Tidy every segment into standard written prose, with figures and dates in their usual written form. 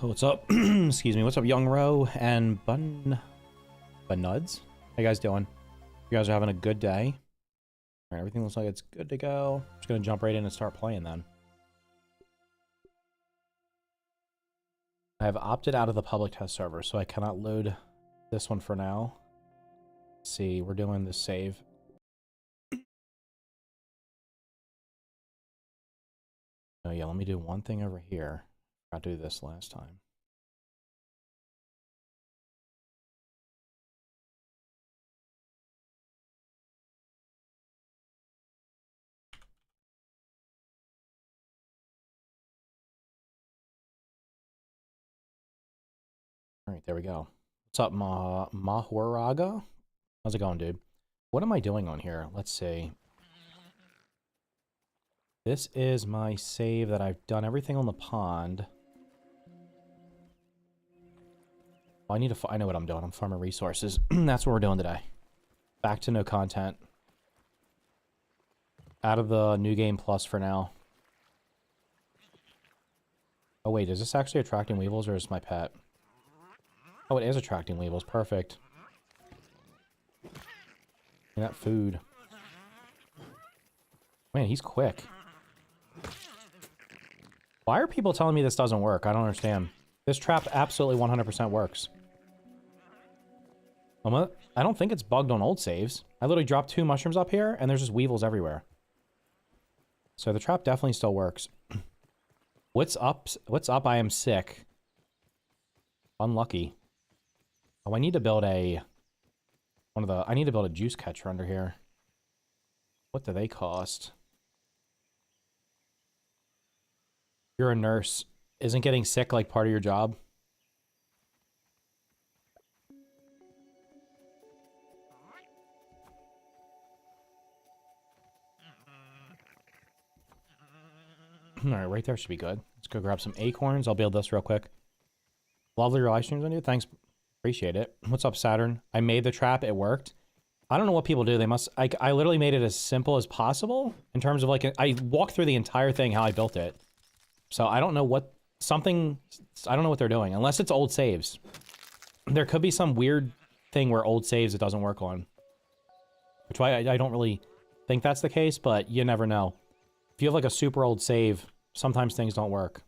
What's up? Excuse me. What's up, Young Ro and Bunuds? How you guys doing? You guys are having a good day? All right, everything looks like it's good to go. Just gonna jump right in and start playing then. I have opted out of the public test server, so I cannot load this one for now. Let's see, we're doing the save. Oh yeah, let me do one thing over here. I do this last time. All right, there we go. What's up, Mahwaraga? How's it going, dude? What am I doing on here? Let's see. This is my save that I've done everything on the pond. Well, I need to. I know what I'm doing. I'm farming resources. That's what we're doing today. Back to no content. Out of the new game plus for now. Oh wait, is this actually attracting weevils or is my pet? Oh, it is attracting weevils. Perfect. And that food. Man, he's quick. Why are people telling me this doesn't work? I don't understand. This trap absolutely 100% works. I don't think it's bugged on old saves. I literally dropped 2 mushrooms up here, and there's just weevils everywhere. So the trap definitely still works. What's up? What's up? I am sick. Unlucky. Oh, I need to build a... I need to build a juice catcher under here. What do they cost? You're a nurse. Isn't getting sick like part of your job? Alright, right there should be good. Let's go grab some acorns. I'll build this real quick. Lovely live streams on you. Thanks. Appreciate it. What's up, Saturn? I made the trap. It worked. I don't know what people do. They must... I literally made it as simple as possible in terms of like... I walked through the entire thing how I built it. So I don't know what... I don't know what they're doing. Unless it's old saves. There could be some weird thing where old saves it doesn't work on. Which I don't really think that's the case, but you never know. If you have like a super old save, sometimes things don't work.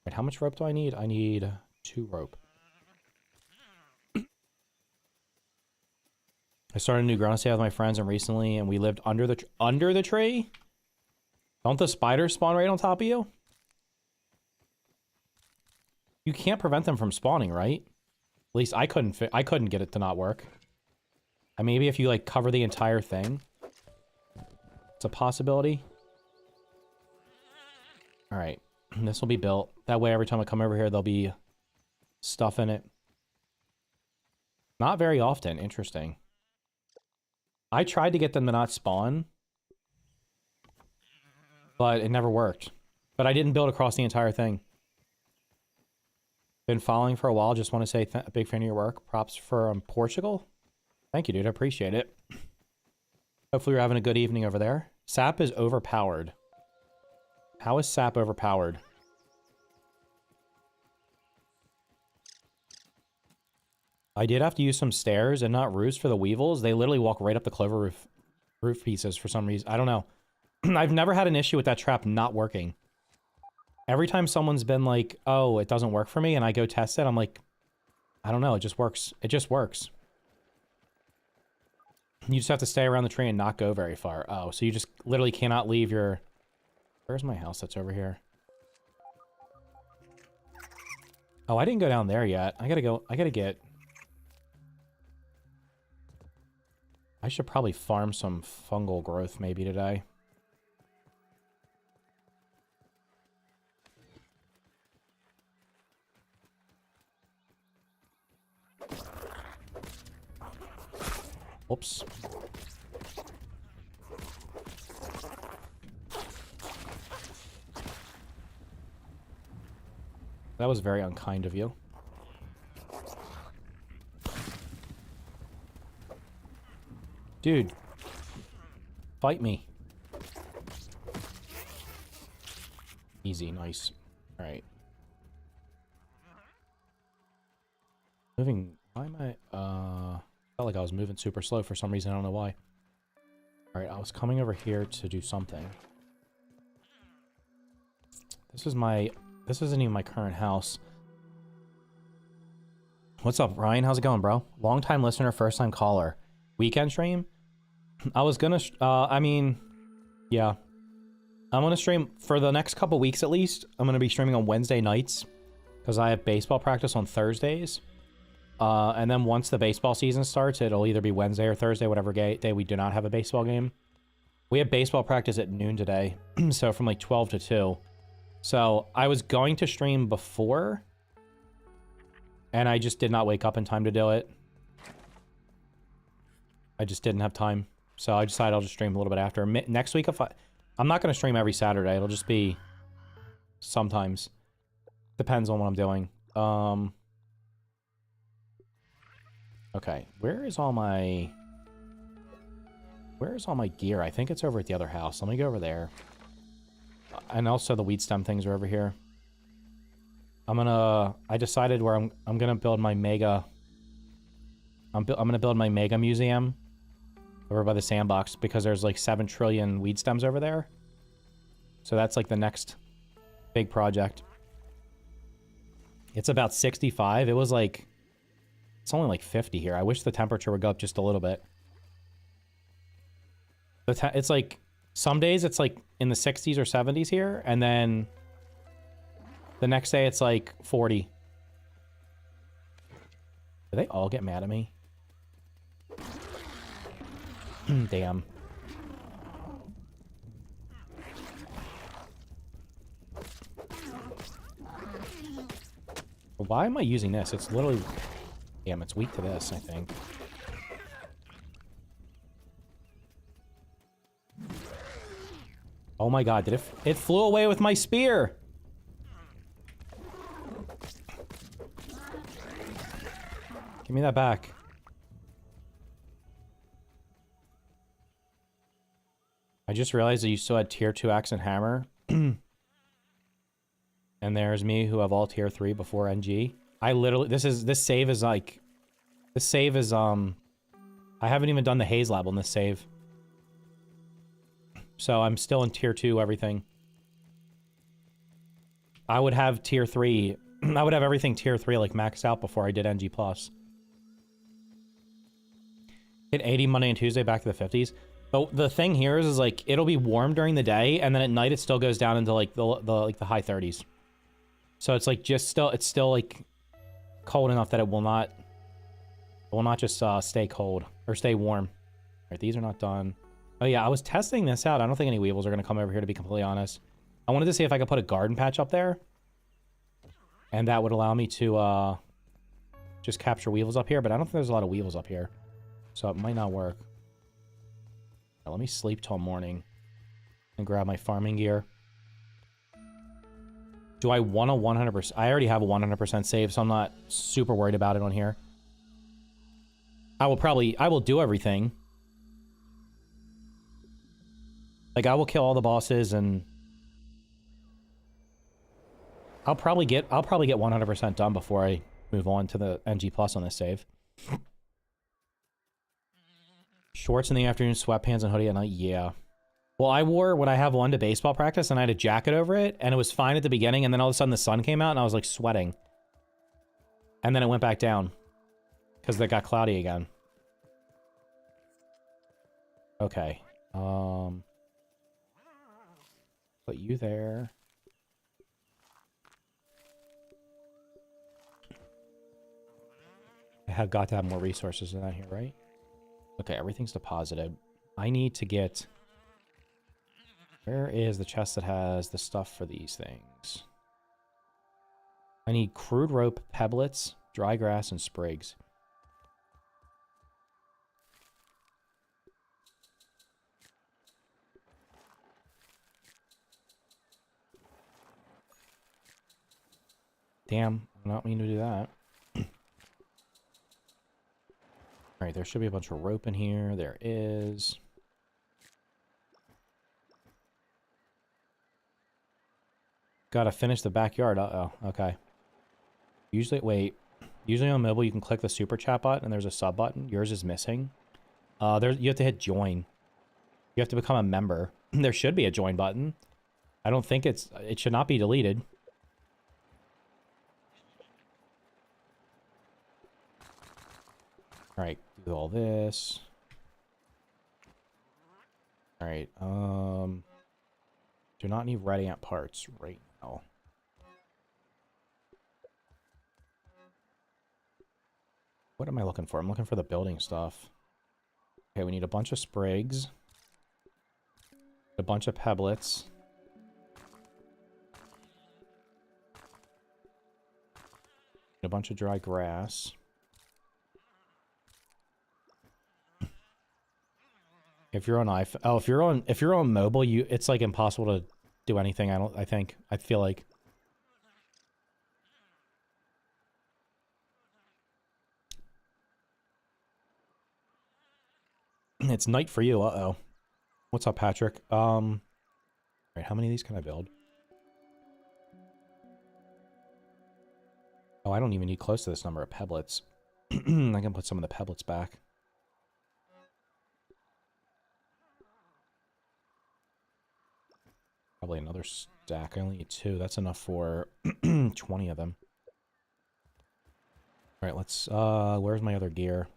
Right, how much rope do I need? I need 2 rope. I started a new ground stay with my friends and recently, and we lived under the tree. Don't the spiders spawn right on top of you? You can't prevent them from spawning, right? At least I couldn't get it to not work. And maybe if you like cover the entire thing, it's a possibility. All right, this will be built. That way, every time I come over here, there'll be stuff in it. Not very often. Interesting. I tried to get them to not spawn, but it never worked. But I didn't build across the entire thing. Been following for a while. Just want to say a big fan of your work. Props for Portugal. Thank you, dude. I appreciate it. Hopefully you're having a good evening over there. Sap is overpowered. How is sap overpowered? I did have to use some stairs and not roofs for the weevils. They literally walk right up the clover roof pieces for some reason. I don't know. I've never had an issue with that trap not working. Every time someone's been like, oh, it doesn't work for me, and I go test it, I'm like, I don't know, it just works. It just works. You just have to stay around the tree and not go very far. Oh, so you just literally cannot leave your... Where's my house that's over here? Oh, I didn't go down there yet. I gotta get... I should probably farm some fungal growth maybe today. Oops. That was very unkind of you. Dude. Fight me. Easy, nice. Alright. Moving, why am I, felt like I was moving super slow for some reason, I don't know why. Alright, I was coming over here to do something. This isn't even my current house. What's up, Ryan? How's it going, bro? Long time listener, first time caller. Weekend stream? I was gonna, I mean, yeah. I'm gonna stream for the next couple weeks at least. I'm gonna be streaming on Wednesday nights because I have baseball practice on Thursdays. And then once the baseball season starts, it'll either be Wednesday or Thursday, whatever day we do not have a baseball game. We have baseball practice at noon today, so from like 12 to 2. So I was going to stream before, and I just did not wake up in time to do it. I just didn't have time. So I decided I'll just stream a little bit after. Next week, I'm not going to stream every Saturday. It'll just be sometimes. Depends on what I'm doing. Okay, where is all my gear? I think it's over at the other house. Let me go over there. And also the weed stem things are over here. I decided where I'm gonna build my mega. I'm gonna build my mega museum over by the sandbox because there's like 7 trillion weed stems over there. So that's like the next big project. It's about 65. It was like, it's only like 50 here. I wish the temperature would go up just a little bit. It's like, some days it's like in the 60s or 70s here, and then the next day it's like 40. Do they all get mad at me? Damn. Why am I using this? It's literally... Damn, it's weak to this, I think. Oh my god, it flew away with my spear! Give me that back. I just realized that you still had tier 2 axe and hammer. And there's me who have all tier 3 before NG. I literally, this save is I haven't even done the haze lab on this save. So I'm still in tier 2 everything. I would have tier 3, I would have everything tier 3 like maxed out before I did NG+. Hit 80 Monday and Tuesday, back to the 50s. But the thing here is like, it'll be warm during the day, and then at night it still goes down into like the high 30s. So it's like it's still like cold enough that it will not just stay cold or stay warm. All right, these are not done. Oh yeah, I was testing this out. I don't think any weevils are gonna come over here, to be completely honest. I wanted to see if I could put a garden patch up there, and that would allow me to just capture weevils up here. But I don't think there's a lot of weevils up here, so it might not work. Right, let me sleep till morning and grab my farming gear. Do I want a 100%? I already have a 100% save, so I'm not super worried about it on here. I will do everything. Like, I will kill all the bosses, and I'll probably get 100% done before I move on to the NG+ on this save. Shorts in the afternoon, sweatpants and hoodie at night. Yeah. Well, I wore when I have one to baseball practice, and I had a jacket over it, and it was fine at the beginning, and then all of a sudden the sun came out, and I was like sweating. And then it went back down because it got cloudy again. Okay. Put you there. I have got to have more resources than that here, right? Okay, everything's deposited. I need to get... Where is the chest that has the stuff for these things? I need crude rope, pebblets, dry grass, and sprigs. Damn, I don't mean to do that. Alright, there should be a bunch of rope in here. There is. Gotta finish the backyard. Uh-oh, okay. Usually, wait. Usually on mobile, you can click the super chat button and there's a sub button. Yours is missing. You have to hit join. You have to become a member. There should be a join button. I don't think it should not be deleted. All right, do all this. All right, do not need red ant parts right now. What am I looking for? I'm looking for the building stuff. Okay, we need a bunch of sprigs. A bunch of pebblets. A bunch of dry grass. If you're on iPhone, oh, if you're on mobile, it's like impossible to do anything. I feel like. It's night for you. Uh-oh. What's up, Patrick? Alright, how many of these can I build? Oh, I don't even need close to this number of pebblets. I can put some of the pebblets back. Probably another stack. I only need 2. That's enough for 20 of them. Alright, let's, where's my other gear?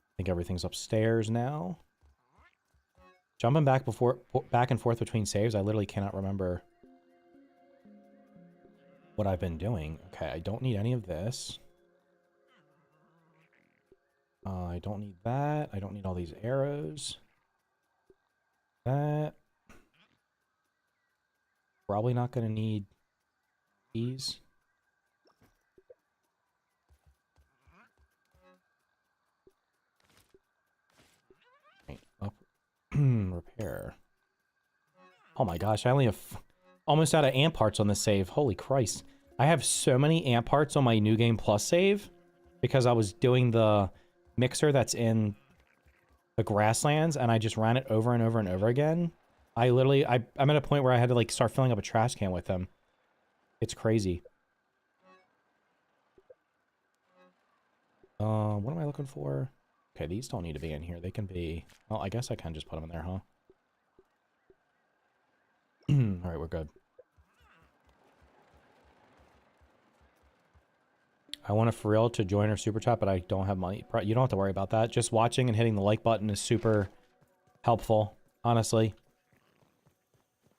I think everything's upstairs now. Jumping back and forth between saves, I literally cannot remember what I've been doing. Okay, I don't need any of this. I don't need that. I don't need all these arrows. That. Probably not going to need these. Right, up. Repair. Oh my gosh, I only have almost out of amp parts on this save. Holy Christ. I have so many amp parts on my New Game Plus save because I was doing the mixer that's in the grasslands and I just ran it over and over and over again. I'm at a point where I had to like start filling up a trash can with them. It's crazy. What am I looking for? Okay, these don't need to be in here. They can be... Well, I guess I can just put them in there, huh? Alright, we're good. I want a Frill to join our super chat, but I don't have money. You don't have to worry about that. Just watching and hitting the like button is super helpful, honestly.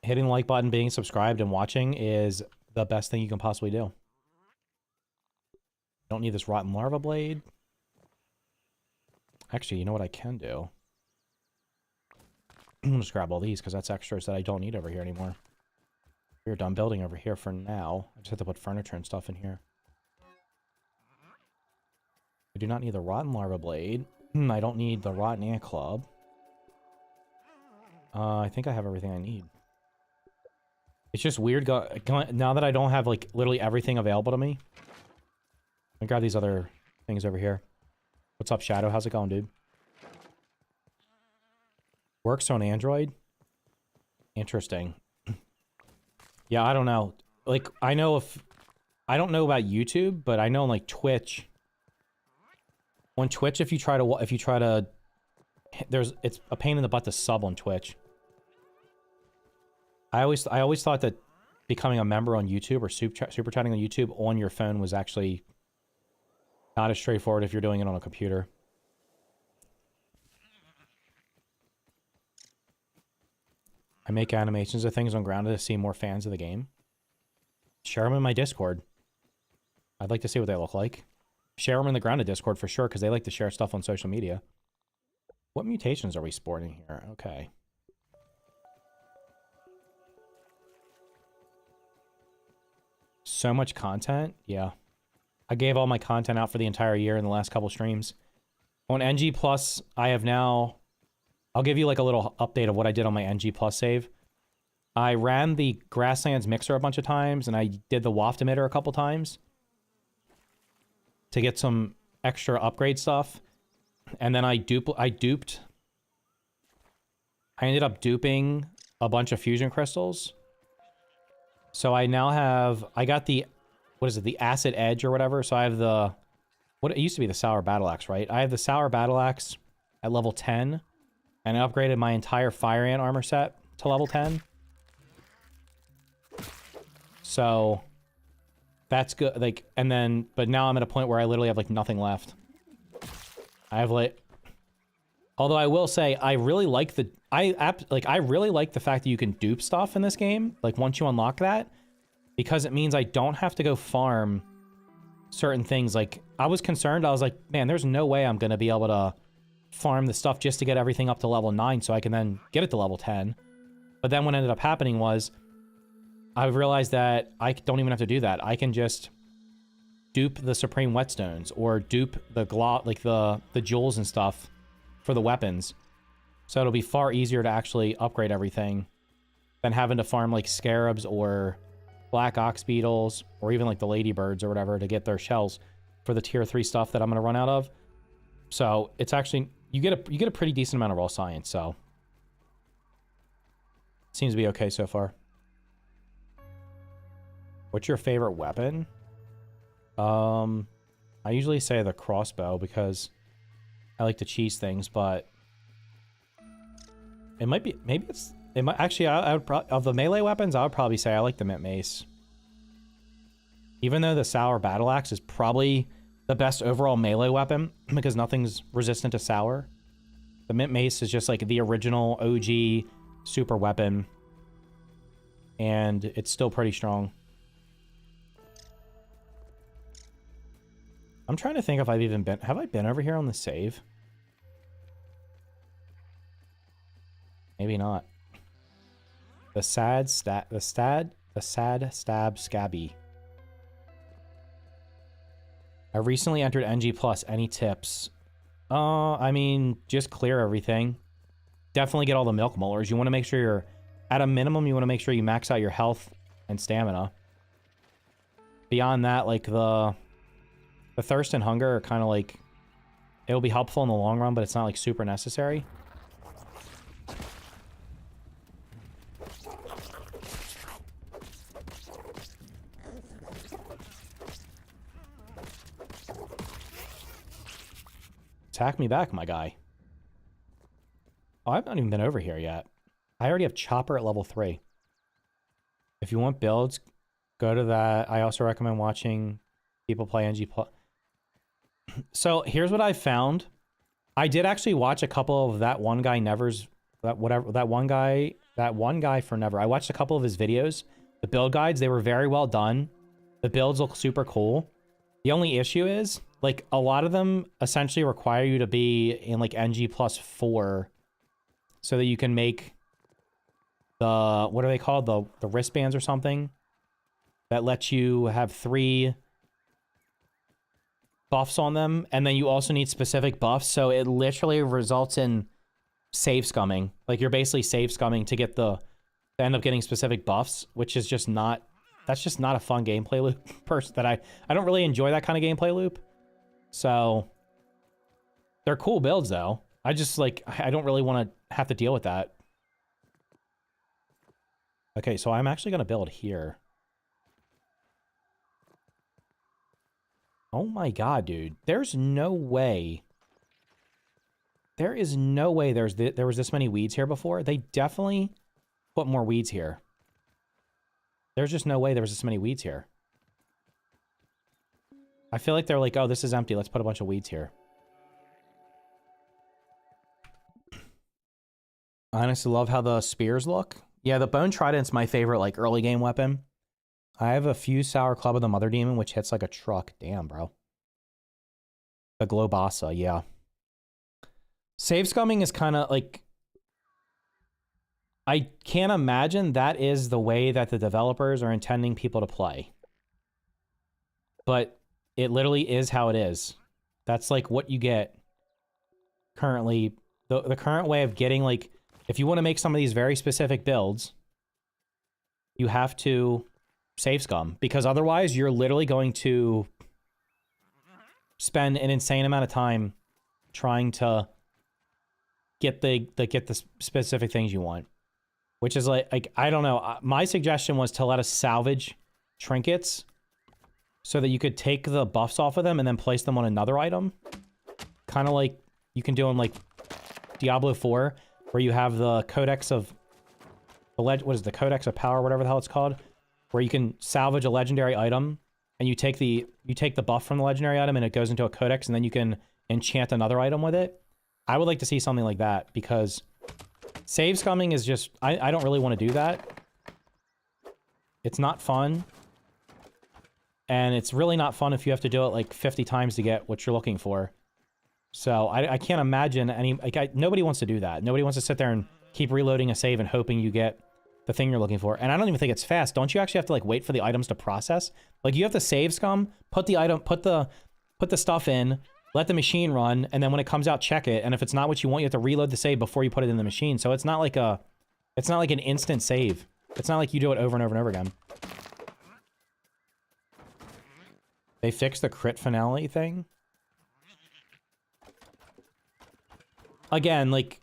Hitting the like button, being subscribed, and watching is the best thing you can possibly do. Don't need this rotten larva blade. Actually, you know what I can do? I'm gonna just grab all these because that's extras that I don't need over here anymore. We're done building over here for now. I just have to put furniture and stuff in here. I do not need the rotten larva blade. I don't need the rotten ant club. I think I have everything I need. It's just weird now that I don't have like literally everything available to me. I grab these other things over here. What's up, Shadow? How's it going, dude? Works on Android? Interesting. Yeah, I don't know. Like, I don't know about YouTube, but I know on like Twitch. On Twitch, if you try to, it's a pain in the butt to sub on Twitch. I always thought that becoming a member on YouTube or super chatting on YouTube on your phone was actually not as straightforward if you're doing it on a computer. I make animations of things on Grounded to see more fans of the game. Share them in my Discord. I'd like to see what they look like. Share them in the Grounded Discord for sure, because they like to share stuff on social media. What mutations are we sporting here? Okay. So much content? Yeah. I gave all my content out for the entire year in the last couple streams. On NG Plus, I have now... I'll give you like a little update of what I did on my NG Plus save. I ran the Grasslands mixer a bunch of times, and I did the waft emitter a couple times to get some extra upgrade stuff. And then I ended up duping a bunch of fusion crystals. So I now have... I got the what is it, the Acid Edge or whatever. So I have the, what it used to be the Sour Battle Axe, right? I have the Sour Battle Axe at level 10, and I upgraded my entire Fire Ant armor set to level 10. So that's good. Like, and then, but now I'm at a point where I literally have like nothing left. I have like, although I will say I really like the, I really like the fact that you can dupe stuff in this game. Like once you unlock that, because it means I don't have to go farm certain things. Like I was concerned. I was like, man, there's no way I'm going to be able to farm the stuff just to get everything up to level 9 so I can then get it to level 10. But then what ended up happening was I realized that I don't even have to do that. I can just dupe the Supreme Whetstones or dupe the like the jewels and stuff for the weapons. So it'll be far easier to actually upgrade everything than having to farm like scarabs or black ox beetles or even like the ladybirds or whatever to get their shells for the tier 3 stuff that I'm going to run out of. So it's actually, you get a pretty decent amount of raw science, so seems to be okay so far. What's your favorite weapon? I usually say the crossbow because I like to cheese things, but it might be, maybe it's, it might actually, I would probably, of the melee weapons, I would probably say I like the mint mace. Even though the sour battle axe is probably the best overall melee weapon because nothing's resistant to sour, the mint mace is just like the original OG super weapon, and it's still pretty strong. I'm trying to think if I've even been, have I been over here on the save? Maybe not. The sad stab scabby. I recently entered NG+. Any tips? I mean, just clear everything. Definitely get all the milk molars. You want to make sure you're, at a minimum, you want to make sure you max out your health and stamina. Beyond that, like the thirst and hunger are kind of like, it'll be helpful in the long run, but it's not like super necessary. Attack me back, my guy. Oh, I've not even been over here yet. I already have Chopper at level 3. If you want builds, go to that. I also recommend watching people play NG+. So here's what I found. I did actually watch a couple of that one guy Never's, that one guy for Never. I watched a couple of his videos. The build guides, they were very well done. The builds look super cool. The only issue is, like, a lot of them essentially require you to be in, like, NG+4 so that you can make the, what are they called? The wristbands or something that lets you have 3 buffs on them, and then you also need specific buffs, so it literally results in save scumming. Like, you're basically save scumming to get to end up getting specific buffs, which is just not, that's just not a fun gameplay loop that I don't really enjoy that kind of gameplay loop. So they're cool builds though. I just like, I don't really want to have to deal with that. Okay, so I'm actually going to build here. Oh my god, dude. There's no way. There is no way there was this many weeds here before. They definitely put more weeds here. There's just no way there was this many weeds here. I feel like they're like, oh, this is empty. Let's put a bunch of weeds here. I honestly love how the spears look. Yeah, the Bone Trident's my favorite, like, early game weapon. I have a few Sour Club of the Mother Demon, which hits like a truck. Damn, bro. The Globasa, yeah. Save scumming is kind of like... I can't imagine that is the way that the developers are intending people to play. But it literally is how it is. That's like what you get currently. The current way of getting, like, if you want to make some of these very specific builds, you have to save scum, because otherwise you're literally going to spend an insane amount of time trying to get the specific things you want. Which is like I don't know. My suggestion was to let us salvage trinkets so that you could take the buffs off of them and then place them on another item. Kind of like you can do in like Diablo 4, where you have the Codex of what is the Codex of Power, whatever the hell it's called, where you can salvage a legendary item and you take the buff from the legendary item and it goes into a codex and then you can enchant another item with it. I would like to see something like that because save scumming is just I don't really want to do that. It's not fun. And it's really not fun if you have to do it like 50 times to get what you're looking for. So I can't imagine any nobody wants to do that. Nobody wants to sit there and keep reloading a save and hoping you get the thing you're looking for. And I don't even think it's fast. Don't you actually have to like wait for the items to process? Like you have to save scum, put the stuff in, let the machine run, and then when it comes out, check it. And if it's not what you want, you have to reload the save before you put it in the machine. So it's not like an instant save. It's not like you do it over and over and over again. They fixed the crit finale thing. Again, like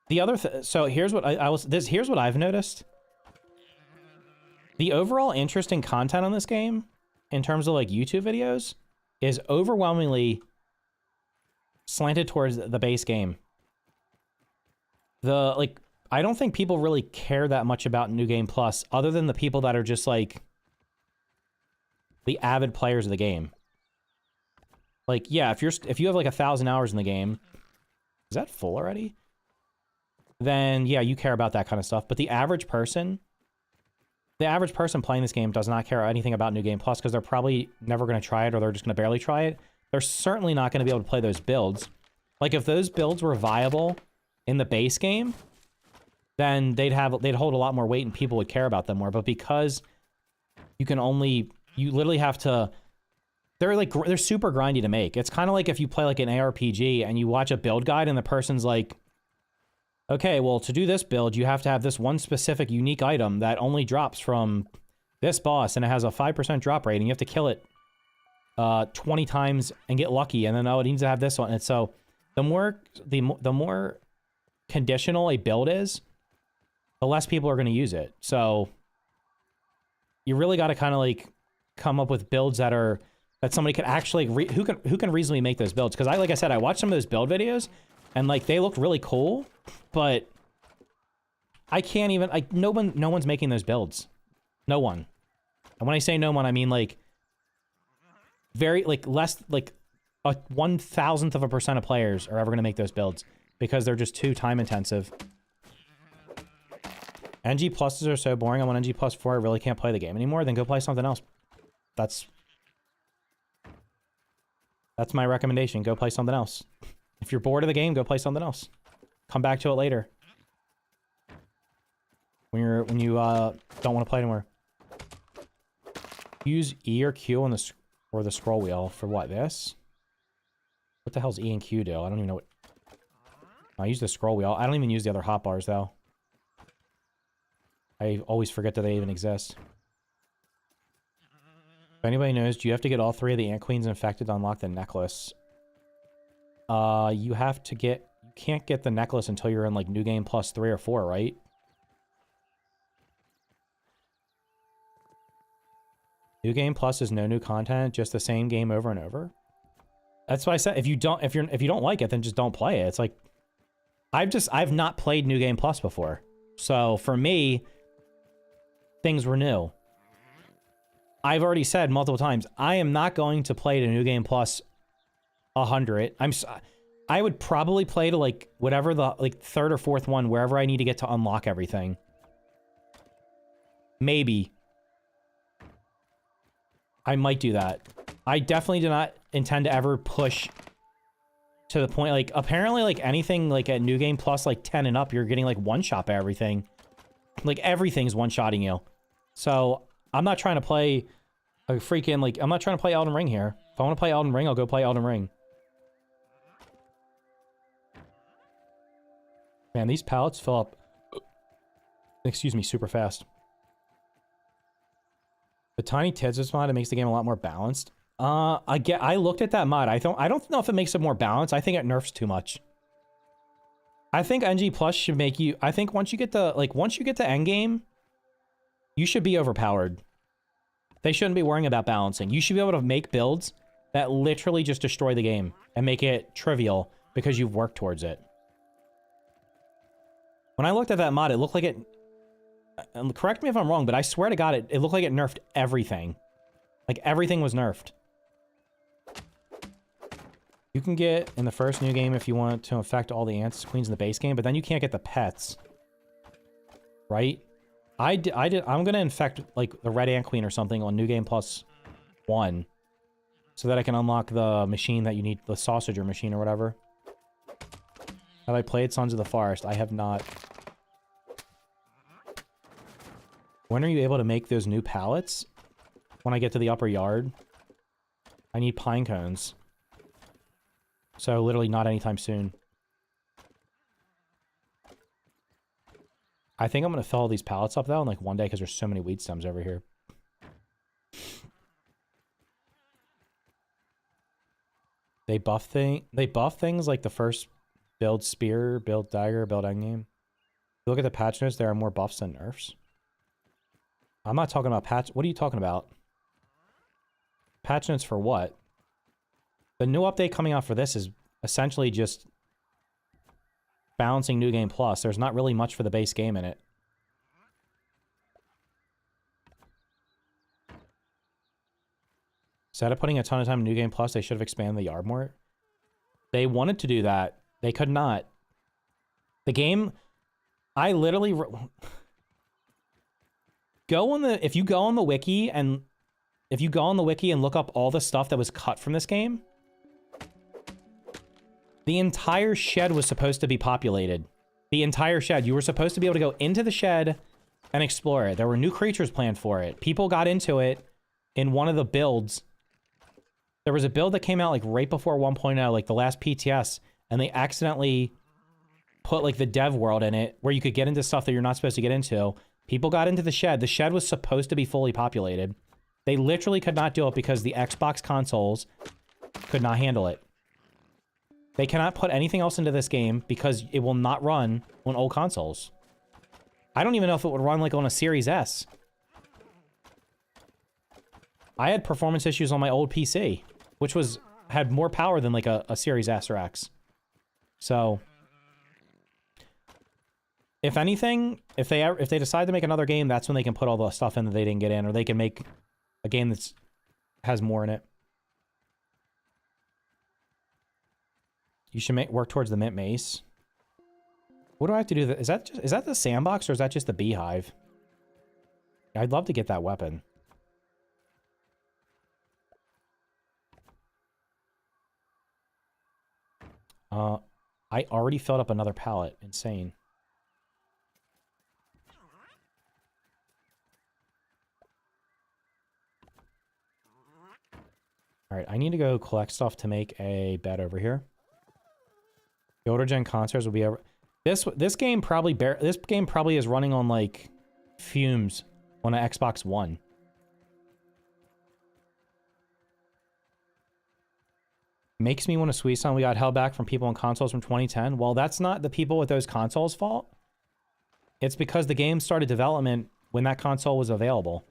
the other so here's what here's what I've noticed. The overall interesting content on this game, in terms of like YouTube videos, is overwhelmingly slanted towards the base game. I don't think people really care that much about New Game Plus, other than the people that are just like the avid players of the game. Like, yeah, if you have like 1,000 hours in the game, is that full already? Then yeah, you care about that kind of stuff. But the average person playing this game does not care anything about New Game Plus because they're probably never going to try it or they're just going to barely try it. They're certainly not going to be able to play those builds. Like if those builds were viable in the base game, then they'd hold a lot more weight and people would care about them more. But because you literally have to, they're super grindy to make. It's kind of like if you play like an ARPG and you watch a build guide and the person's like, okay, well, to do this build, you have to have this one specific unique item that only drops from this boss, and it has a 5% drop rate, and you have to kill it 20 times and get lucky, and then, oh, it needs to have this one. And so the more conditional a build is, the less people are going to use it. So you really got to kind of like come up with builds that somebody could actually who can reasonably make those builds. Because like I said, I watched some of those build videos, and like they looked really cool, but I can't even no one's making those builds. No one. And when I say no one, I mean like very less like a 1,000% of players are ever going to make those builds because they're just too time intensive. NG pluses are so boring. I'm on NG plus 4. I really can't play the game anymore. Then go play something else. That's my recommendation. Go play something else. If you're bored of the game, go play something else. Come back to it later. When you don't want to play anymore. Use E or Q on the scroll wheel for what? This? What the hell's E and Q do? I don't even know what. I use the scroll wheel. I don't even use the other hotbars though. I always forget that they even exist. If anybody knows, do you have to get all 3 of the Ant Queens infected to unlock the necklace? You can't get the necklace until you're in like New Game Plus 3 or 4, right? New Game Plus is no new content, just the same game over and over. That's why I said if you don't like it, then just don't play it. It's like I've not played New Game Plus before. So for me, things were new. I've already said multiple times, I am not going to play to New Game Plus 100. I would probably play to like whatever the like 3rd or 4th one, wherever I need to get to unlock everything. Maybe. I might do that. I definitely do not intend to ever push to the point, like, apparently, like, anything, like, at New Game Plus, like, 10 and up, you're getting, like, one-shot by everything. Like, everything's one-shotting you. So, I'm not trying to play a freaking, like, I'm not trying to play Elden Ring here. If I want to play Elden Ring, I'll go play Elden Ring. Man, these pallets fill up, excuse me, super fast. The Tiny Tids mod, it makes the game a lot more balanced. I looked at that mod. I don't know if it makes it more balanced. I think it nerfs too much. I think NG Plus should make you, I think once you get to endgame, you should be overpowered. They shouldn't be worrying about balancing. You should be able to make builds that literally just destroy the game and make it trivial because you've worked towards it. When I looked at that mod, it looked like it... correct me if I'm wrong, but I swear to God, it looked like it nerfed everything. Like, everything was nerfed. You can get in the first new game if you want to affect all the ants, queens in the base game, but then you can't get the pets. Right? I'm gonna infect, like, the red ant queen or something on New Game Plus 1. So that I can unlock the machine that you need, the sausager machine or whatever. Have I played Sons of the Forest? I have not. When are you able to make those new pallets? When I get to the upper yard? I need pine cones. So literally not anytime soon. I think I'm going to fill all these pallets up though in like one day because there's so many weed stems over here. They buff things like the first build spear, build dagger, build endgame. You look at the patch notes, there are more buffs than nerfs. I'm not talking about patch. What are you talking about? Patch notes for what? The new update coming out for this is essentially just balancing New Game Plus. There's not really much for the base game in it. Instead of putting a ton of time in New Game Plus, they should have expanded the yard more. They wanted to do that. They could not. The game... I literally... If you go on the wiki and look up all the stuff that was cut from this game, the entire shed was supposed to be populated. The entire shed. You were supposed to be able to go into the shed and explore it. There were new creatures planned for it. People got into it in one of the builds. There was a build that came out like right before 1.0, like the last PTS, and they accidentally put like the dev world in it where you could get into stuff that you're not supposed to get into. People got into the shed. The shed was supposed to be fully populated. They literally could not do it because the Xbox consoles could not handle it. They cannot put anything else into this game because it will not run on old consoles. I don't even know if it would run like on a Series S. I had performance issues on my old PC, which had more power than like a Series S or X. So, if anything, if they decide to make another game, that's when they can put all the stuff in that they didn't get in, or they can make a game that has more in it. You should work towards the mint mace. What do I have to do? Is that the sandbox or is that just the beehive? I'd love to get that weapon. I already filled up another pallet. Insane. All right, I need to go collect stuff to make a bed over here. The older gen consoles will be over. This game probably is running on like fumes on an Xbox One. Makes me want to squeeze some. We got held back from people on consoles from 2010. Well, that's not the people with those consoles' fault. It's because the game started development when that console was available.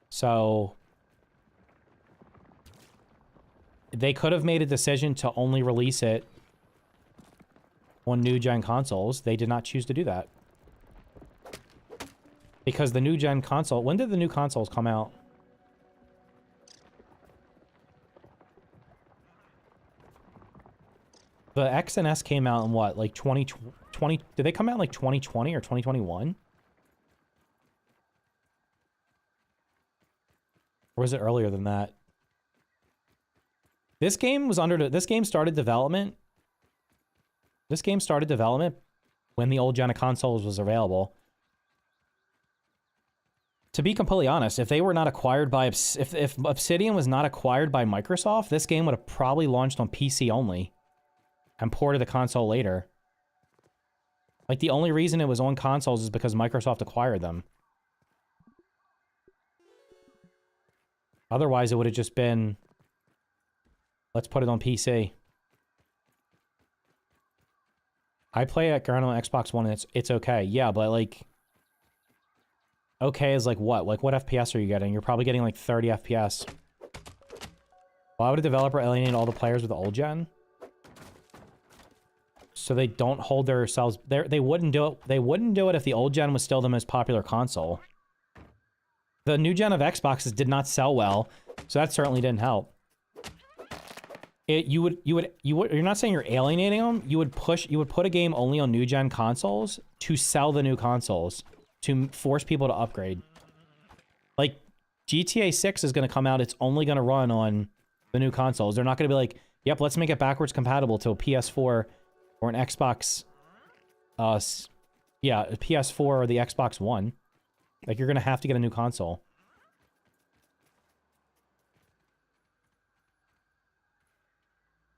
So they could have made a decision to only release it on new gen consoles. They did not choose to do that. Because the new gen console... When did the new consoles come out? The X and S came out in what? Like 2020... Did they come out in like 2020 or 2021? Or was it earlier than that? This game was this game started development. This game started development when the old gen of consoles was available. To be completely honest, if they were not acquired by... If Obsidian was not acquired by Microsoft, this game would have probably launched on PC only and ported to console later. Like, the only reason it was on consoles is because Microsoft acquired them. Otherwise, it would have just been... Let's put it on PC. I play it currently on Xbox One and it's okay. Yeah, but like... okay is like what? Like what FPS are you getting? You're probably getting like 30 FPS. Why would a developer alienate all the players with the old gen? So they don't hold themselves there. They wouldn't do it. They wouldn't do it if the old gen was still the most popular console. The new gen of Xboxes did not sell well, so that certainly didn't help. You're not saying you're alienating them. You would put a game only on new gen consoles to sell the new consoles, to force people to upgrade. Like GTA 6 is going to come out. It's only going to run on the new consoles. They're not going to be like, yep, let's make it backwards compatible to a PS4 or an Xbox. Yeah, a PS4 or the Xbox One. Like you're going to have to get a new console.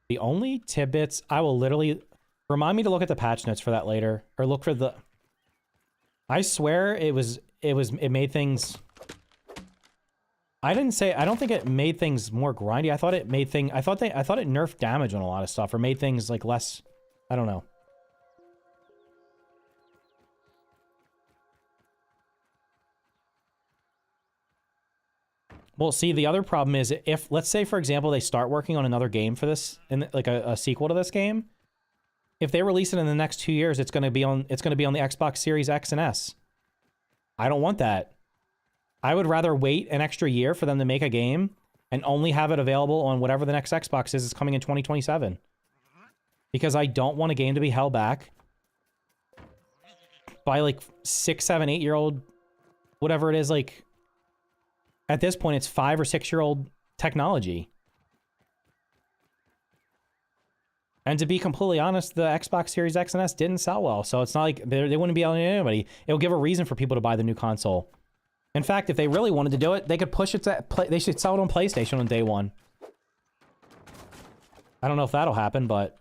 The only tidbits, I will literally... Remind me to look at the patch notes for that later. Or look for the... I swear it made things... I don't think it made things more grindy. I thought it nerfed damage on a lot of stuff, or made things like less... I don't know. Well, see, the other problem is if, let's say, for example, they start working on another game for this, like a sequel to this game. If they release it in the next 2 years, it's going to be on the Xbox Series X and S. I don't want that. I would rather wait an extra year for them to make a game and only have it available on whatever the next Xbox is coming in 2027. Because I don't want a game to be held back by like 6, 7, 8-year-old, whatever it is, like... At this point, it's 5 or 6-year-old technology. And to be completely honest, the Xbox Series X and S didn't sell well, so it's not like they wouldn't be alienating anybody. It'll give a reason for people to buy the new console. In fact, if they really wanted to do it, they could push it to... They should sell it on PlayStation on day one. I don't know if that'll happen, but...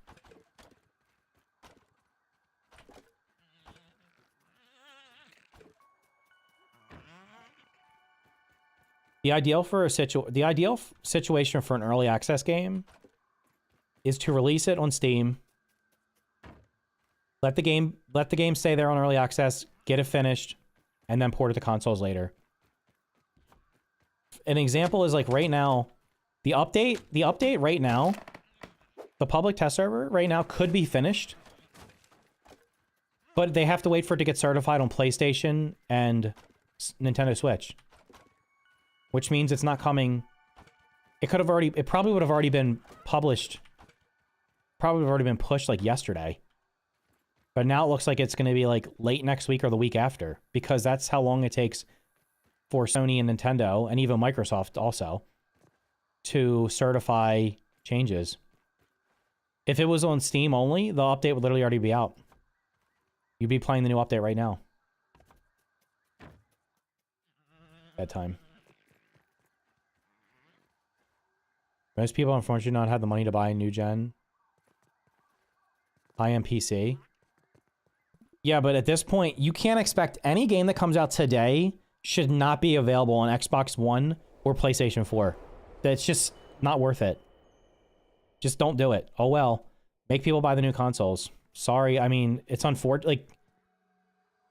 The ideal situation for an early access game is to release it on Steam. Let the game stay there on early access, get it finished, and then port it to consoles later. An example is like right now, the update right now, the public test server right now could be finished, but they have to wait for it to get certified on PlayStation and Nintendo Switch. Which means it's not coming... It probably would have already been published. Probably would have already been pushed, like, yesterday. But now it looks like it's going to be, like, late next week or the week after. Because that's how long it takes for Sony and Nintendo, and even Microsoft also, to certify changes. If it was on Steam only, the update would literally already be out. You'd be playing the new update right now. Bad time. Most people, unfortunately, not have the money to buy a new gen high-end PC. Yeah, but at this point, you can't expect any game that comes out today should not be available on Xbox One or PlayStation 4. That's just not worth it. Just don't do it. Oh well. Make people buy the new consoles. Sorry, I mean, it's unfortunate. Like,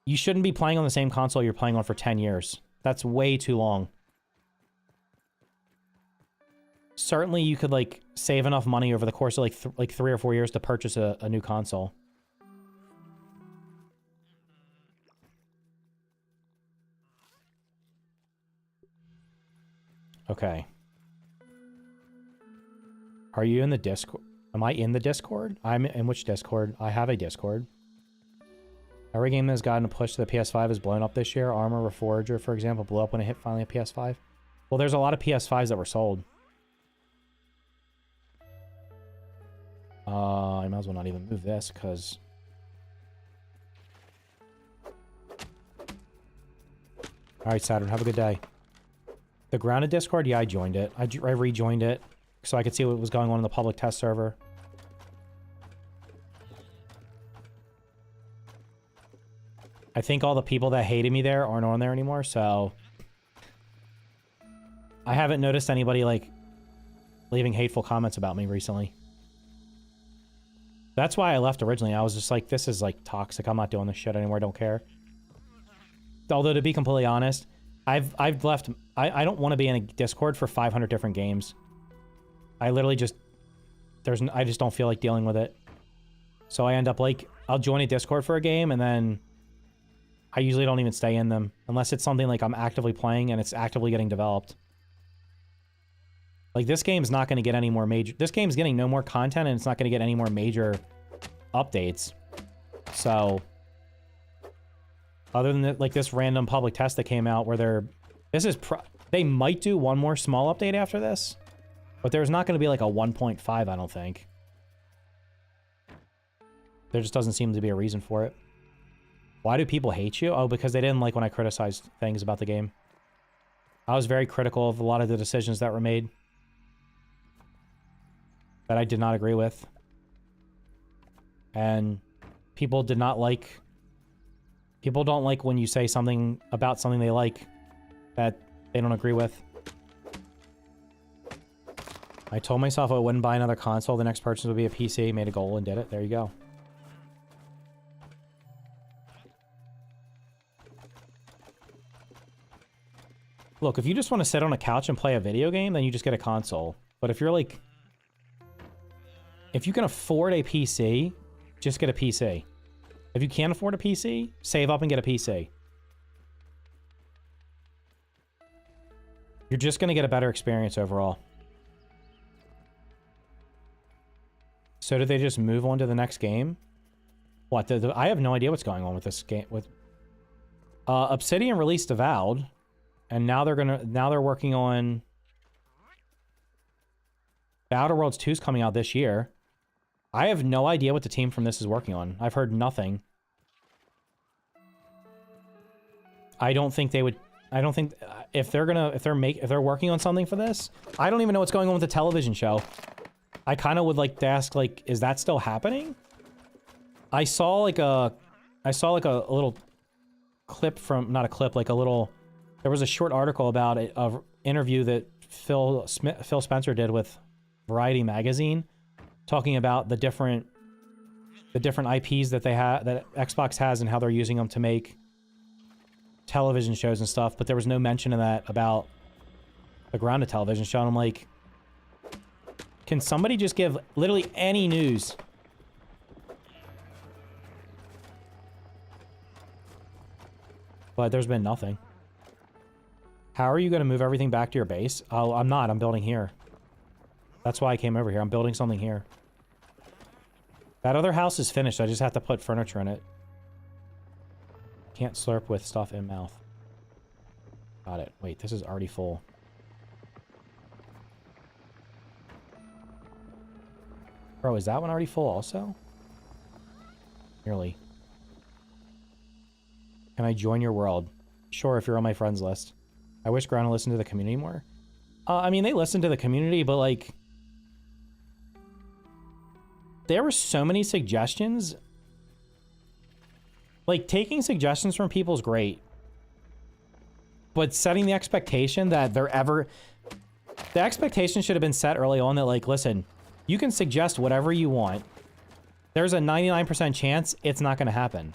you shouldn't be playing on the same console you're playing on for 10 years. That's way too long. Certainly, you could, like, save enough money over the course of, like 3 or 4 years to purchase a new console. Okay. Are you in the Discord? Am I in the Discord? I'm in which Discord? I have a Discord. Every game that has gotten a push to the PS5 is blown up this year. Armor Reforger, for example, blew up when it hit finally a PS5. Well, there's a lot of PS5s that were sold. I might as well not even move this, because... Alright, Saturn, have a good day. The grounded Discord? Yeah, I joined it. I rejoined it, so I could see what was going on in the public test server. I think all the people that hated me there aren't on there anymore, so... I haven't noticed anybody, like, leaving hateful comments about me recently. That's why I left originally. I was just like, this is, like, toxic. I'm not doing this shit anymore. I don't care. although to be completely honest, I've left. I don't want to be in a Discord for 500 different games. I literally just I just don't feel like dealing with it. So I end up like I'll join a Discord for a game and then I usually don't even stay in them unless it's something like I'm actively playing and it's actively getting developed. Like this game's not going to get any more major. This game's getting no more content and it's not going to get any more major updates. So other than like this random public test that came out where they might do one more small update after this, but there's not going to be like a 1.5, I don't think. There just doesn't seem to be a reason for it. Why do people hate you? Oh, because they didn't like when I criticized things about the game. I was very critical of a lot of the decisions that were made that I did not agree with. And people did not like... People don't like when you say something about something they like that they don't agree with. I told myself I wouldn't buy another console. The next purchase would be a PC. Made a goal and did it. There you go. Look, if you just want to sit on a couch and play a video game, then you just get a console. But if you're like... If you can afford a PC, just get a PC. If you can't afford a PC, save up and get a PC. You're just going to get a better experience overall. So did they just move on to the next game? What? I have no idea what's going on with this game. Obsidian released Avowed, and now they're working on The Outer Worlds 2 is coming out this year. I have no idea what the team from this is working on. I've heard nothing. I don't think they would... I don't think... If they're working on something for this, I don't even know what's going on with the television show. I kind of would like to ask, like, is that still happening? I saw like a little clip from... Not a clip, like a little... There was a short article about it, an interview that Phil Spencer did with Variety magazine, talking about the different IPs that that Xbox has and how they're using them to make television shows and stuff, but there was no mention of that about the grounded television show. And I'm like, can somebody just give literally any news? But there's been nothing. How are you going to move everything back to your base? Oh, I'm not. I'm building here. That's why I came over here. I'm building something here. That other house is finished. I just have to put furniture in it. Can't slurp with stuff in mouth. Got it. Wait, this is already full. Bro, is that one already full also? Nearly. Can I join your world? Sure, if you're on my friends list. I wish Ground listened to the community more. I mean, they listen to the community, but like... There were so many suggestions. Like, taking suggestions from people is great. But setting the expectation that they're ever... The expectation should have been set early on that, like, listen, you can suggest whatever you want. There's a 99% chance it's not going to happen.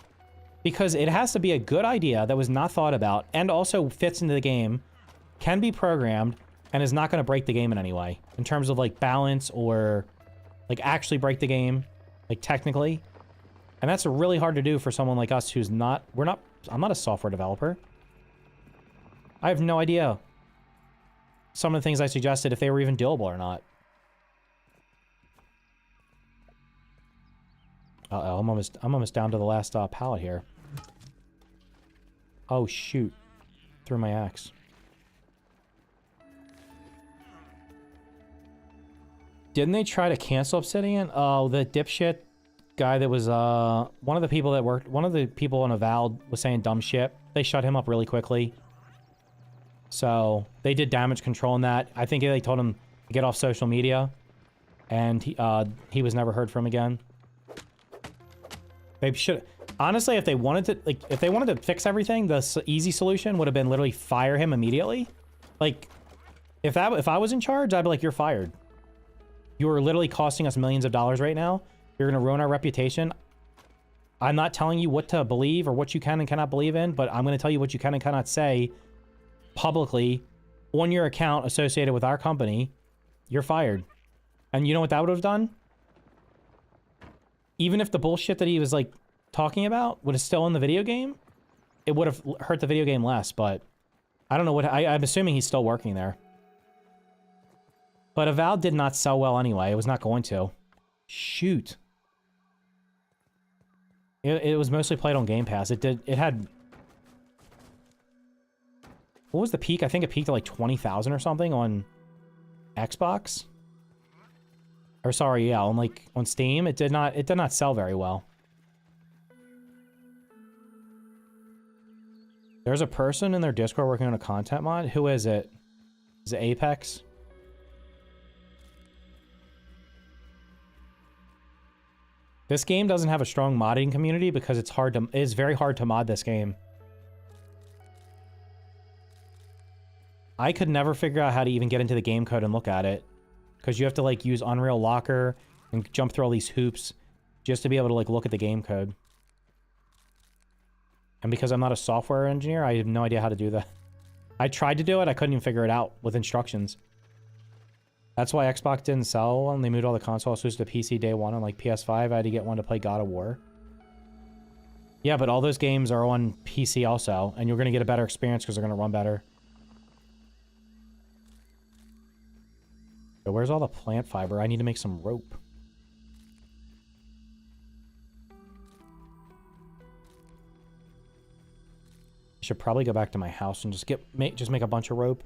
Because it has to be a good idea that was not thought about and also fits into the game, can be programmed, and is not going to break the game in any way. In terms of, like, balance or, like, actually break the game, like, technically. And that's really hard to do for someone like us who's not... I'm not a software developer. I have no idea some of the things I suggested, if they were even doable or not. Uh-oh, I'm almost down to the last pallet here. Oh, shoot. Threw my axe. Didn't they try to cancel Obsidian? Oh, the dipshit guy that was, one of the people on Avowed was saying dumb shit. They shut him up really quickly. So, they did damage control in that. I think they told him to get off social media. And he was never heard from again. They should... Honestly, if they wanted to fix everything, the easy solution would have been literally fire him immediately. Like, if I was in charge, I'd be like, you're fired. You are literally costing us millions of dollars right now. You're going to ruin our reputation. I'm not telling you what to believe or what you can and cannot believe in, but I'm going to tell you what you can and cannot say publicly on your account associated with our company. You're fired. And you know what that would have done? Even if the bullshit that he was, like, talking about was still in the video game, it would have hurt the video game less, but I don't know what... I'm assuming he's still working there. But Avowed did not sell well anyway. It was not going to. Shoot. It was mostly played on Game Pass. It had... What was the peak? I think it peaked at like 20,000 or something on Xbox. Or sorry, yeah, on Steam. It did not sell very well. There's a person in their Discord working on a content mod. Who is it? Is it Apex? This game doesn't have a strong modding community because it's very hard to mod this game. I could never figure out how to even get into the game code and look at it. Because you have to, like, use Unreal Locker and jump through all these hoops just to be able to, like, look at the game code. And because I'm not a software engineer, I have no idea how to do that. I tried to do it, I couldn't even figure it out with instructions. That's why Xbox didn't sell when they moved all the console exclusive to PC day one on, like, PS5. I had to get one to play God of War. Yeah, but all those games are on PC also, and you're going to get a better experience because they're going to run better. So where's all the plant fiber? I need to make some rope. I should probably go back to my house and just make a bunch of rope.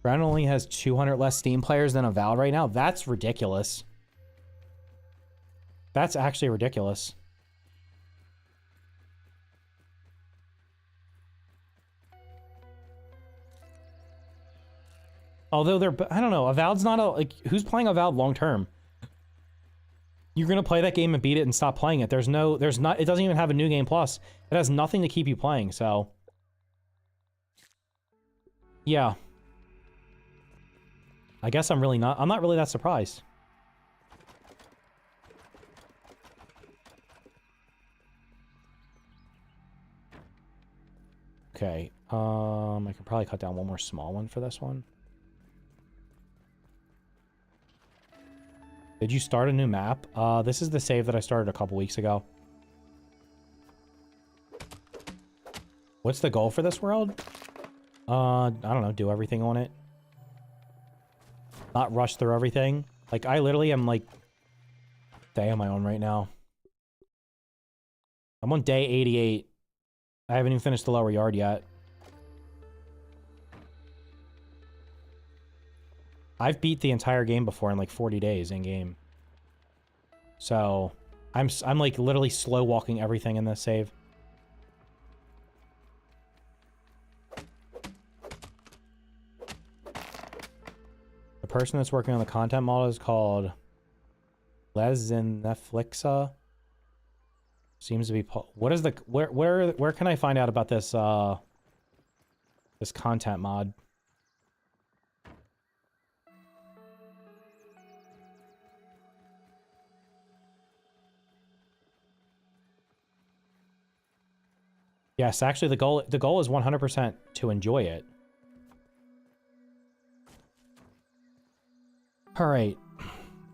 Brown only has 200 less Steam players than Avowed right now. That's ridiculous. That's actually ridiculous. Although I don't know, Avowed's not who's playing Avowed long term? You're gonna play that game and beat it and stop playing it. It doesn't even have a new game plus. It has nothing to keep you playing, so. Yeah. I guess I'm not really that surprised. Okay, I could probably cut down one more small one for this one. Did you start a new map? This is the save that I started a couple weeks ago. What's the goal for this world? I don't know, do everything on it. Not rush through everything. Like, I literally am, like... Day am I on right now? I'm on day 88. I haven't even finished the lower yard yet. I've beat the entire game before in like 40 days in game. So, I'm like literally slow walking everything in this save. The person that's working on the content model is called Les in Netflixa. Seems to be what is the where can I find out about this this content mod? Yes, actually the goal is 100% to enjoy it. All right.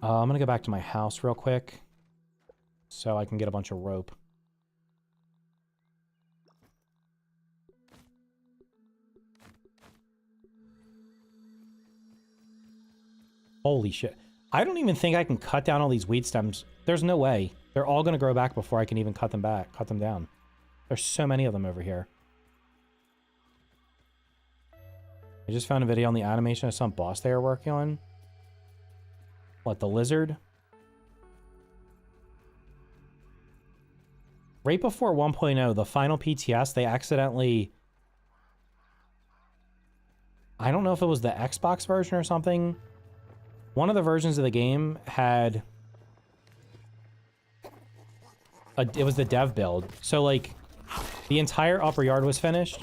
I'm going to go back to my house real quick so I can get a bunch of rope. Holy shit. I don't even think I can cut down all these weed stems. There's no way. They're all going to grow back before I can even cut them down. There's so many of them over here. I just found a video on the animation of some boss they are working on. What, the lizard? Right before 1.0, the final PTS, they accidentally... I don't know if it was the Xbox version or something. One of the versions of the game had... it was the dev build. So, like... The entire upper yard was finished.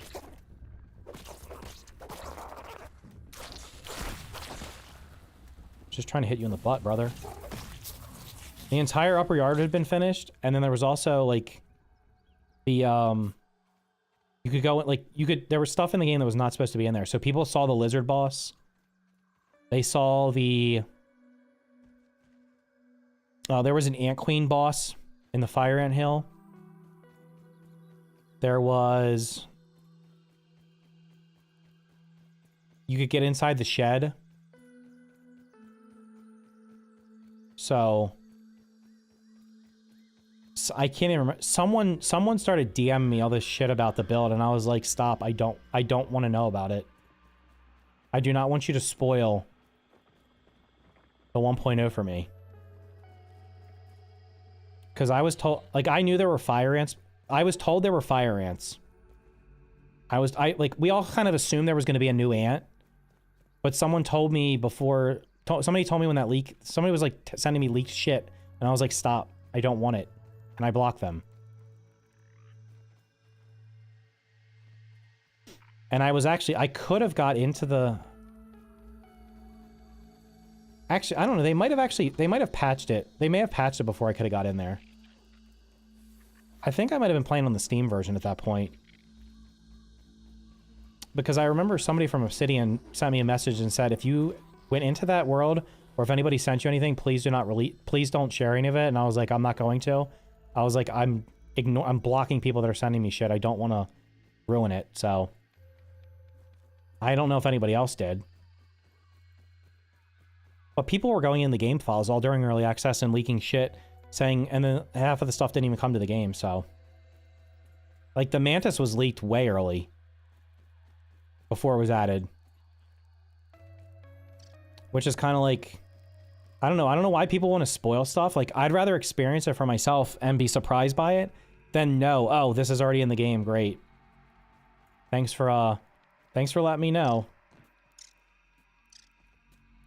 Just trying to hit you in the butt, brother. The entire upper yard had been finished, and then there was also, like, the, you could go, like, there was stuff in the game that was not supposed to be in there. So people saw the lizard boss. They saw the, there was an ant queen boss in the fire ant hill. There was, you could get inside the shed. So I can't even remember. Someone started DMing me all this shit about the build, and I was like, stop. I don't want to know about it. I do not want you to spoil the 1.0 for me. Because I was told, like, I knew there were fire ants. I was told there were fire ants. We all kind of assumed there was going to be a new ant. But someone told me before, somebody told me when that leak, somebody was like sending me leaked shit. And I was like, stop. I don't want it. And I blocked them. And I was actually, I could have got into the... Actually, I don't know. They might have patched it. They may have patched it before I could have got in there. I think I might have been playing on the Steam version at that point. Because I remember somebody from Obsidian sent me a message and said, if you went into that world, or if anybody sent you anything, please don't share any of it. And I was like, I'm not going to. I was like, I'm blocking people that are sending me shit. I don't want to ruin it. So I don't know if anybody else did. But people were going in the game files all during early access and leaking shit, saying, and then half of the stuff didn't even come to the game, so. Like, the Mantis was leaked way early. Before it was added. Which is kind of like, I don't know why people want to spoil stuff. Like, I'd rather experience it for myself and be surprised by it than know, oh, this is already in the game, great. Thanks for letting me know.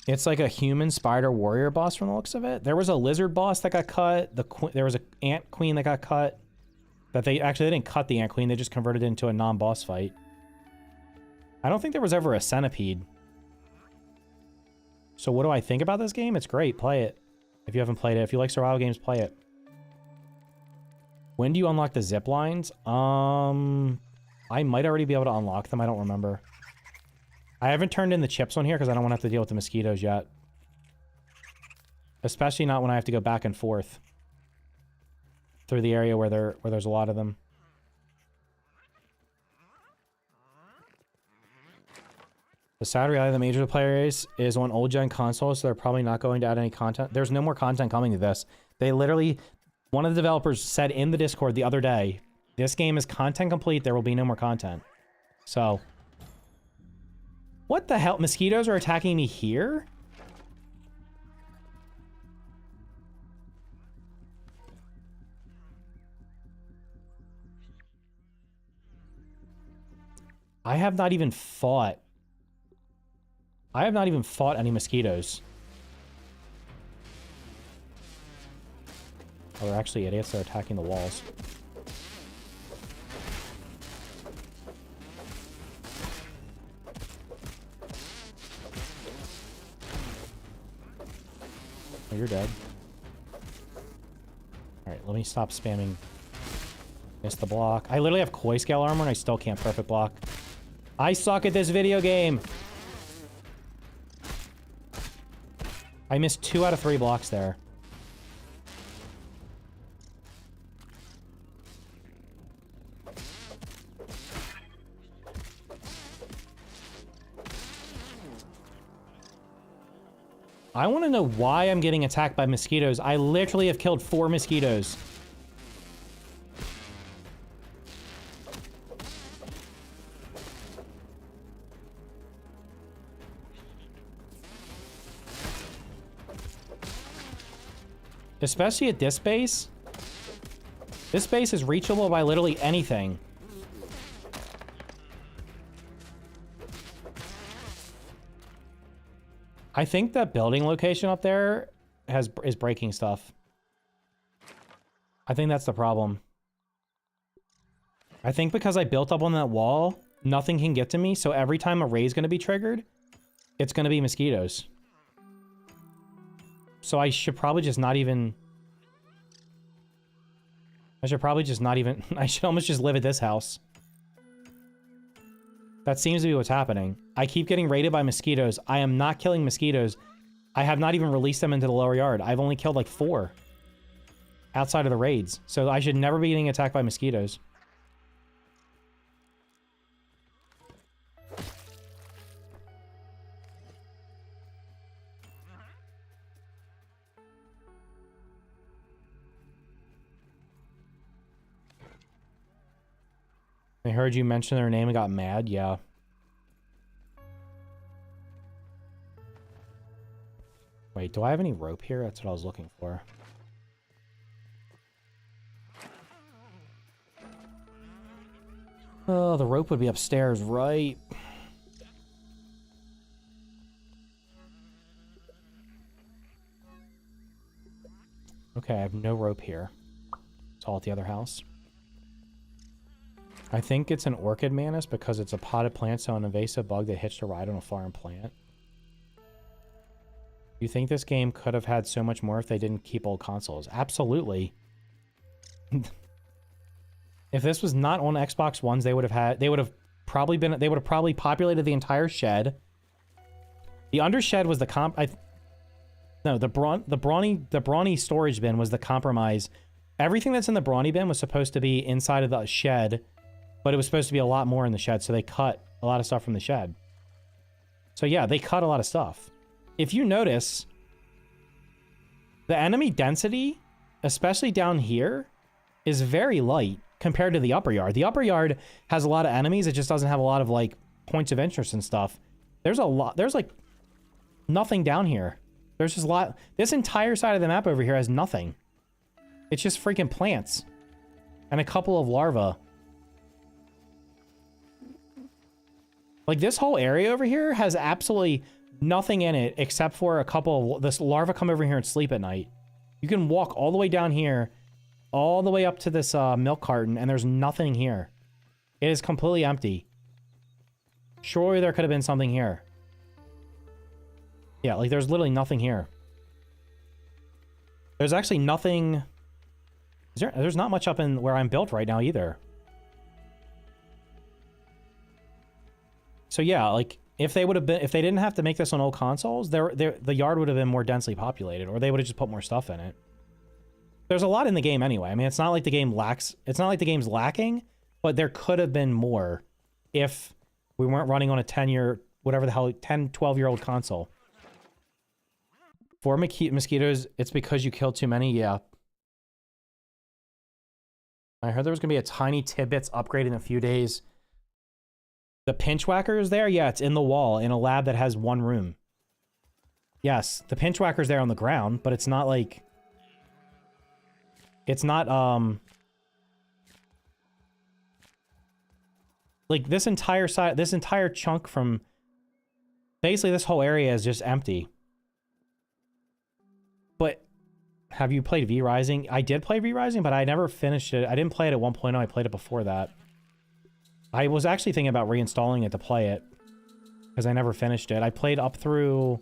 It's like a human spider warrior boss from the looks of it. There was a lizard boss that got cut. There was an ant queen that got cut. But they didn't cut the ant queen. They just converted it into a non-boss fight. I don't think there was ever a centipede. So what do I think about this game? It's great. Play it. If you haven't played it. If you like survival games, play it. When do you unlock the zip lines? I might already be able to unlock them. I don't remember. I haven't turned in the chips on here because I don't want to have to deal with the mosquitoes yet. Especially not when I have to go back and forth through the area where there's a lot of them. The sad reality of the major player is on old gen consoles, so they're probably not going to add any content. There's no more content coming to this. They literally, one of the developers said in the Discord the other day, this game is content complete, there will be no more content. So, what the hell? Mosquitoes are attacking me here? I have not even fought any mosquitoes. Oh, they're actually idiots. They're attacking the walls. Oh, you're dead. Alright, let me stop spamming. Miss the block. I literally have koi scale armor and I still can't perfect block. I suck at this video game! I missed 2 out of 3 blocks there. I want to know why I'm getting attacked by mosquitoes. I literally have killed 4 mosquitoes. Especially at this base. This base is reachable by literally anything. I think that building location up there is breaking stuff. I think that's the problem. I think because I built up on that wall, nothing can get to me, so every time a raid's going to be triggered, it's going to be mosquitoes. So I should probably just not even I should probably just not even... I should almost just live at this house. That seems to be what's happening. I keep getting raided by mosquitoes. I am not killing mosquitoes. I have not even released them into the lower yard. I've only killed like 4 outside of the raids. So I should never be getting attacked by mosquitoes. I heard you mention their name and got mad. Yeah. Wait, do I have any rope here? That's what I was looking for. Oh, the rope would be upstairs, right? Okay, I have no rope here. It's all at the other house. I think it's an orchid mantis because it's a potted plant, so an invasive bug that hitched a ride on a foreign plant. You think this game could have had so much more if they didn't keep old consoles? Absolutely. If this was not on Xbox Ones, they would have probably populated the entire shed. The undershed was the the brawny storage bin was the compromise. Everything that's in the brawny bin was supposed to be inside of the shed, but it was supposed to be a lot more in the shed, so they cut a lot of stuff from the shed. So yeah, they cut a lot of stuff. If you notice, the enemy density, especially down here, is very light compared to the upper yard. The upper yard has a lot of enemies. It just doesn't have a lot of, like, points of interest and stuff. There's like, nothing down here. There's just a lot. This entire side of the map over here has nothing. It's just freaking plants. And a couple of larvae. Like, this whole area over here has absolutely nothing in it except for a couple of... This larva come over here and sleep at night. You can walk all the way down here, all the way up to this milk carton, and there's nothing here. It is completely empty. Surely there could have been something here. Yeah, like, there's literally nothing here. There's actually nothing... There's not much up in where I'm built right now either. So yeah, like, if they didn't have to make this on old consoles, the yard would have been more densely populated, or they would have just put more stuff in it. There's a lot in the game anyway. I mean, it's not like the game lacks... It's not like the game's lacking, but there could have been more if we weren't running on a 10-year... Whatever the hell... 10, 12-year-old console. 4 mosquitoes, it's because you killed too many? Yeah. I heard there was going to be a tiny tidbits upgrade in a few days. The pinch whacker is there? Yeah, it's in the wall in a lab that has 1 room. Yes, the pinch whacker's there on the ground, but it's not like... It's not, like, this entire side, this entire chunk from... Basically, this whole area is just empty. But, have you played V-Rising? I did play V-Rising, but I never finished it. I didn't play it at 1.0, I played it before that. I was actually thinking about reinstalling it to play it. Because I never finished it. I played up through...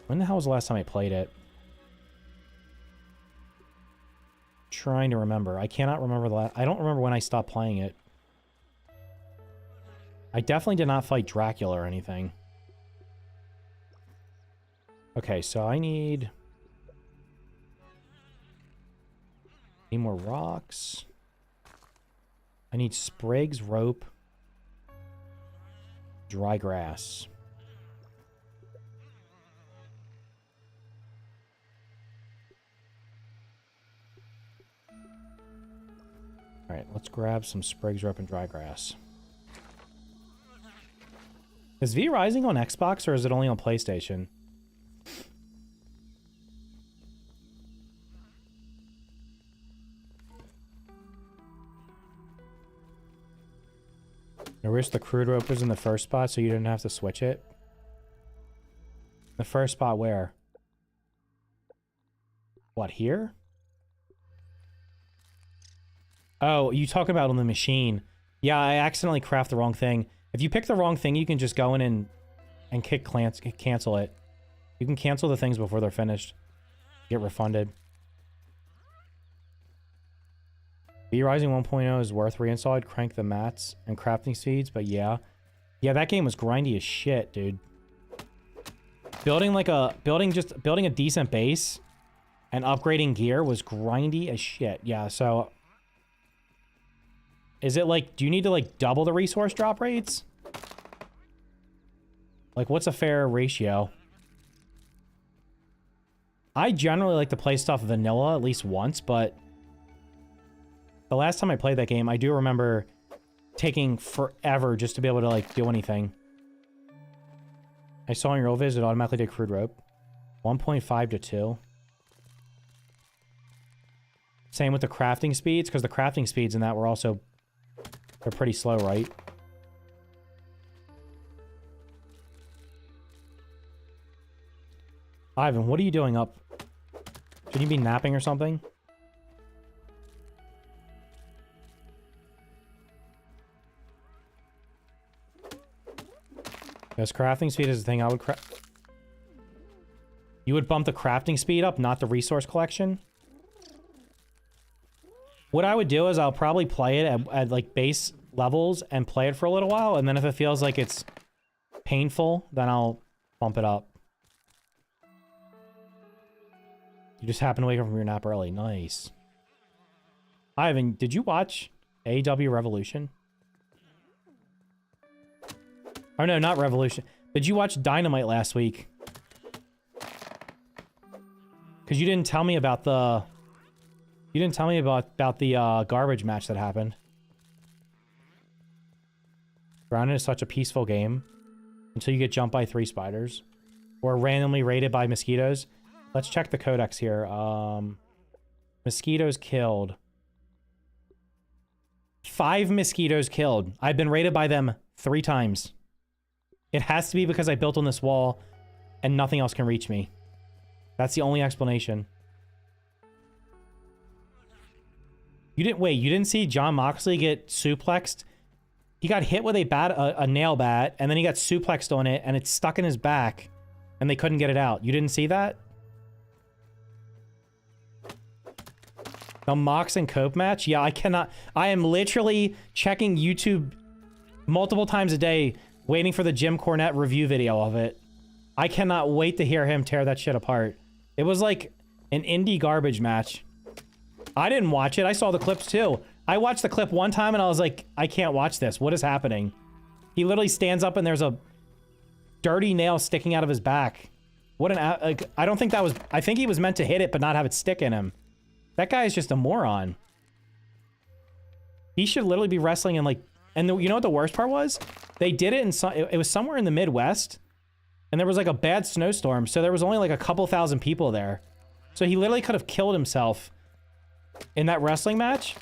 When the hell was the last time I played it? Trying to remember. I cannot remember the last... I don't remember when I stopped playing it. I definitely did not fight Dracula or anything. Okay, so I need more rocks. I need sprigs, rope, dry grass. All right, let's grab some sprigs, rope, and dry grass. Is V-Rising on Xbox or is it only on PlayStation? I wish the crude rope was in the first spot so you didn't have to switch it. The first spot where? What, here? Oh, you talking about on the machine. Yeah, I accidentally craft the wrong thing. If you pick the wrong thing, you can just go in and cancel it. You can cancel the things before they're finished. Get refunded. B Rising 1.0 is worth reinstall. I'd crank the mats and crafting speeds, but yeah. Yeah, that game was grindy as shit, dude. Building a decent base and upgrading gear was grindy as shit. Yeah, so is it like, do you need to like double the resource drop rates? Like, what's a fair ratio? I generally like to play stuff vanilla at least once, but the last time I played that game, I do remember taking forever just to be able to, like, do anything. I saw in your old visit, it automatically did crude rope. 1.5 to 2. Same with the crafting speeds, because the crafting speeds in that were also... They're pretty slow, right? Ivan, what are you doing up? Should you be napping or something? Because crafting speed is the thing I would craft. You would bump the crafting speed up, not the resource collection? What I would do is I'll probably play it at like base levels and play it for a little while, and then if it feels like it's painful, then I'll bump it up. You just happen to wake up from your nap early. Nice. Ivan, did you watch AW Revolution? Oh no, not Revolution. Did you watch Dynamite last week? Because you didn't tell me about the... You didn't tell me about the garbage match that happened. Grounded is such a peaceful game. Until you get jumped by 3 spiders. Or randomly raided by mosquitoes. Let's check the codex here. Mosquitoes killed. 5 mosquitoes killed. I've been raided by them 3 times. It has to be because I built on this wall and nothing else can reach me. That's the only explanation. You didn't see John Moxley get suplexed? He got hit with a nail bat, and then he got suplexed on it, and it's stuck in his back, and they couldn't get it out. You didn't see that? The Mox and Cope match? Yeah, I cannot... I am literally checking YouTube multiple times a day, waiting for the Jim Cornette review video of it. I cannot wait to hear him tear that shit apart. It was like an indie garbage match. I didn't watch it. I saw the clips too. I watched the clip one time and I was like, I can't watch this. What is happening? He literally stands up and there's a dirty nail sticking out of his back. What an... Like, I don't think that was... I think he was meant to hit it but not have it stick in him. That guy is just a moron. He should literally be wrestling in like... And you know what the worst part was? They did it in some... It was somewhere in the Midwest. And there was like a bad snowstorm. So there was only like a couple thousand people there. So he literally could have killed himself in that wrestling match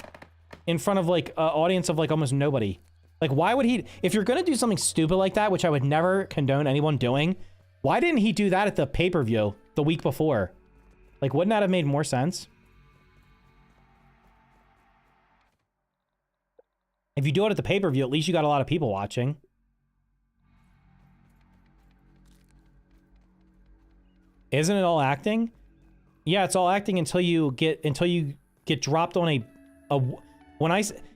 in front of like an audience of like almost nobody. Like why would he... If you're going to do something stupid like that, which I would never condone anyone doing, why didn't he do that at the pay-per-view the week before? Like wouldn't that have made more sense? If you do it at the pay-per-view, at least you got a lot of people watching. Isn't it all acting? Yeah, it's all acting until you get dropped on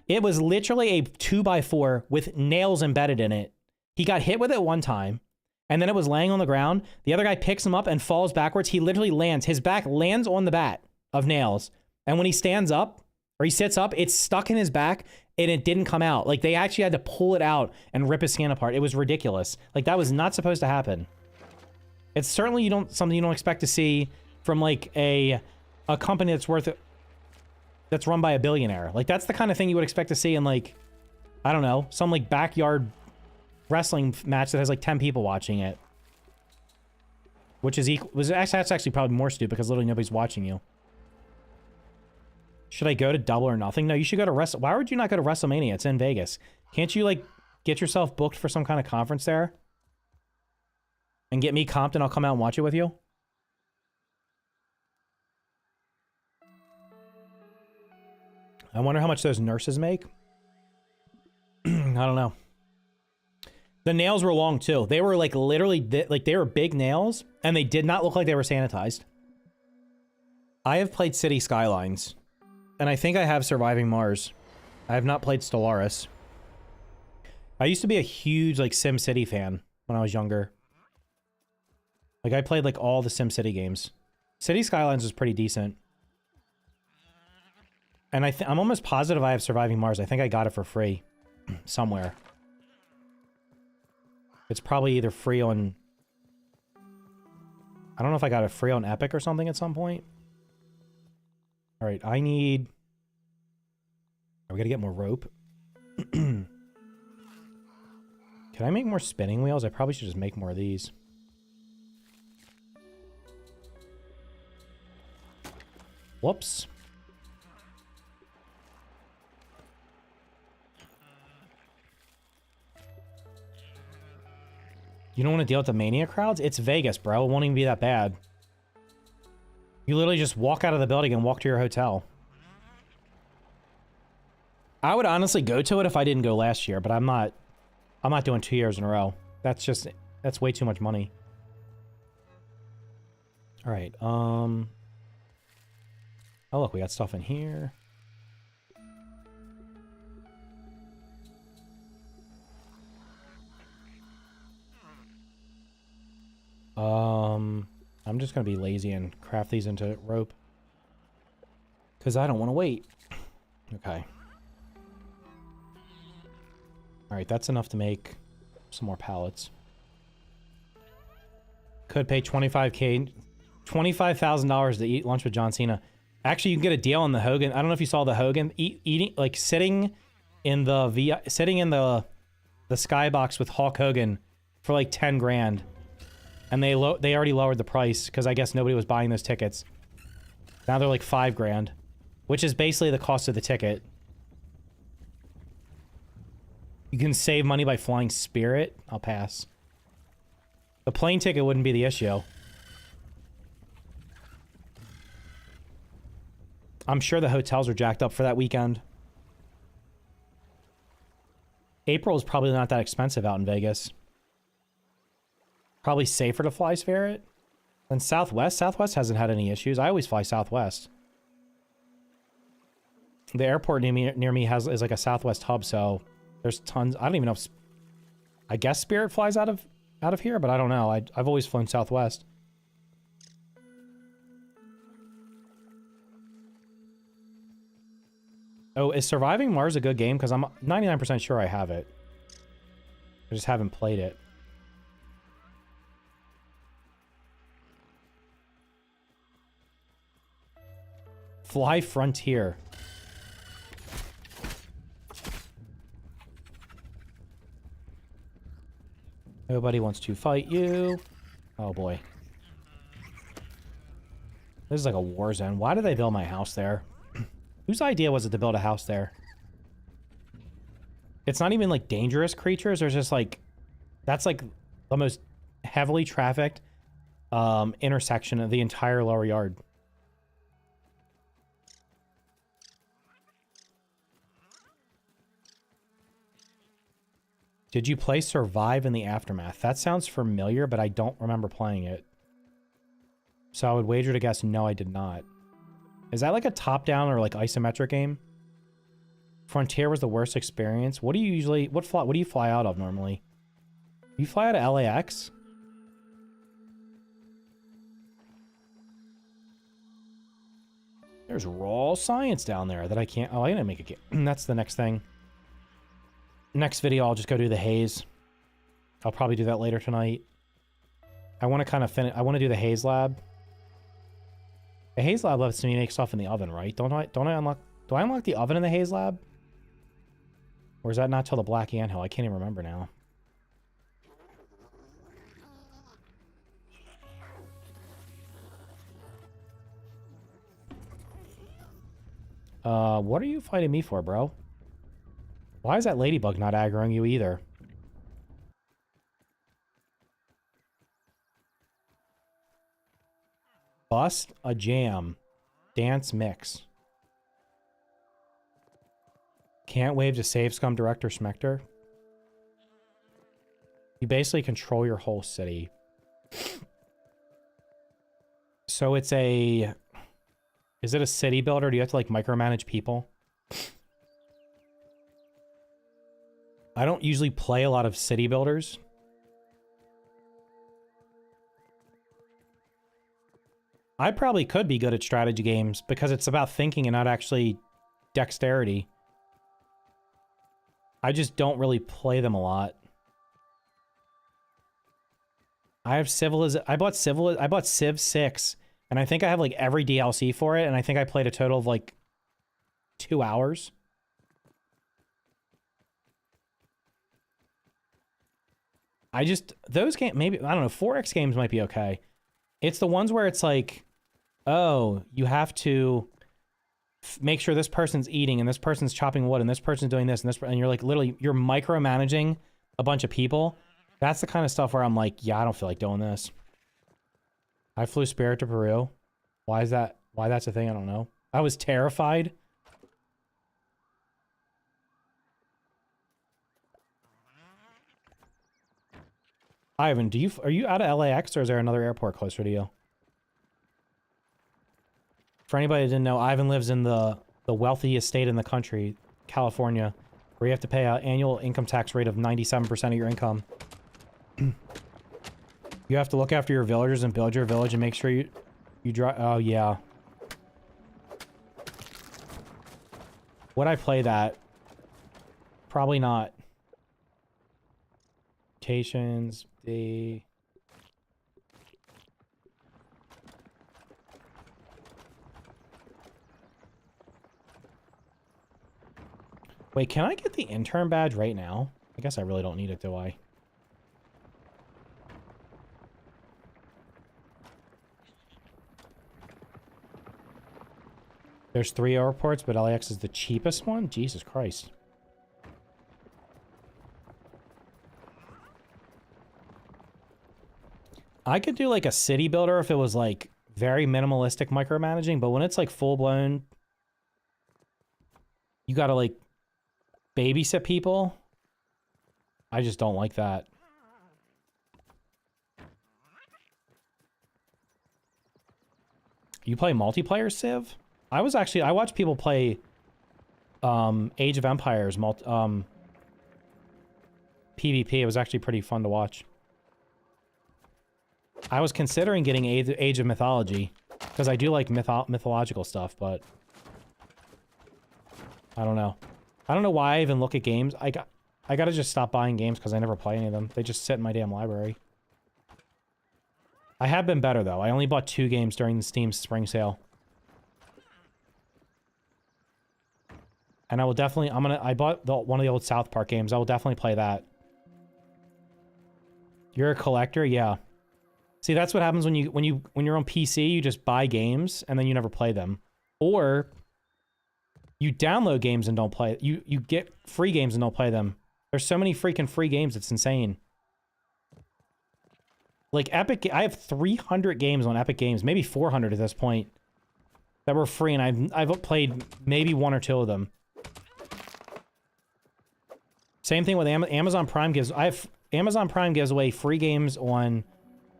it was literally a 2x4 with nails embedded in it. He got hit with it one time, and then it was laying on the ground. The other guy picks him up and falls backwards. He literally lands. His back lands on the bat of nails. And when he stands up, or he sits up, it's stuck in his back, and it didn't come out. Like, they actually had to pull it out and rip his skin apart. It was ridiculous. Like, that was not supposed to happen. It's certainly something you don't expect to see from, like, a company that's run by a billionaire. Like, that's the kind of thing you would expect to see in, like, I don't know, some, like, backyard wrestling match that has, like, 10 people watching it. Which is that's actually probably more stupid because literally nobody's watching you. Should I go to Double or Nothing? No, you should go to Why would you not go to WrestleMania? It's in Vegas. Can't you, like, get yourself booked for some kind of conference there? And get me comped and I'll come out and watch it with you? I wonder how much those nurses make. I don't know. The nails were long, too. They were, like, literally... Like, they were big nails, and they did not look like they were sanitized. I have played City Skylines, and I think I have Surviving Mars. I have not played Stellaris. I used to be a huge, like, SimCity fan when I was younger. Like, I played, like, all the SimCity games. City Skylines was pretty decent. And I'm almost positive I have Surviving Mars. I think I got it for free somewhere. It's probably either free on... I don't know if I got it free on Epic or something at some point. Alright, I need... We gotta get more rope. Can I make more spinning wheels? I probably should just make more of these. Whoops. You don't want to deal with the mania crowds? It's Vegas, bro. It won't even be that bad. You literally just walk out of the building and walk to your hotel. I would honestly go to it if I didn't go last year, but I'm not doing 2 years in a row. That's way too much money. All right. Oh, look, we got stuff in here. I'm just gonna be lazy and craft these into rope. Because I don't want to wait. Okay. Alright, that's enough to make some more pallets. Could pay $25,000 to eat lunch with John Cena. Actually, you can get a deal on the Hogan. I don't know if you saw the Hogan eating, like sitting in the skybox with Hulk Hogan for like 10 grand. And they already lowered the price because I guess nobody was buying those tickets. Now they're like 5 grand, which is basically the cost of the ticket. You can save money by flying Spirit. I'll pass. The plane ticket wouldn't be the issue. I'm sure the hotels are jacked up for that weekend. April is probably not that expensive out in Vegas. Probably safer to fly Spirit than Southwest. Southwest hasn't had any issues. I always fly Southwest. The airport near me is like a Southwest hub, so there's tons. I don't even know if... I guess Spirit flies out of here, but I don't know. I've always flown Southwest. Oh, is Surviving Mars a good game? Because I'm 99% sure I have it. I just haven't played it. Fly Frontier. Nobody wants to fight you. Oh boy. This is like a war zone. Why did they build my house there? Whose idea was it to build a house there? It's not even like dangerous creatures. There's just like... That's like the most heavily trafficked intersection of the entire lower yard. Did you play Survive in the Aftermath? That sounds familiar, but I don't remember playing it. So I would wager to guess no, I did not. Is that like a top-down or like isometric game? Frontier was the worst experience. What do you usually... What do you fly out of normally? You fly out of LAX? There's raw science down there that I can't... Oh, I didn't make a game. That's the next thing. Next video, I'll just go do the haze. I'll probably do that later tonight. I want to kind of finish... I want to do the haze lab. The haze lab lets me make stuff in the oven, right? Don't I unlock... Do I unlock the oven in the haze lab? Or is that not till the black anthill? I can't even remember now. What are you fighting me for, bro? Why is that ladybug not aggroing you either? Bust a jam. Dance mix. Can't wave to save scum director Smector. You basically control your whole city. So it's a... Is it a city builder? Do you have to like micromanage people? I don't usually play a lot of city builders. I probably could be good at strategy games because it's about thinking and not actually dexterity. I just don't really play them a lot. I have I bought Civ 6, and I think I have like every DLC for it, and I think I played a total of like 2 hours. Those games, maybe, I don't know, 4X games might be okay. It's the ones where it's like, oh, you have to make sure this person's eating and this person's chopping wood and this person's doing this and this, and you're like literally, you're micromanaging a bunch of people. That's the kind of stuff where I'm like, yeah, I don't feel like doing this. I flew Spirit to Peru. Why is that? Why that's a thing? I don't know. I was terrified. Ivan, are you out of LAX or is there another airport closer to you? For anybody that didn't know, Ivan lives in the wealthiest state in the country, California, where you have to pay an annual income tax rate of 97% of your income. You have to look after your villagers and build your village and make sure you drive. Oh, yeah. Would I play that? Probably not. Mutations, the... Wait, can I get the intern badge right now? I guess I really don't need it, do I? There's 3 airports, but LAX is the cheapest one? Jesus Christ. I could do like a city builder if it was like very minimalistic micromanaging, but when it's like full-blown, you gotta like babysit people. I just don't like that. You play multiplayer Civ? I watched people play Age of Empires PvP. It was actually pretty fun to watch. I was considering getting Age of Mythology because I do like mythological stuff, but I don't know. I don't know why I even look at games. I gotta just stop buying games because I never play any of them. They just sit in my damn library. I have been better though. I only bought 2 games during the Steam spring sale. And I will definitely, I bought one of the old South Park games. I will definitely play that. You're a collector? Yeah. See, that's what happens when you're on PC, you just buy games and then you never play them. Or you download games and don't play. You get free games and don't play them. There's so many freaking free games, it's insane. Like Epic, I have 300 games on Epic Games, maybe 400 at this point, that were free, and I've played maybe 1 or 2 of them. Same thing with Amazon Prime Amazon Prime gives away free games on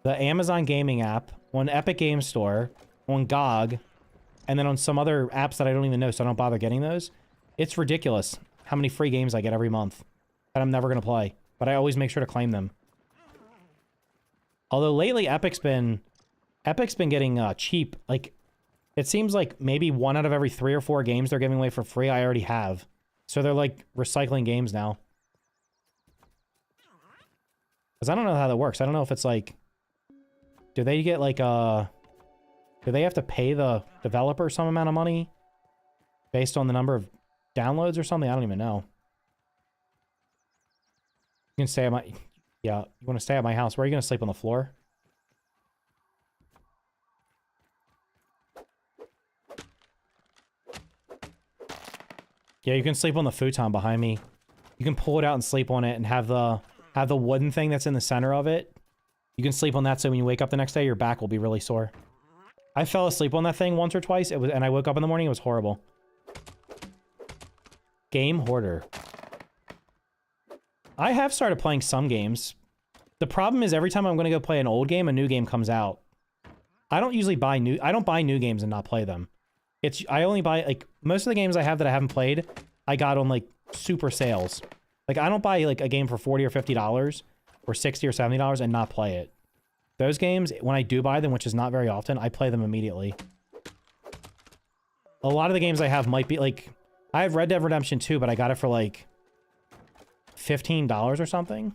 the Amazon Gaming app, on Epic Games Store, on GOG, and then on some other apps that I don't even know, so I don't bother getting those. It's ridiculous how many free games I get every month that I'm never going to play, but I always make sure to claim them. Although lately Epic's been getting cheap. Like, it seems like maybe 1 out of every 3 or 4 games they're giving away for free I already have. So they're like recycling games now. Because I don't know how that works. I don't know if it's like... Do they get like do they have to pay the developer some amount of money based on the number of downloads or something? I don't even know. You can stay at my... Yeah, you want to stay at my house. Where are you going to sleep, on the floor? Yeah, you can sleep on the futon behind me. You can pull it out and sleep on it and have the wooden thing that's in the center of it. You can sleep on that so when you wake up the next day, your back will be really sore. I fell asleep on that thing once or twice, and I woke up in the morning, it was horrible. Game Hoarder. I have started playing some games. The problem is every time I'm going to go play an old game, a new game comes out. I don't usually buy new... I don't buy new games and not play them. I only buy, like, most of the games I have that I haven't played, I got on, like, super sales. Like, I don't buy, like, a game for $40 or $50 or $60 or $70 and not play it. Those games, when I do buy them, which is not very often, I play them immediately. A lot of the games I have might be, like, I have Red Dead Redemption 2, but I got it for, like, $15 or something.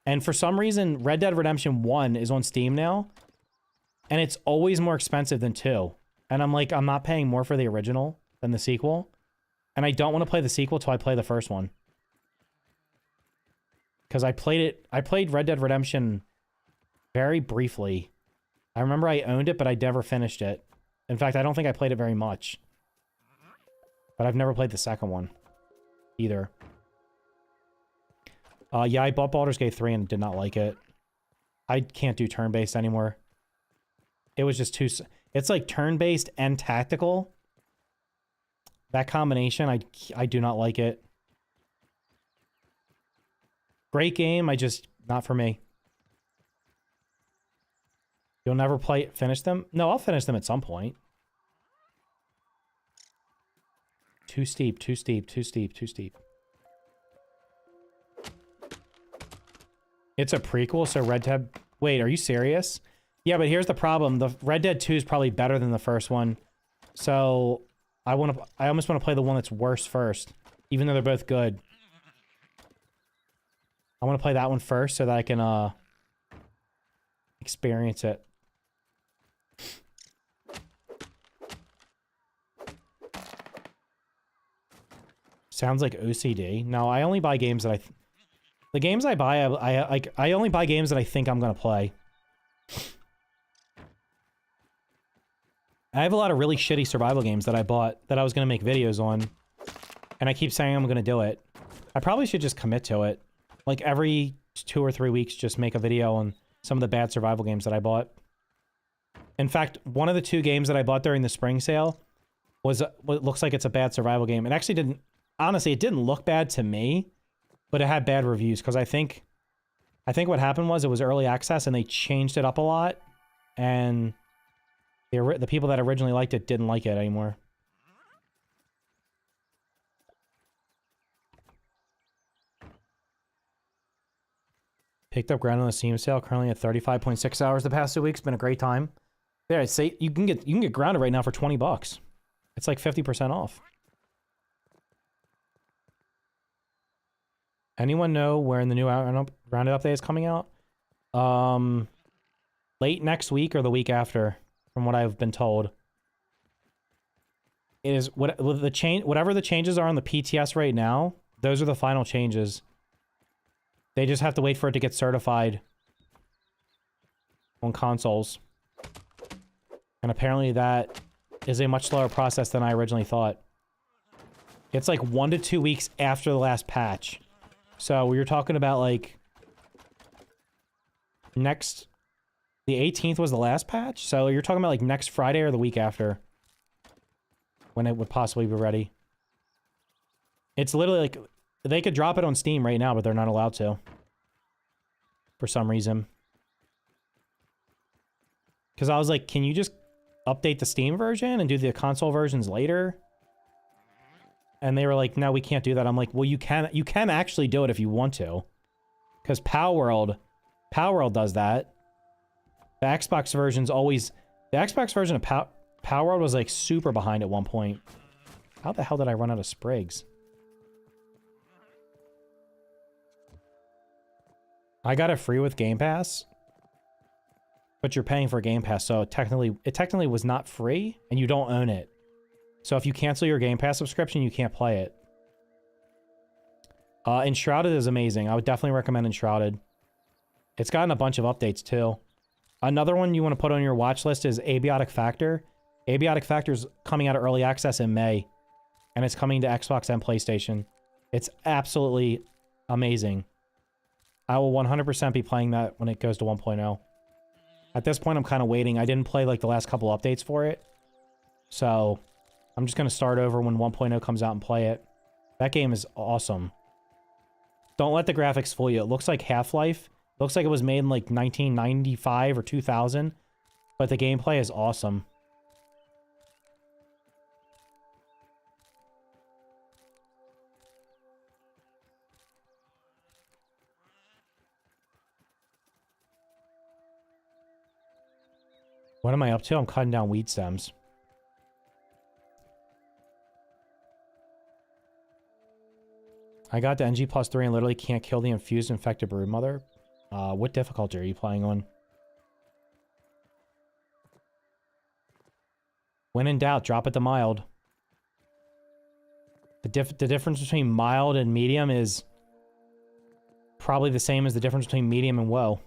And for some reason, Red Dead Redemption 1 is on Steam now, and it's always more expensive than 2. And I'm like, I'm not paying more for the original than the sequel. And I don't want to play the sequel till I play the first one. Because I played Red Dead Redemption very briefly. I remember I owned it, but I never finished it. In fact, I don't think I played it very much. But I've never played the second one either. Yeah, I bought Baldur's Gate 3 and did not like it. I can't do turn-based anymore. It was just too... It's like turn-based and tactical. That combination, I do not like it. Great game, not for me. You'll never finish them? No, I'll finish them at some point. Too steep, too steep, too steep, too steep. It's a prequel, so Red Dead... Wait, are you serious? Yeah, but here's the problem. The Red Dead 2 is probably better than the first one. So, I almost want to play the one that's worse first. Even though they're both good. I want to play that one first so that I can, experience it. Sounds like OCD. No, I only buy games that the games I buy, I only buy games that I think I'm gonna play. I have a lot of really shitty survival games that I bought that I was gonna make videos on. And I keep saying I'm gonna do it. I probably should just commit to it. Like every 2 or 3 weeks, just make a video on some of the bad survival games that I bought. In fact, one of the 2 games that I bought during the spring sale was what looks like it's a bad survival game. It actually didn't, honestly, it didn't look bad to me, but it had bad reviews because I think what happened was it was early access and they changed it up a lot, and the people that originally liked it didn't like it anymore. Picked up ground on the Steam sale, currently at 35.6 hours the past 2 weeks. Been a great time. Yeah, I'd say you can get grounded right now for $20. It's like 50% off. Anyone know when the new Rounded update is coming out? Late next week or the week after, from what I've been told. It is whatever the changes are on the PTS right now. Those are the final changes. They just have to wait for it to get certified on consoles. And apparently that is a much slower process than I originally thought. It's like 1 to 2 weeks after the last patch. So you're talking about like the 18th was the last patch. So you're talking about like next Friday or the week after when it would possibly be ready. It's literally like they could drop it on Steam right now, but they're not allowed to for some reason. Because I was like, can you just update the Steam version and do the console versions later? And they were like, no, we can't do that. I'm like, well, you can actually do it if you want to. Because Power World does that. The Xbox version's always... The Xbox version of Power World was like super behind at one point. How the hell did I run out of sprigs? I got it free with Game Pass. But you're paying for Game Pass, so it technically was not free, and you don't own it. So if you cancel your Game Pass subscription, you can't play it. Enshrouded is amazing. I would definitely recommend Enshrouded. It's gotten a bunch of updates, too. Another one you want to put on your watch list is Abiotic Factor. Abiotic Factor is coming out of Early Access in May, and it's coming to Xbox and PlayStation. It's absolutely amazing. I will 100% be playing that when it goes to 1.0. At this point, I'm kind of waiting. I didn't play like the last couple updates for it. So I'm just going to start over when 1.0 comes out and play it. That game is awesome. Don't let the graphics fool you. It looks like Half-Life. Looks like it was made in like 1995 or 2000. But the gameplay is awesome. What am I up to? I'm cutting down weed stems. I got to NG +3 and literally can't kill the infused infected broodmother. What difficulty are you playing on? When in doubt, drop it to mild. The difference between mild and medium is probably the same as the difference between medium and woe.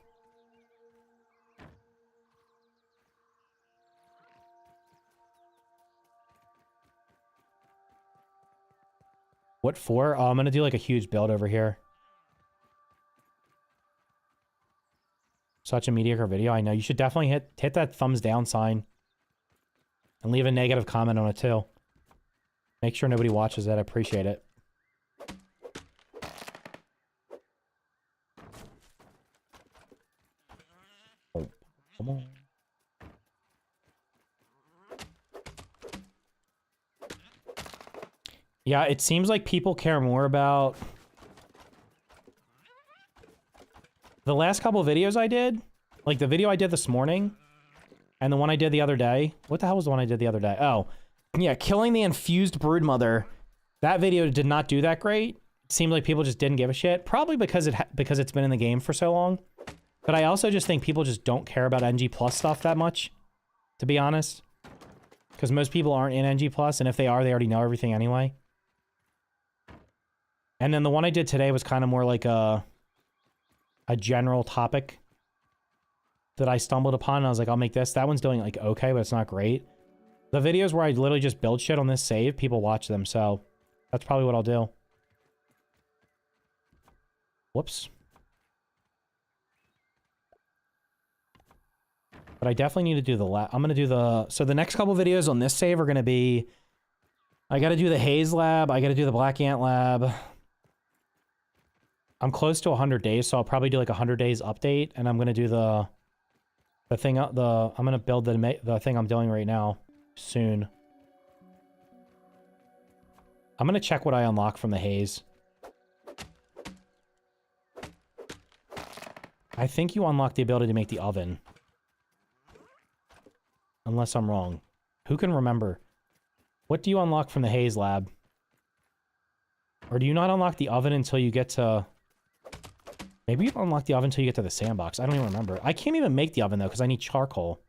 What for? Oh, I'm gonna do like a huge build over here. Such a mediocre video. I know. You should definitely hit that thumbs down sign. And leave a negative comment on it too. Make sure nobody watches that. I appreciate it. Oh, come on. Yeah, it seems like people care more about the last couple of videos I did. Like the video I did this morning and the one I did the other day. What the hell was the one I did the other day? Oh, yeah, killing the infused broodmother. That video did not do that great. It seemed like people just didn't give a shit. Probably because it's been in the game for so long. But I also just think people just don't care about NG Plus stuff that much, to be honest. Because most people aren't in NG Plus, and if they are, they already know everything anyway. And then the one I did today was kind of more like a general topic that I stumbled upon. And I was like, I'll make this. That one's doing like okay, but it's not great. The videos where I literally just build shit on this save, people watch them, so that's probably what I'll do. Whoops. But I definitely need to do the I'm going to do the... So the next couple videos on this save are going to be... I got to do the Haze lab. I got to do the Black Ant lab. I'm close to 100 days, so I'll probably do like a 100 days update, and I'm going to do the thing... I'm going to build the thing I'm doing right now soon. I'm going to check what I unlock from the Haze. I think you unlock the ability to make the oven. Unless I'm wrong. Who can remember? What do you unlock from the Haze lab? Or do you not unlock the oven until you get to... Maybe you unlock the oven until you get to the sandbox. I don't even remember. I can't even make the oven, though, because I need charcoal.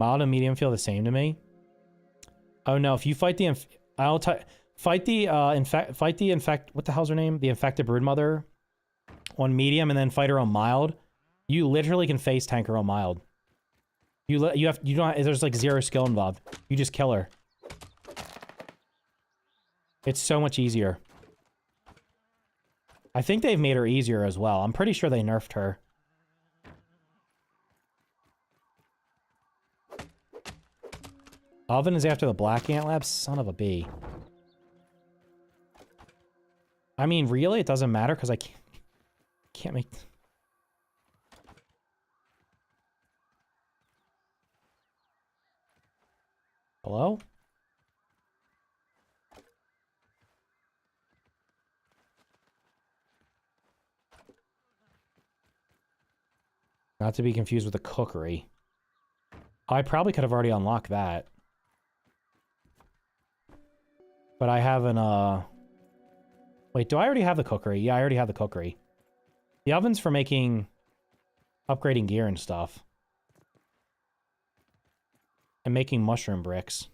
Mild and medium feel the same to me. Oh, no. If you fight the... Fight the what the hell's her name? The infected broodmother on medium and then fight her on mild. You literally can face tank her on mild. There's like zero skill involved. You just kill her. It's so much easier. I think they've made her easier as well. I'm pretty sure they nerfed her. Oven is after the Black Ant lab? Son of a bee. I mean, really? It doesn't matter because I can't make... Hello? Not to be confused with the cookery. I probably could have already unlocked that. But I haven't, Wait, do I already have the cookery? Yeah, I already have the cookery. The oven's for making... upgrading gear and stuff. And making mushroom bricks.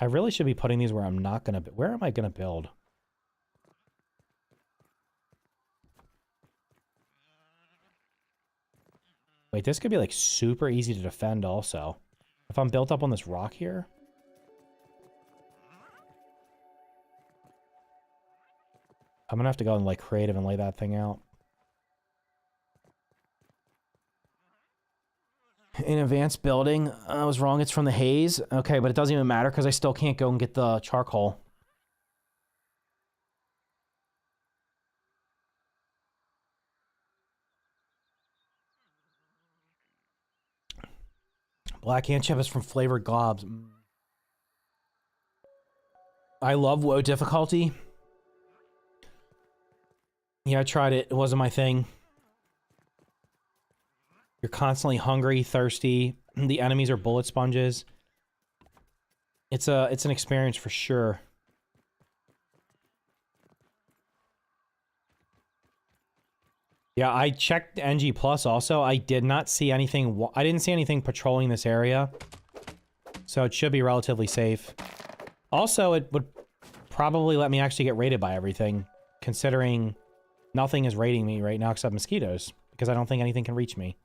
I really should be putting these where I'm not gonna... Where am I gonna build? Wait, this could be like super easy to defend also. If I'm built up on this rock here. I'm gonna have to go and like creative and lay that thing out. In advanced building, I was wrong, it's from the Haze. Okay, but it doesn't even matter because I still can't go and get the charcoal. Black Ant chip is from flavored globs. I love WoW difficulty. Yeah, I tried it. It wasn't my thing. You're constantly hungry, thirsty. The enemies are bullet sponges. It's an experience for sure. Yeah, I checked NG Plus also. I did not see anything. I didn't see anything patrolling this area. So it should be relatively safe. Also, it would probably let me actually get raided by everything, considering nothing is raiding me right now except mosquitoes, because I don't think anything can reach me.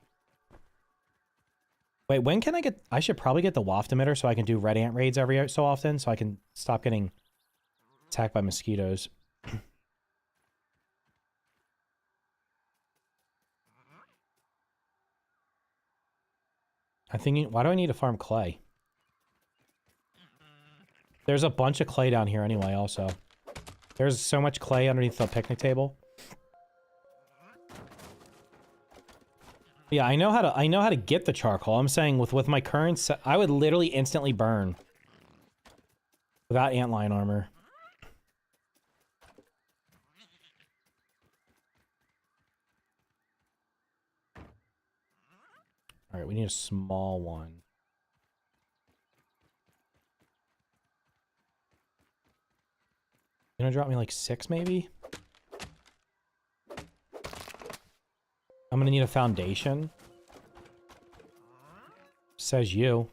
Wait, when can I get... I should probably get the waft emitter so I can do red ant raids every so often, so I can stop getting attacked by mosquitoes. I'm thinking, why do I need to farm clay? There's a bunch of clay down here anyway, also. There's so much clay underneath the picnic table. Yeah, I know how to get the charcoal. I'm saying with my current set, I would literally instantly burn without antlion armor. All right, we need a small one. You gonna drop me like 6 maybe? I'm gonna need a foundation. Says you.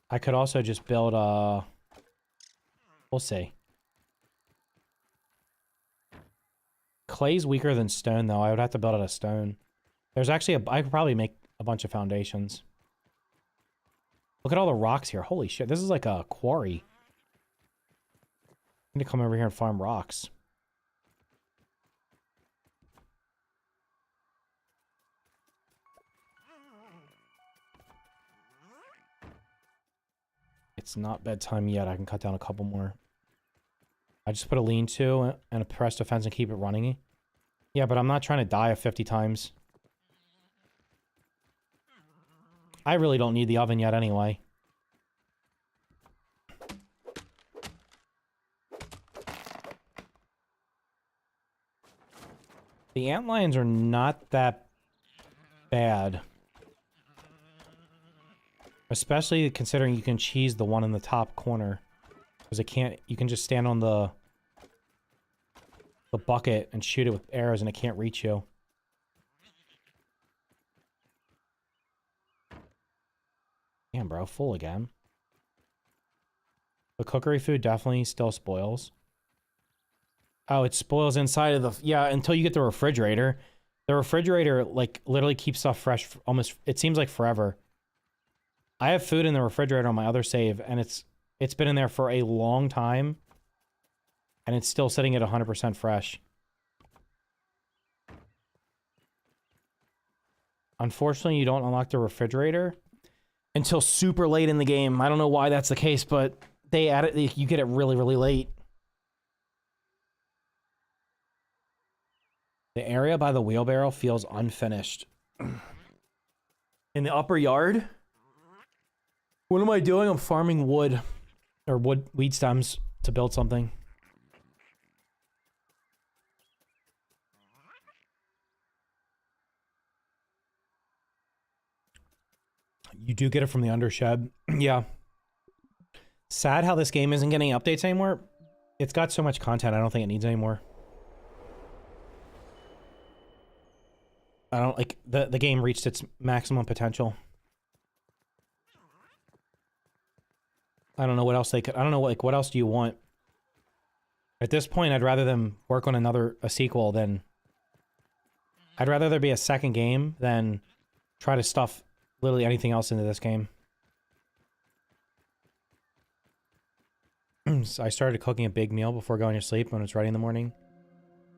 I could also just build a... We'll see. Clay's weaker than stone, though. I would have to build out of stone. There's actually a... I could probably make a bunch of foundations. Look at all the rocks here. Holy shit, this is like a quarry. I need to come over here and farm rocks. It's not bedtime yet. I can cut down a couple more. I just put a lean-to and a press defense and keep it running. Yeah, but I'm not trying to die 50 times. I really don't need the oven yet anyway. The antlions are not that bad. Especially considering you can cheese the one in the top corner. Because it can't... You can just stand on the bucket and shoot it with arrows and it can't reach you. Damn, bro. Full again. The cookery food definitely still spoils. Oh, it spoils inside of the... Yeah, until you get the refrigerator. The refrigerator, like, literally keeps stuff fresh almost... It seems like forever. I have food in the refrigerator on my other save, and it's been in there for a long time. And it's still sitting at 100% fresh. Unfortunately, you don't unlock the refrigerator until super late in the game. I don't know why that's the case, but they add it... You get it really, really late. The area by the wheelbarrow feels unfinished. In the upper yard? What am I doing? I'm farming wood. Or weed stems to build something. You do get it from the undershed. Yeah. Sad how this game isn't getting updates anymore. It's got so much content, I don't think it needs anymore. I don't like the game reached its maximum potential. I don't know what else they could... I don't know, like, what else do you want? At this point, I'd rather them work on a sequel than... I'd rather there be a second game than try to stuff literally anything else into this game. So I started cooking a big meal before going to sleep when it's ready in the morning.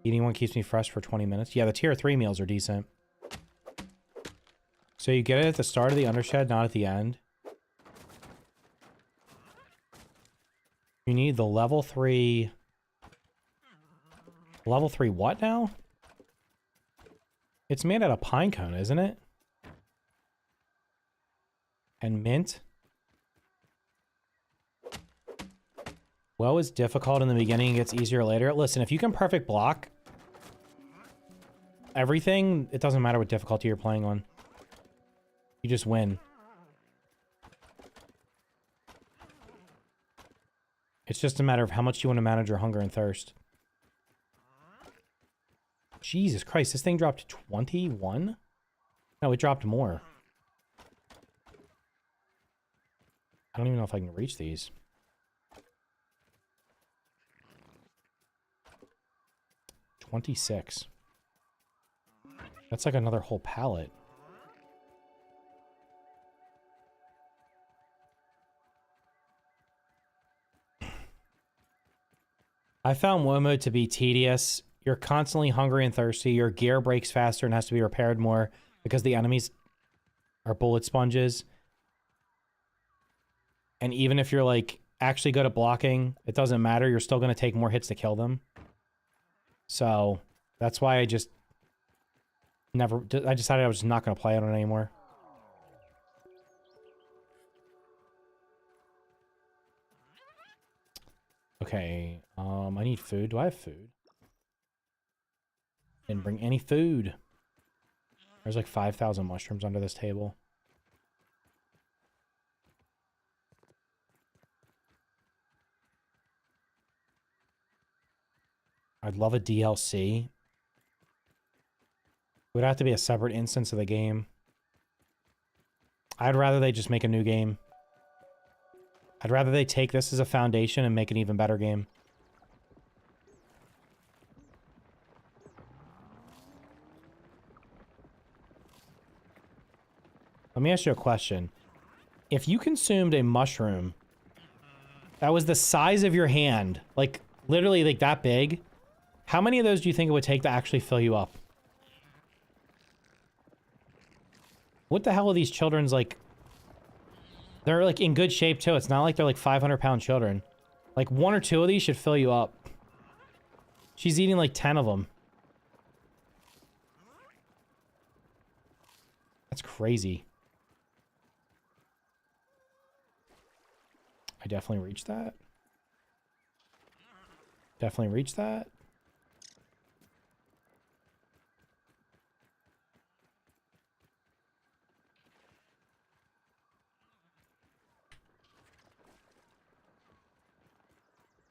Eating one keeps me fresh for 20 minutes. Yeah, the tier 3 meals are decent. So you get it at the start of the undershed, not at the end. You need the level 3... Level 3 what now? It's made out of pine cone, isn't it? And mint? Woe is difficult in the beginning and gets easier later. Listen, if you can perfect block everything, it doesn't matter what difficulty you're playing on. You just win. It's just a matter of how much you want to manage your hunger and thirst. Jesus Christ, this thing dropped 21? No, it dropped more. I don't even know if I can reach these. 26. That's like another whole pallet. I found WoW mode to be tedious. You're constantly hungry and thirsty. Your gear breaks faster and has to be repaired more because the enemies are bullet sponges. And even if you're like actually good at blocking, it doesn't matter. You're still going to take more hits to kill them. So that's why I just I decided I was not going to play on it anymore. Okay, I need food. Do I have food? Didn't bring any food. There's like 5,000 mushrooms under this table. I'd love a DLC. It would have to be a separate instance of the game. I'd rather they just make a new game. I'd rather they take this as a foundation and make an even better game. Let me ask you a question. If you consumed a mushroom that was the size of your hand, like literally like that big, how many of those do you think it would take to actually fill you up? What the hell are these children's like? They're like in good shape too. It's not like they're like 500-pound children. Like 1 or 2 of these should fill you up. She's eating like 10 of them. That's crazy. I definitely reached that. Definitely reached that.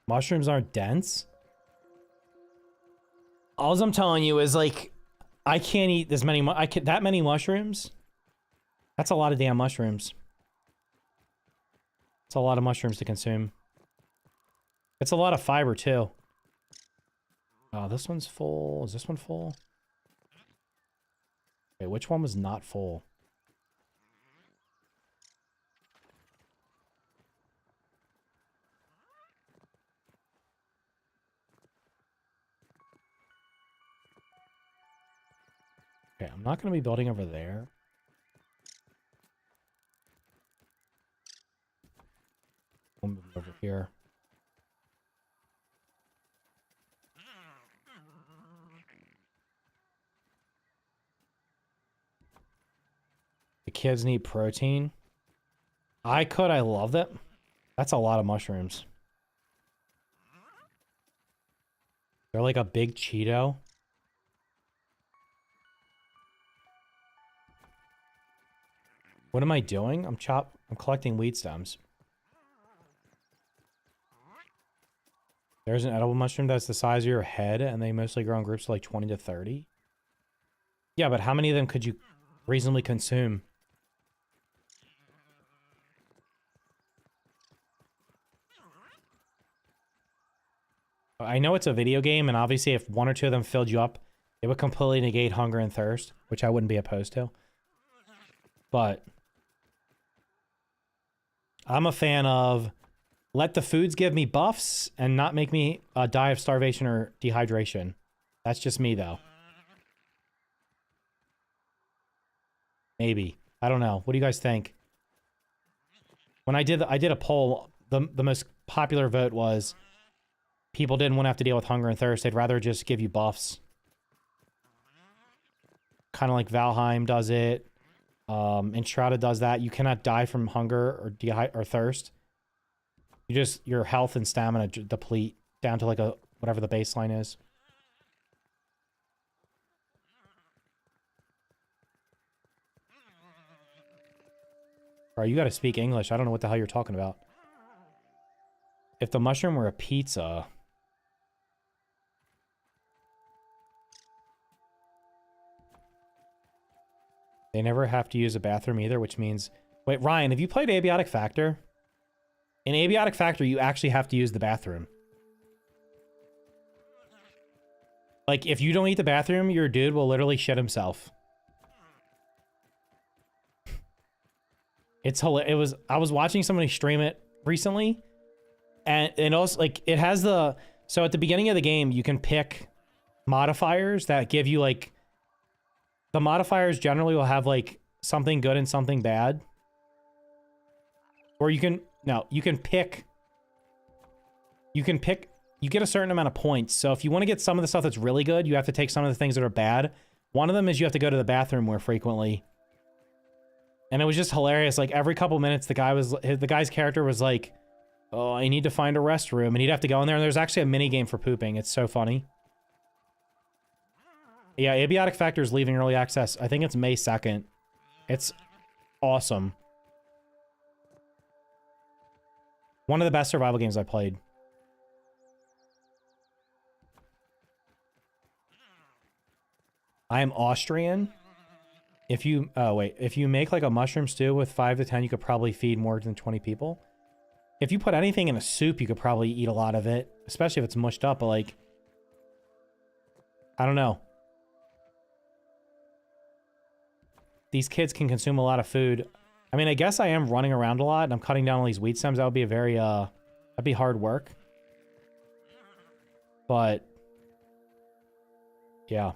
Mushrooms aren't dense. All I'm telling you is like, I can't eat this many. That many mushrooms. That's a lot of damn mushrooms. It's a lot of mushrooms to consume. It's a lot of fiber too. Oh, this one's full. Is this one full? Okay, which one was not full? Okay, I'm not going to be building over there. We'll move over here. The kids need protein. I love that. That's a lot of mushrooms. They're like a big Cheeto. What am I doing? I'm collecting weed stems. There's an edible mushroom that's the size of your head, and they mostly grow in groups of like 20 to 30. Yeah, but how many of them could you reasonably consume? I know it's a video game, and obviously if 1 or 2 of them filled you up, it would completely negate hunger and thirst, which I wouldn't be opposed to. But I'm a fan of let the foods give me buffs and not make me die of starvation or dehydration. That's just me, though. Maybe. I don't know. What do you guys think? When I did a poll, the most popular vote was people didn't want to have to deal with hunger and thirst. They'd rather just give you buffs. Kind of like Valheim does it. Enshrouded does that. You cannot die from hunger or thirst your health and stamina deplete down to like a whatever the baseline is. Bro, you gotta speak English. I don't know what the hell you're talking about. If the mushroom were a pizza... They never have to use a bathroom either, which means... Wait, Ryan, have you played Abiotic Factor? In Abiotic Factor, you actually have to use the bathroom. Like, if you don't eat the bathroom, your dude will literally shit himself. It's hilarious. I was watching somebody stream it recently, and also, like, it has the... So at the beginning of the game, you can pick modifiers that give you, like... The modifiers generally will have, like, something good and something bad. Or you can... No, you can pick... You get a certain amount of points. So if you want to get some of the stuff that's really good, you have to take some of the things that are bad. One of them is you have to go to the bathroom more frequently. And it was just hilarious. Like, every couple minutes, the guy's character was like, oh, I need to find a restroom. And he'd have to go in there. And there's actually a mini game for pooping. It's so funny. Yeah, Abiotic Factor is leaving early access. I think it's May 2nd. It's awesome. One of the best survival games I played. I am Austrian. If you... Oh, wait. If you make, like, a mushroom stew with 5 to 10, you could probably feed more than 20 people. If you put anything in a soup, you could probably eat a lot of it. Especially if it's mushed up, but, like... I don't know. These kids can consume a lot of food. I mean, I guess I am running around a lot, and I'm cutting down all these weed stems. That would be a very, that'd be hard work. But... Yeah.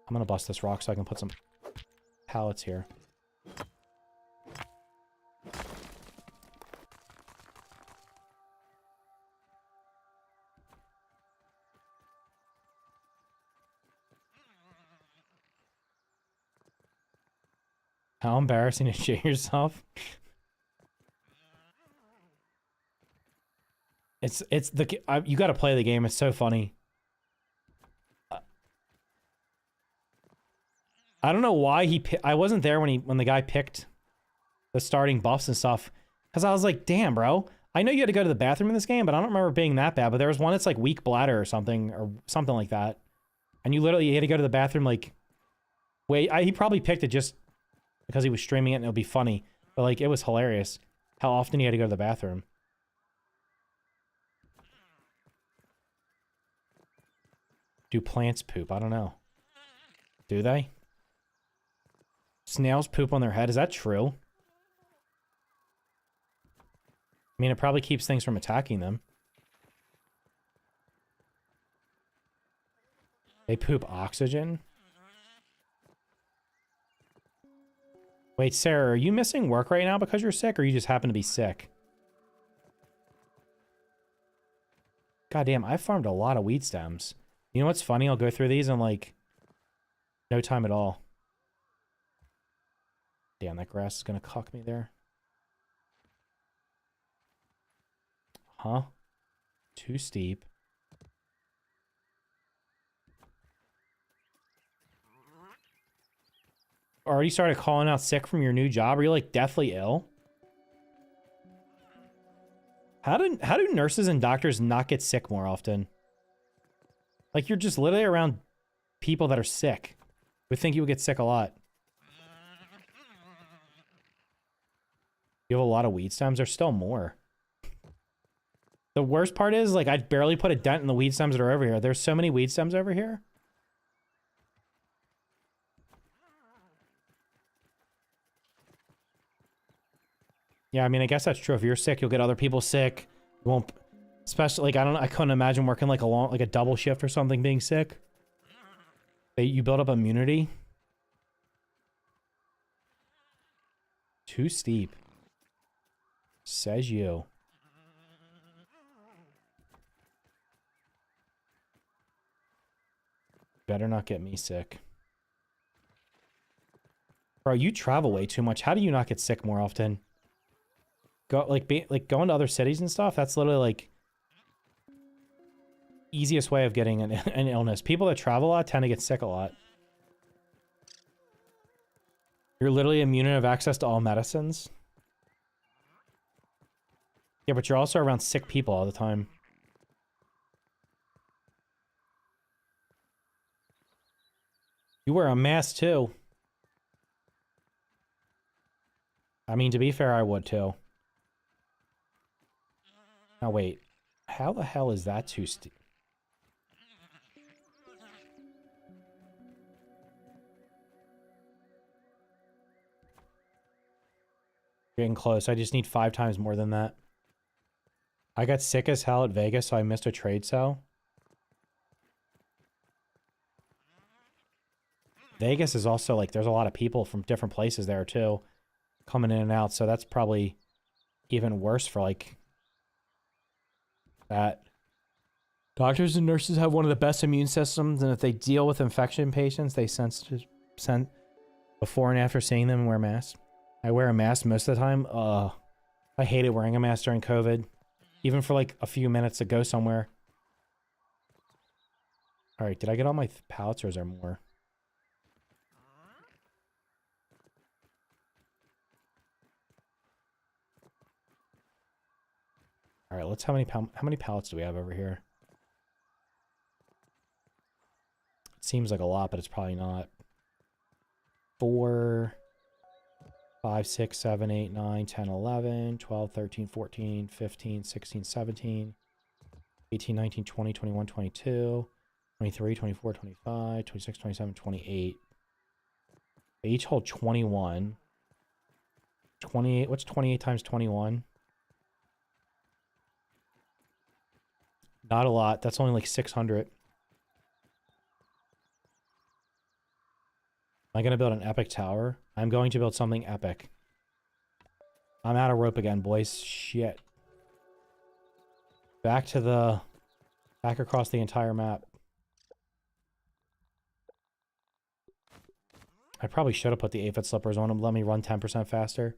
I'm gonna bust this rock so I can put some pallets here. How embarrassing to shit yourself. You gotta play the game. It's so funny. I don't know why I wasn't there when the guy picked the starting buffs and stuff. Because I was like, damn, bro. I know you had to go to the bathroom in this game, but I don't remember it being that bad. But there was one that's like weak bladder or something like that. And you literally had to go to the bathroom like... Wait, he probably picked it just because he was streaming it and it'll be funny. But like, it was hilarious how often he had to go to the bathroom. Do plants poop? I don't know. Do they? Snails poop on their head? Is that true? I mean, it probably keeps things from attacking them. They poop oxygen? Wait, Sarah, are you missing work right now because you're sick, or you just happen to be sick? Goddamn, I farmed a lot of weed stems. You know what's funny? I'll go through these in, like, no time at all. Damn, that grass is gonna cuck me there. Huh? Too steep. Already started calling out sick from your new job? Are you, like, deathly ill? How do nurses and doctors not get sick more often? Like, you're just literally around people that are sick. Would think you would get sick a lot. You have a lot of weed stems? There's still more. The worst part is, like, I barely put a dent in the weed stems that are over here. There's so many weed stems over here. Yeah, I mean, I guess that's true. If you're sick, you'll get other people sick. You won't... Especially, like, I couldn't imagine working, like, a double shift or something being sick. You build up immunity. Too steep. Says you. Better not get me sick. Bro, you travel way too much. How do you not get sick more often? going to other cities and stuff. That's literally like easiest way of getting an illness. People that travel a lot tend to get sick a lot. You're literally immune and have access to all medicines. Yeah, but you're also around sick people all the time. You wear a mask too. I mean, to be fair, I would too. Now wait, how the hell is that too steep? Getting close. I just need 5 times more than that. I got sick as hell at Vegas, so I missed a trade sale. Vegas is also like, there's a lot of people from different places there too, coming in and out, so that's probably even worse for like that. Doctors and nurses have one of the best immune systems, and if they deal with infection patients, they sense before and after seeing them and wear masks. I wear a mask most of the time. I hated wearing a mask during COVID, even for like a few minutes to go somewhere. All right, did I get all my pallets or is there more? All right, let's how many pallets do we have over here? It seems like a lot, but it's probably not. 4, 5, 6, 7, 8, 9, 10, 11, 12, 13, 14, 15, 16, 17, 18, 19, 20, 21, 22, 23, 24, 25, 26, 27, 28. They each hold 21. 28, what's 28 times 21? Not a lot. That's only like 600. Am I going to build an epic tower? I'm going to build something epic. I'm out of rope again, boys. Shit. Back across the entire map. I probably should have put the 8-foot slippers on them. Let me run 10% faster.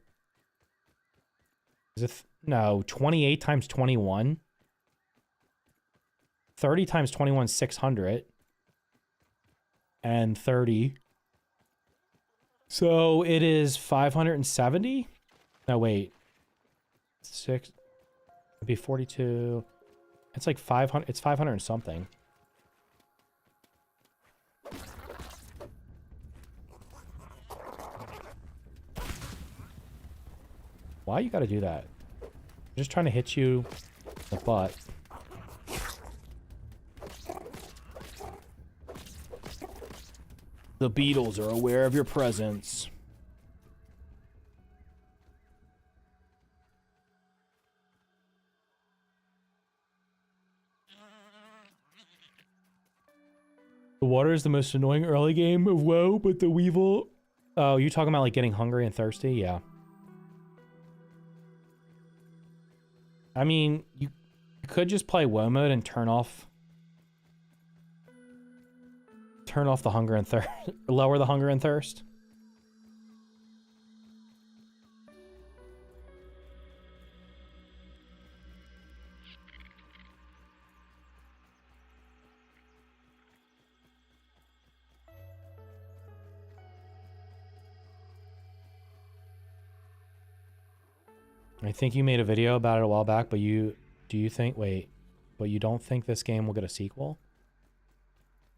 Is it... no, 28 times 21. 30 times 21 is 600. And 30. So it is 570? No, wait. 6. It'd be 42. It's like 500. It's 500 and something. Why you gotta do that? I'm just trying to hit you in the butt. The beetles are aware of your presence. The water is the most annoying early game of WoW, but the Weevil... oh, you talking about like getting hungry and thirsty? Yeah. I mean, you could just play WoW mode and turn off the hunger and thirst, lower the hunger and thirst. I think you made a video about it a while back, but do you think, wait, but you don't think this game will get a sequel?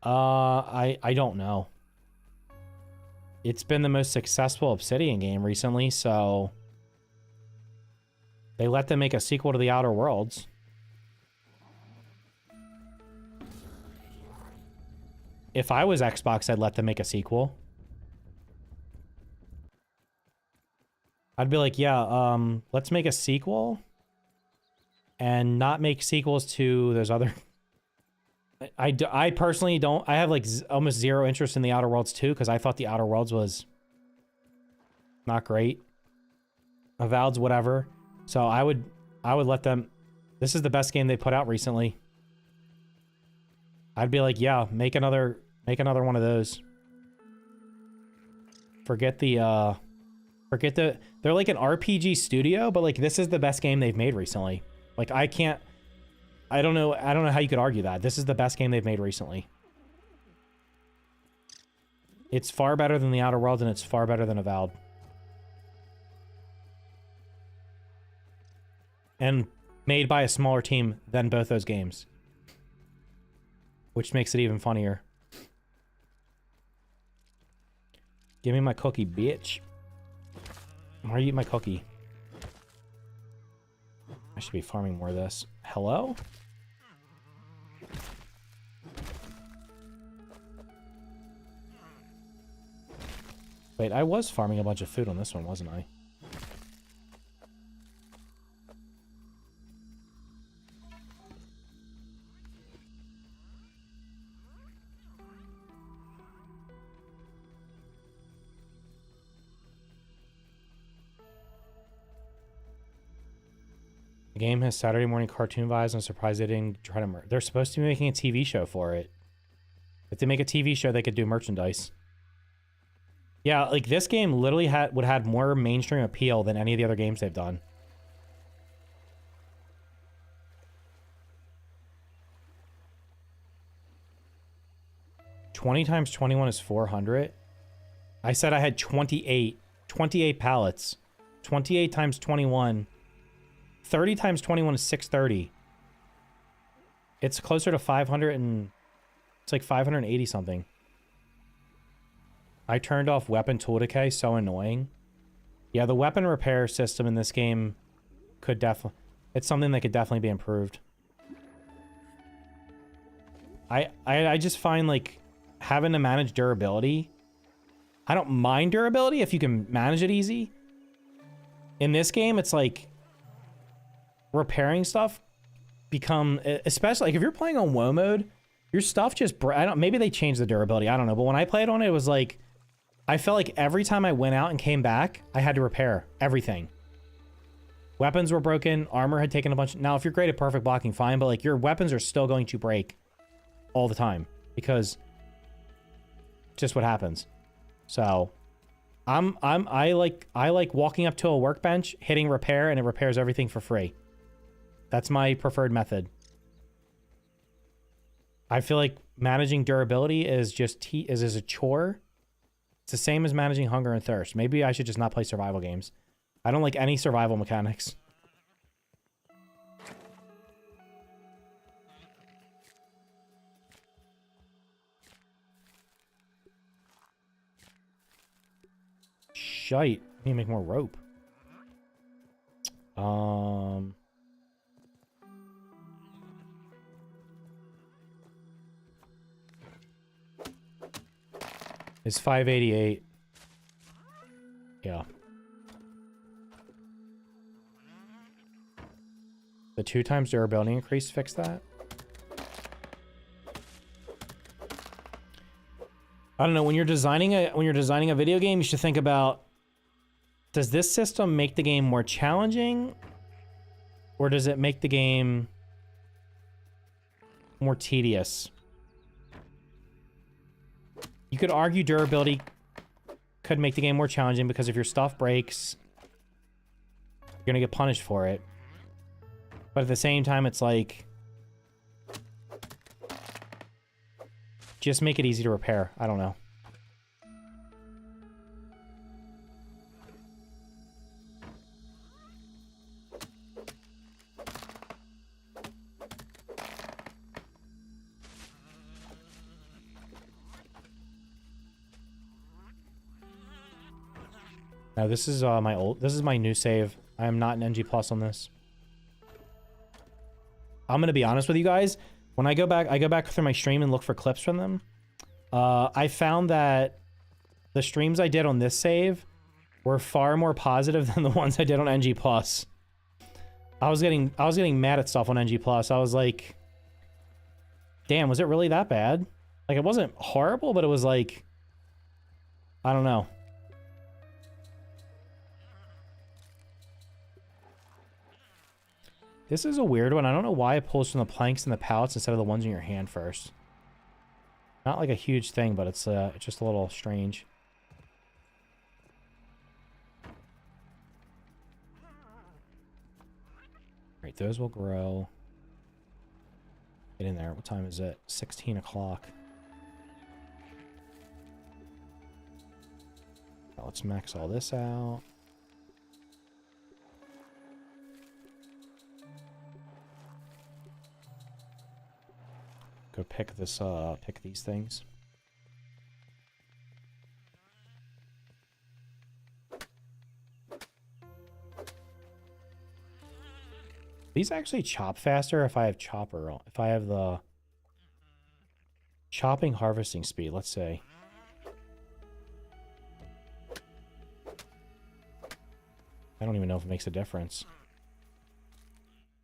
I don't know. It's been the most successful Obsidian game recently, so they let them make a sequel to The Outer Worlds. If I was Xbox, I'd let them make a sequel. I'd be like, yeah, let's make a sequel and not make sequels to those other... I personally don't... I have like almost zero interest in The Outer Worlds 2 because I thought The Outer Worlds was not great. Avowed's whatever. So I would let them... This is the best game they put out recently. I'd be like, yeah, make another one of those. Forget the Forget they're like an RPG studio, but like this is the best game they've made recently. Like I don't know how you could argue that. This is the best game they've made recently. It's far better than The Outer Worlds, and it's far better than Avowed. And made by a smaller team than both those games. Which makes it even funnier. Give me my cookie, bitch. Why are you eating my cookie? I should be farming more of this. Hello? Wait, I was farming a bunch of food on this one, wasn't I? The game has Saturday morning cartoon vibes. I'm surprised they didn't try to... They're supposed to be making a TV show for it. If they make a TV show, they could do merchandise. Yeah, like this game literally would have more mainstream appeal than any of the other games they've done. $20 times 21 is 400. I said I had 28 pallets. 28 times 21. 30 times 21 is 630. It's closer to 500 and... It's like 580 something. I turned off weapon tool decay, so annoying. Yeah, the weapon repair system in this game could definitely... It's something that could definitely be improved. I just find, like, having to manage durability... I don't mind durability if you can manage it easy. In this game, it's like... repairing stuff become... Especially, like, if you're playing on WoW mode, your stuff just... maybe they changed the durability, I don't know. But when I played on it, it was like... I felt like every time I went out and came back, I had to repair everything. Weapons were broken. Armor had taken a bunch. Now, if you're great at perfect blocking, fine. But, like, your weapons are still going to break all the time. Because just what happens. So, I like walking up to a workbench, hitting repair, and it repairs everything for free. That's my preferred method. I feel like managing durability is just is a chore. It's the same as managing hunger and thirst. Maybe I should just not play survival games. I don't like any survival mechanics. Shite. I need to make more rope. It's 588. Yeah. The 2 times durability increase fix that? I don't know, when you're designing a video game, you should think about, does this system make the game more challenging, or does it make the game more tedious? You could argue durability could make the game more challenging because if your stuff breaks, you're gonna get punished for it. But at the same time, it's like, just make it easy to repair. I don't know. Now this is this is my new save. I am not an NG plus on this. I'm gonna be honest with you guys. When I go back through my stream and look for clips from them. I found that the streams I did on this save were far more positive than the ones I did on NG plus. I was getting mad at stuff on NG plus. I was like, damn, was it really that bad? Like, it wasn't horrible, but it was like, I don't know. This is a weird one. I don't know why it pulls from the planks and the pallets instead of the ones in your hand first. Not like a huge thing, but it's just a little strange. Right, those will grow. Get in there. What time is it? 16 o'clock. Let's max all this out. Go pick this, pick these things. These actually chop faster if I have chopper on. If I have the chopping harvesting speed, let's say. I don't even know if it makes a difference.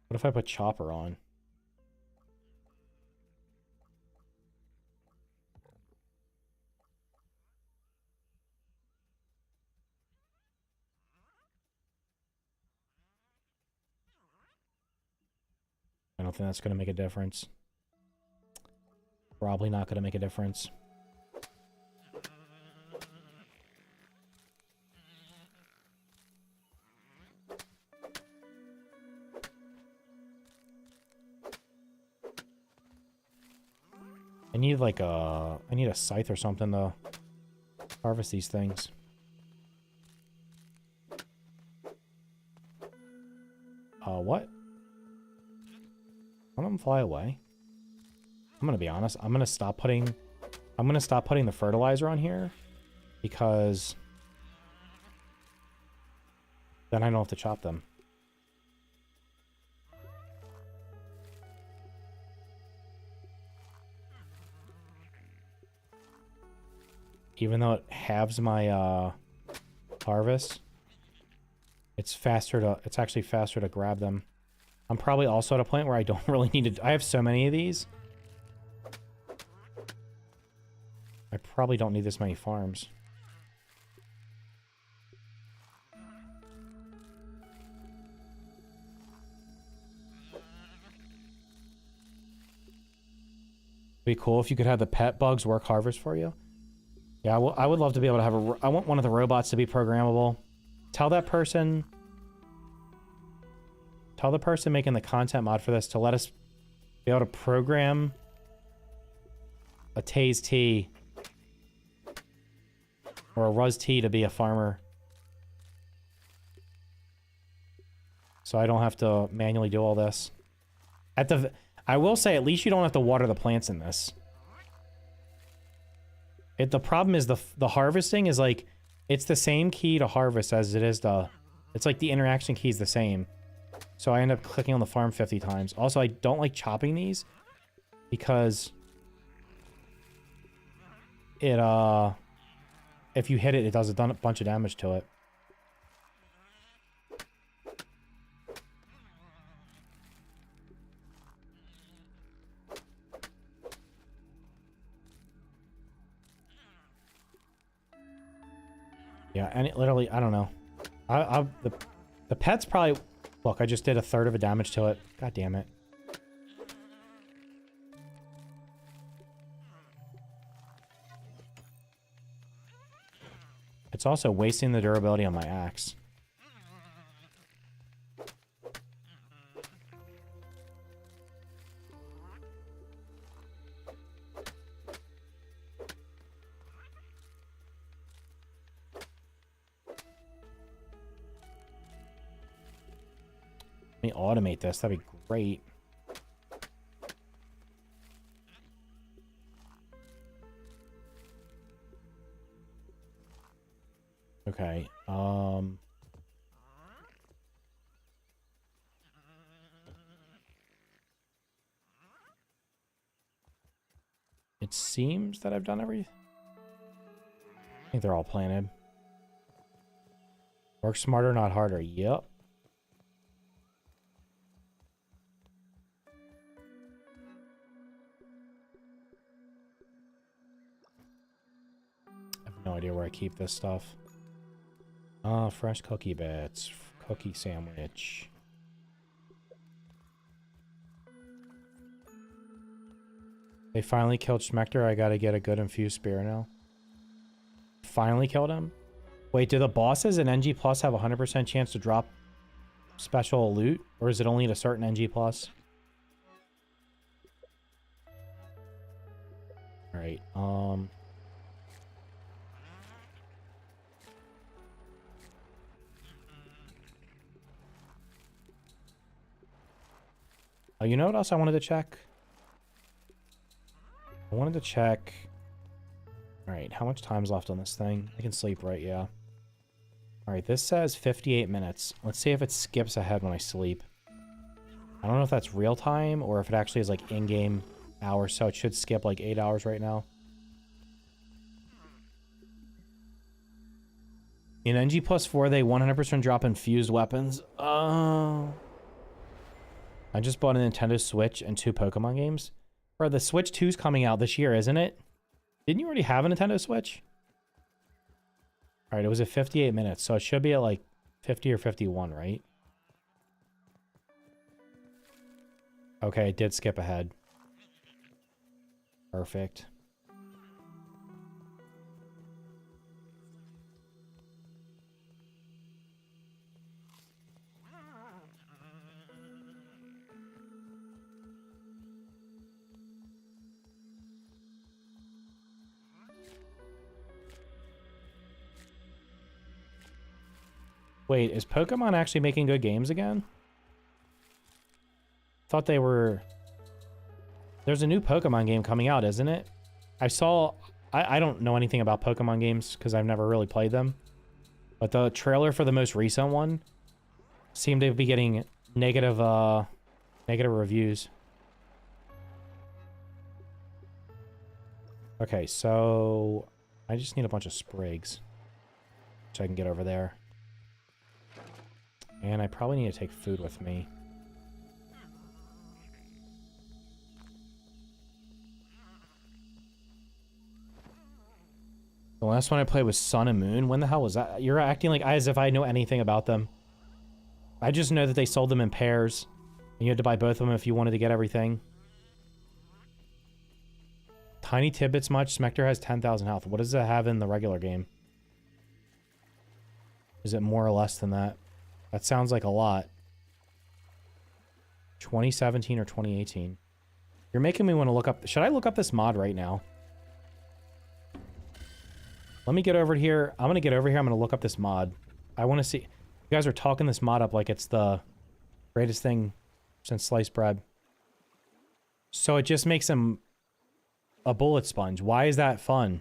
What if I put chopper on? I don't think that's going to make a difference. Probably not going to make a difference. I need like a... I need a scythe or something to harvest these things. What? Let them fly away. I'm gonna be honest. I'm gonna stop putting the fertilizer on here because then I don't have to chop them. Even though it halves my harvest, it's actually faster to grab them. I'm probably also at a point where I don't really need to... I have so many of these. I probably don't need this many farms. It'd be cool if you could have the pet bugs work harvest for you. Yeah, I would love to be able to have a... I want one of the robots to be programmable. Tell that person... Tell the person making the content mod for this to let us be able to program a Taze T or a Ruz T to be a farmer. So I don't have to manually do all this. I will say, at least you don't have to water the plants in this. The problem is the harvesting is like, it's the same key to harvest as it is it's like the interaction key is the same. So I end up clicking on the farm 50 times. Also, I don't like chopping these because it, if you hit it, it does a bunch of damage to it. Yeah, and it literally, I don't know. The pet's probably... Look, I just did 1/3 of the damage to it. God damn it. It's also wasting the durability on my axe. Let me automate this. That'd be great. Okay. It seems that I've done everything. I think they're all planted. Work smarter, not harder. Yep. No idea where I keep this stuff. Fresh cookie bits. Cookie sandwich. They finally killed Schmecter. I gotta get a good infused spear now. Finally killed him? Wait, do the bosses in NG Plus have a 100% chance to drop special loot? Or is it only at a certain NG+. Alright, oh, you know what else I wanted to check? I wanted to check... Alright, how much time's left on this thing? I can sleep, right? Yeah. Alright, this says 58 minutes. Let's see if it skips ahead when I sleep. I don't know if that's real time or if it actually is like in-game hours, so it should skip like 8 hours right now. In NG+4, they 100% drop infused weapons. Oh. I just bought a Nintendo Switch and 2 Pokemon games. Bro, the Switch 2's coming out this year, isn't it? Didn't you already have a Nintendo Switch? Alright, it was at 58 minutes, so it should be at like 50 or 51, right? Okay, it did skip ahead. Perfect. Wait, is Pokemon actually making good games again? Thought they were... There's a new Pokemon game coming out, isn't it? I saw... I don't know anything about Pokemon games because I've never really played them. But the trailer for the most recent one seemed to be getting negative reviews. Okay, so... I just need a bunch of sprigs. So I can get over there. And I probably need to take food with me. The last one I played was Sun and Moon. When the hell was that? You're acting like as if I know anything about them. I just know that they sold them in pairs. And you had to buy both of them if you wanted to get everything. Tiny Tidbits much? Smector has 10,000 health. What does it have in the regular game? Is it more or less than that? That sounds like a lot. 2017 or 2018. You're making me want to look up... Should I look up this mod right now? Let me get over here. I'm going to get over here. I'm going to look up this mod. I want to see... You guys are talking this mod up like it's the greatest thing since sliced bread. So it just makes him a bullet sponge. Why is that fun?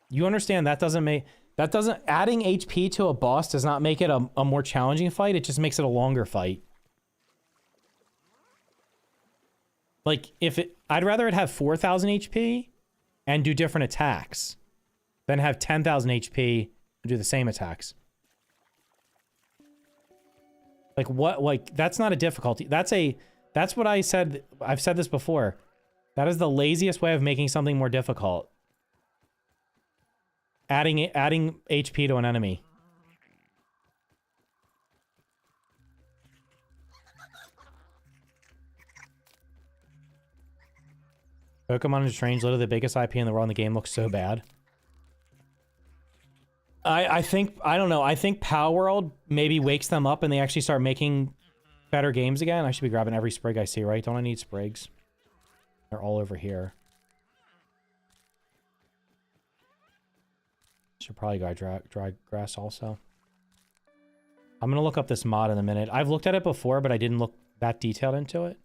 You understand that doesn't make... That doesn't... Adding HP to a boss does not make it a more challenging fight. It just makes it a longer fight. Like, if it... I'd rather it have 4,000 HP and do different attacks than have 10,000 HP and do the same attacks. Like, what... Like, that's not a difficulty. That's a... That's what I said... I've said this before. That is the laziest way of making something more difficult. Adding HP to an enemy. Pokemon is Strange, literally the biggest IP in the world, and the game looks so bad. I think, I don't know, I think Power World maybe wakes them up and they actually start making better games again. I should be grabbing every sprig I see, right? Don't I need sprigs? They're all over here. Should probably go dry grass also. I'm gonna look up this mod in a minute. I've looked at it before, but I didn't look that detailed into it.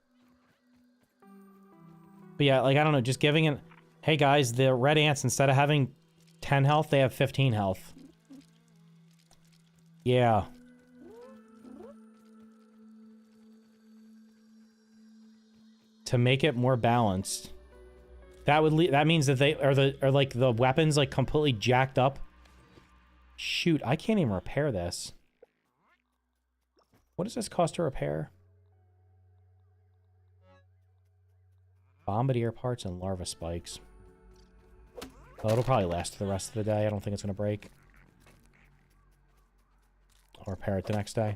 But yeah, like, I don't know, just giving it... Hey guys, the red ants, instead of having 10 health, they have 15 health. Yeah. To make it more balanced. That would that means that they are like the weapons like completely jacked up. Shoot, I can't even repair this. What does this cost to repair? Bombardier parts and larva spikes. Well, it'll probably last the rest of the day. I don't think it's gonna break. I'll repair it the next day.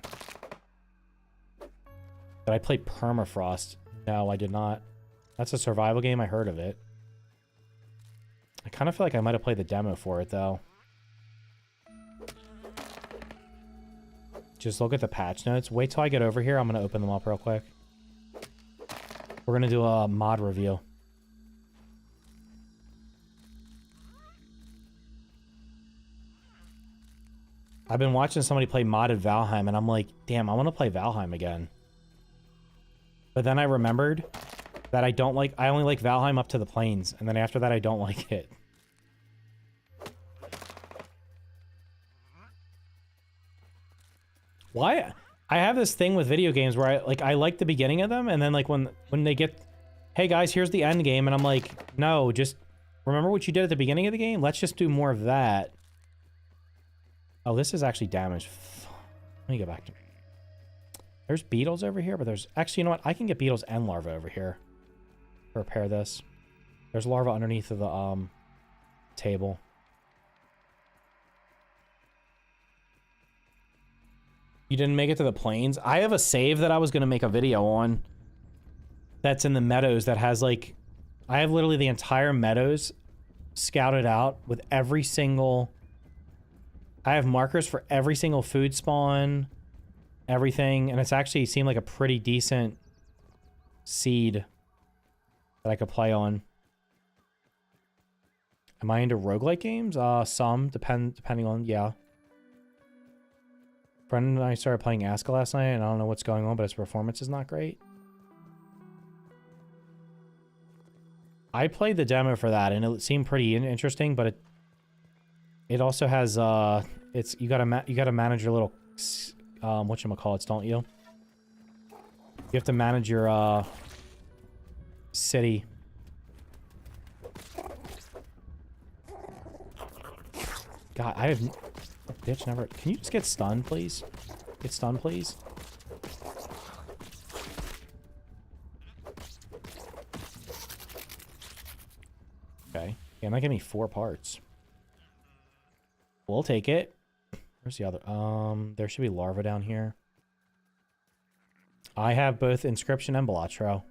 Did I play Permafrost? No, I did not. That's a survival game. I heard of it. I kind of feel like I might have played the demo for it, though. just look at the patch notes. Wait till I get over here. I'm going to open them up real quick. We're going to do a mod review. I've been watching somebody play modded Valheim, and I'm like, damn, I want to play Valheim again. But then I remembered that I only like Valheim up to the plains, and then after that I don't like it. Why? I have this thing with video games where I like the beginning of them, and then like when they get, hey guys, here's the end game, and I'm like, no, just remember what you did at the beginning of the game? Let's just do more of that. Oh, this is actually damaged. Let me go back to... There's beetles over here, but there's... Actually, you know what? I can get beetles and larvae over here. To repair this. There's larvae underneath of the, table. You didn't make it to the plains? I have a save that I was going to make a video on. That's in the meadows that has, like... I have literally the entire meadows scouted out with every single... I have markers for every single food spawn, everything, and it's actually seemed like a pretty decent seed that I could play on. Am I into roguelike games? Some, depending on, yeah. Brendan and I started playing Aska last night, and I don't know what's going on, but its performance is not great. I played the demo for that, and it seemed pretty interesting, but it also has, you gotta manage your little, whatchamacallits, don't you? You have to manage your, city. God, I have, bitch, never, can you just get stunned, please? Get stunned, please? Okay. Yeah, that gave me 4 parts. We'll take it. Where's the other? There should be larvae down here. I have both Inscription and Balatro.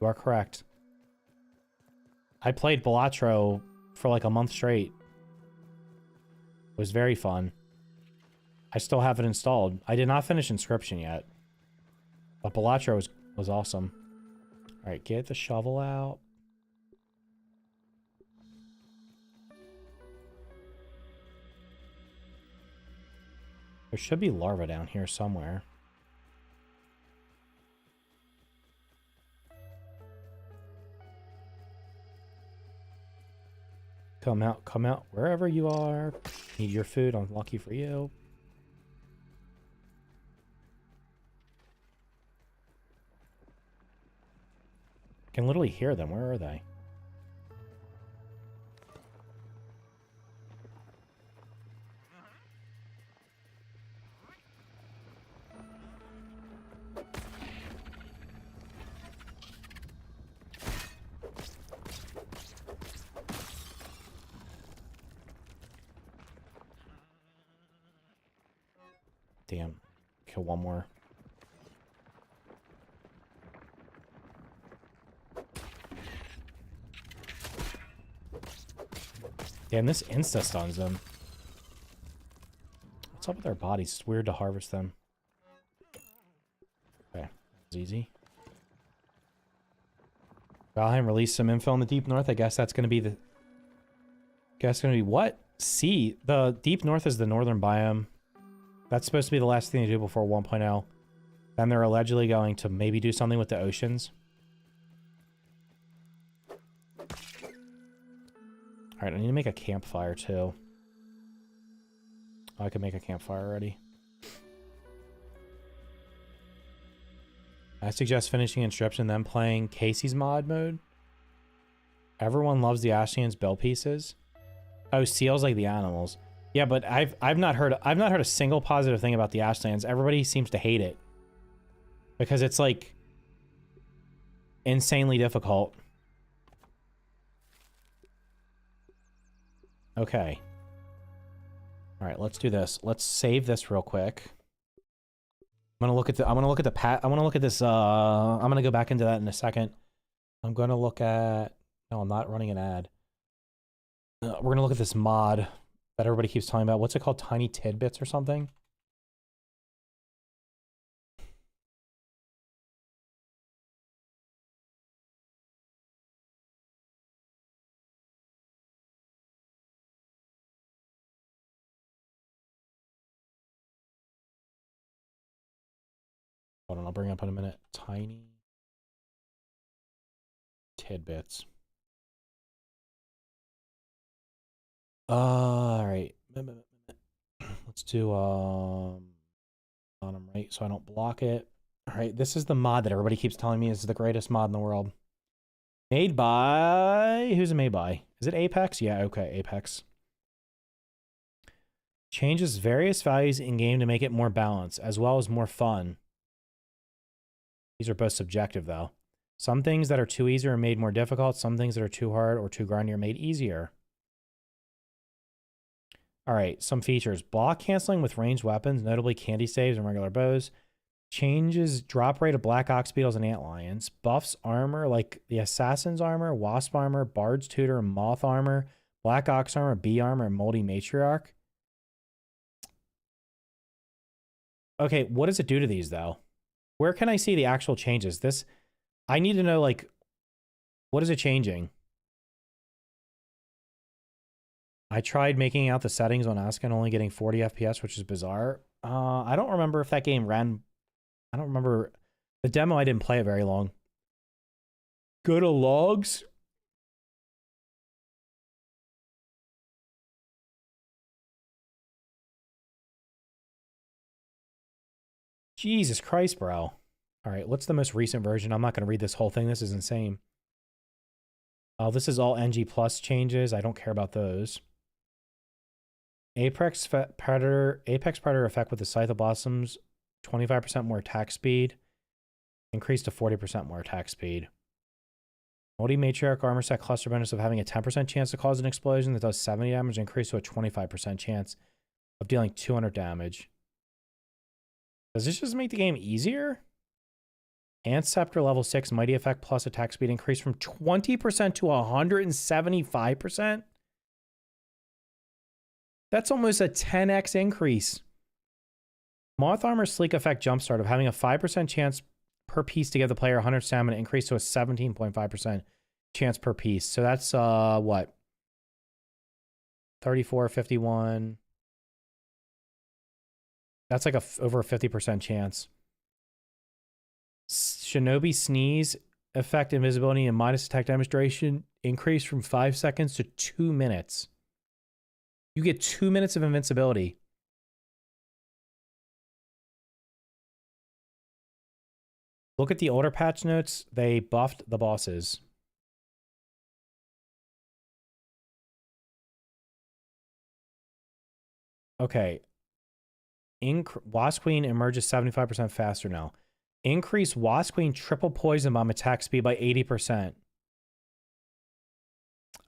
You are correct. I played Balatro for like a month straight. It was very fun. I still have it installed. I did not finish Inscription yet. But Balatro was awesome. Alright, get the shovel out. There should be larvae down here somewhere. Come out, wherever you are. Need your food, unlucky for you. I can literally hear them, where are they? Damn. Kill one more. Damn, this insta-stuns them. What's up with their bodies? It's weird to harvest them. Okay, that's easy. Valheim released some info in the Deep North. I guess that's going to be the... Guess going to be what? Sea. The Deep North is the northern biome. That's supposed to be the last thing they do before 1.0. Then they're allegedly going to maybe do something with the oceans. Alright, I need to make a campfire too. Oh, I can make a campfire already. I suggest finishing Inscription, then playing Casey's mod mode. Everyone loves the Ashlands bell pieces. Oh, seals like the animals. Yeah, but I've not heard a single positive thing about the Ashlands. Everybody seems to hate it because it's like insanely difficult. Okay. All right, let's do this. Let's save this real quick. I'm gonna look at this. I'm gonna go back into that in a second. I'm gonna look at. No, I'm not running an ad. We're gonna look at this mod that everybody keeps talking about. What's it called? Tiny Tidbits or something? Hold on, I'll bring it up in a minute. Tiny tidbits. All right. Let's do bottom right so I don't block it. All right, this is the mod that everybody keeps telling me is the greatest mod in the world. Made by... Who's it made by? Is it Apex? Yeah, okay, Apex. Changes various values in-game to make it more balanced, as well as more fun. These are both subjective, though. Some things that are too easy are made more difficult. Some things that are too hard or too grindy are made easier. All right, some features. Block canceling with ranged weapons, notably candy saves and regular bows. Changes drop rate of Black Ox Beetles and Antlions. Buffs armor like the Assassin's Armor, Wasp Armor, Bard's Tutor, Moth Armor, Black Ox Armor, Bee Armor, and Moldy Matriarch. Okay, what does it do to these, though? Where can I see the actual changes? This, I need to know, like, what is it changing? I tried making out the settings on Asuka and only getting 40 FPS, which is bizarre. I don't remember if that game ran... I don't remember. The demo, I didn't play it very long. Go to logs. Jesus Christ, bro. All right, what's the most recent version? I'm not going to read this whole thing. This is insane. Oh, this is all NG Plus changes. I don't care about those. Apex Predator effect with the Scythe of Blossoms. 25% more attack speed. Increased to 40% more attack speed. Moldy Matriarch armor set cluster bonus of having a 10% chance to cause an explosion that does 70 damage. Increased to a 25% chance of dealing 200 damage. Does this just make the game easier? Scepter level 6 mighty effect plus attack speed increased from 20% to 175%. That's almost a 10x increase. Moth Armor Sleek Effect Jumpstart of having a 5% chance per piece to give the player 100 stamina increased to a 17.5% chance per piece. So that's, what? 34, 51. That's like over a 50% chance. Shinobi Sneeze Effect Invisibility and minus attack damage duration increased from 5 seconds to 2 minutes. You get 2 minutes of invincibility. Look at the older patch notes. They buffed the bosses. Okay. Wasp Queen emerges 75% faster now. Increase Wasp Queen triple poison bomb attack speed by 80%.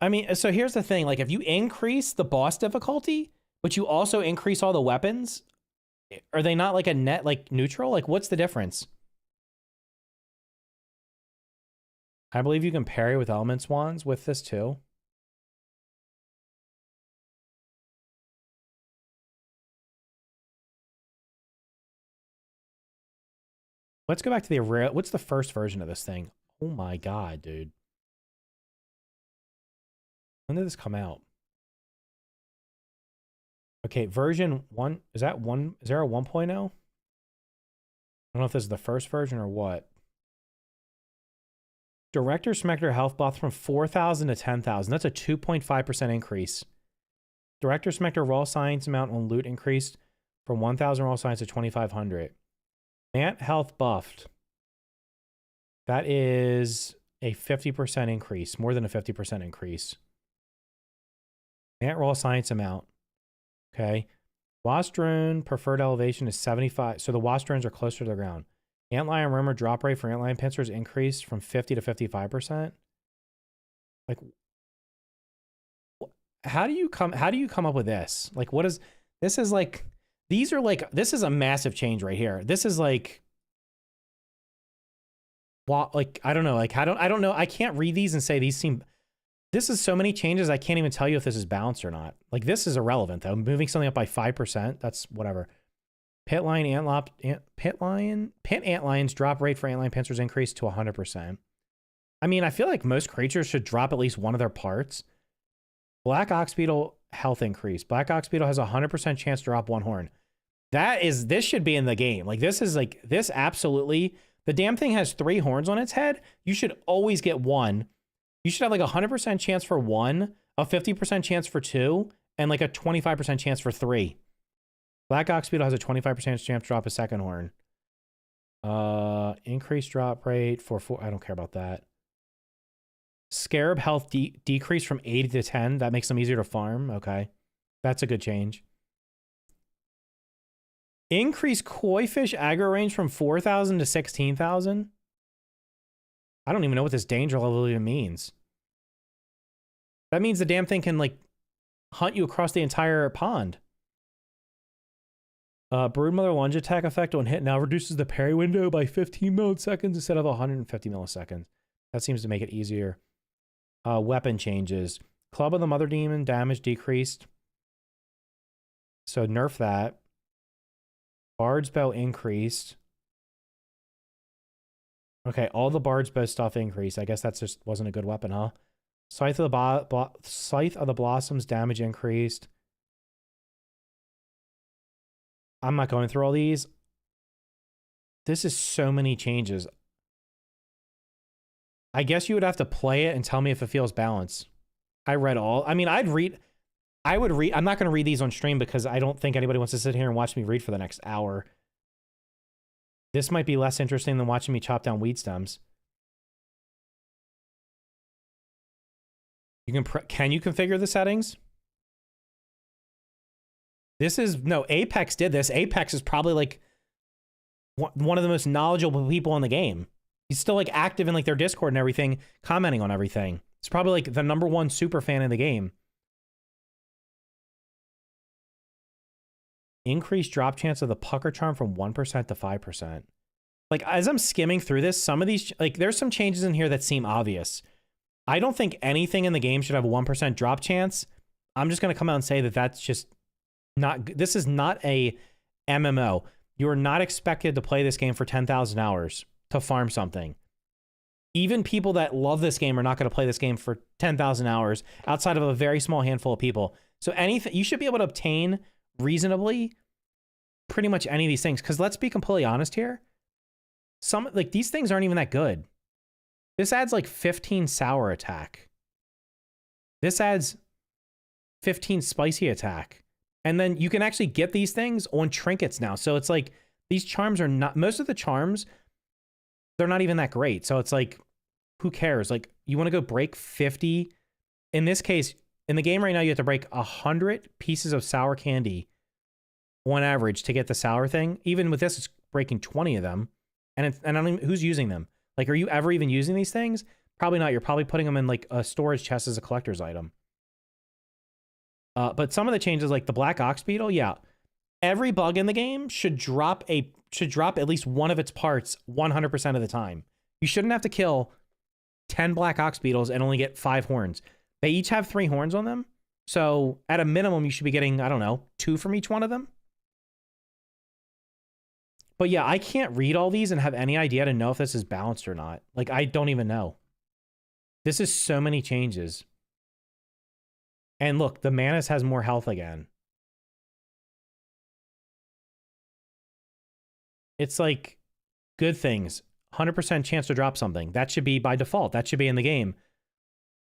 I mean, so here's the thing. Like, if you increase the boss difficulty, but you also increase all the weapons, are they not like a net, like, neutral? Like, what's the difference? I believe you can parry with Elements Wands with this too. Let's go back to the real. What's the first version of this thing? Oh my god, dude. When did this come out? Okay, version 1. Is that 1? Is there a 1.0? I don't know if this is the first version or what. Director Smector health buff from 4,000 to 10,000. That's a 2.5% increase. Director Smector raw science amount on loot increased from 1,000 raw science to 2,500. Ant health buffed. That is a 50% increase, more than a 50% increase. Ant raw science amount. Okay. Wasp drone preferred elevation is 75. So the wasp drones are closer to the ground. Antlion rumor drop rate for antlion pincers increased from 50 to 55%. Like, how do you come up with this? Like, what is this? Is like, these are like, this is a massive change right here. This is like, what? Like, I don't know. Like, I don't know. I can't read these and say these seem. This is so many changes. I can't even tell you if this is balanced or not. Like, this is irrelevant though. Moving something up by 5%. That's whatever. Pit antlions drop rate for antlion pincers increased to 100%. I mean, I feel like most creatures should drop at least one of their parts. Black Ox Beetle health increase. Black Ox Beetle has a 100% chance to drop one horn. This should be in the game. Like, this is like, this absolutely, the damn thing has 3 horns on its head. You should always get 1. You should have like a 100% chance for 1, a 50% chance for 2, and like a 25% chance for 3. Black Ox Beetle has a 25% chance to drop a second horn. Increased drop rate for 4. I don't care about that. Scarab health decrease from 80 to 10. That makes them easier to farm. Okay. That's a good change. Increase koi fish aggro range from 4,000 to 16,000. I don't even know what this danger level even means. That means the damn thing can like hunt you across the entire pond. Broodmother lunge attack effect on hit now reduces the parry window by 15 milliseconds instead of 150 milliseconds. That seems to make it easier. Weapon changes. Club of the Mother Demon damage decreased. So nerf that. Bard's Bow increased. Okay, all the Bard's Bow stuff increased. I guess that just wasn't a good weapon, huh? Scythe of the Blossoms damage increased. I'm not going through all these. This is so many changes. I guess you would have to play it and tell me if it feels balanced. I read all. I mean, I would read. I'm not going to read these on stream because I don't think anybody wants to sit here and watch me read for the next hour. This might be less interesting than watching me chop down weed stems. You can you configure the settings? This is, no, Apex did this. Apex is probably like one of the most knowledgeable people in the game. He's still like active in like their Discord and everything, commenting on everything. It's probably like the #1 super fan in the game. Increased drop chance of the pucker charm from 1% to 5%. Like, as I'm skimming through this, some of these, like, there's some changes in here that seem obvious. I don't think anything in the game should have a 1% drop chance. I'm just going to come out and say that that's just not, this is not a MMO. You are not expected to play this game for 10,000 hours to farm something. Even people that love this game are not going to play this game for 10,000 hours outside of a very small handful of people. So anything, you should be able to obtain reasonably pretty much any of these things. Because let's be completely honest here. Some, like, these things aren't even that good. This adds like 15 sour attack. This adds 15 spicy attack. And then you can actually get these things on trinkets now. So it's like, these charms are not, most of the charms, they're not even that great. So it's like, who cares? Like, you want to go break 50? In this case, in the game right now, you have to break 100 pieces of sour candy on average to get the sour thing. Even with this, it's breaking 20 of them. And I don't even, who's using them? Like, are you ever even using these things? Probably not. You're probably putting them in like a storage chest as a collector's item. But some of the changes, like the Black Ox Beetle, yeah. Every bug in the game should drop at least one of its parts 100% of the time. You shouldn't have to kill 10 Black Ox Beetles and only get 5 horns. They each have 3 horns on them. So at a minimum, you should be getting, I don't know, 2 from each one of them. But yeah, I can't read all these and have any idea to know if this is balanced or not. Like, I don't even know. This is so many changes. And look, the Manus has more health again. It's like good things. 100% chance to drop something. That should be by default. That should be in the game.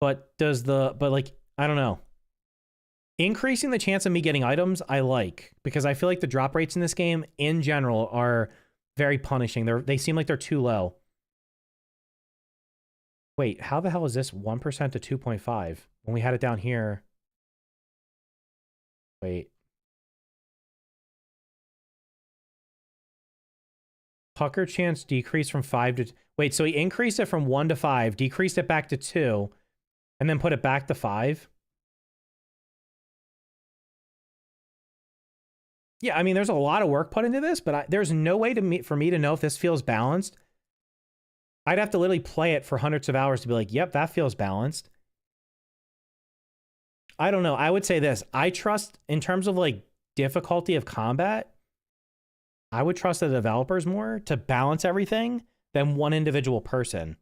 But like, I don't know. Increasing the chance of me getting items, I like. Because I feel like the drop rates in this game, in general, are very punishing. They seem like they're too low. Wait, how the hell is this 1% to 2.5? When we had it down here. Wait. Pucker chance decreased from 5 to... Wait, so he increased it from 1 to 5, decreased it back to 2, and then put it back to 5? Yeah, I mean, there's a lot of work put into this, but there's no way for me to know if this feels balanced. I'd have to literally play it for hundreds of hours to be like, yep, that feels balanced. I don't know. I would say this. I trust, in terms of like difficulty of combat, I would trust the developers more to balance everything than one individual person.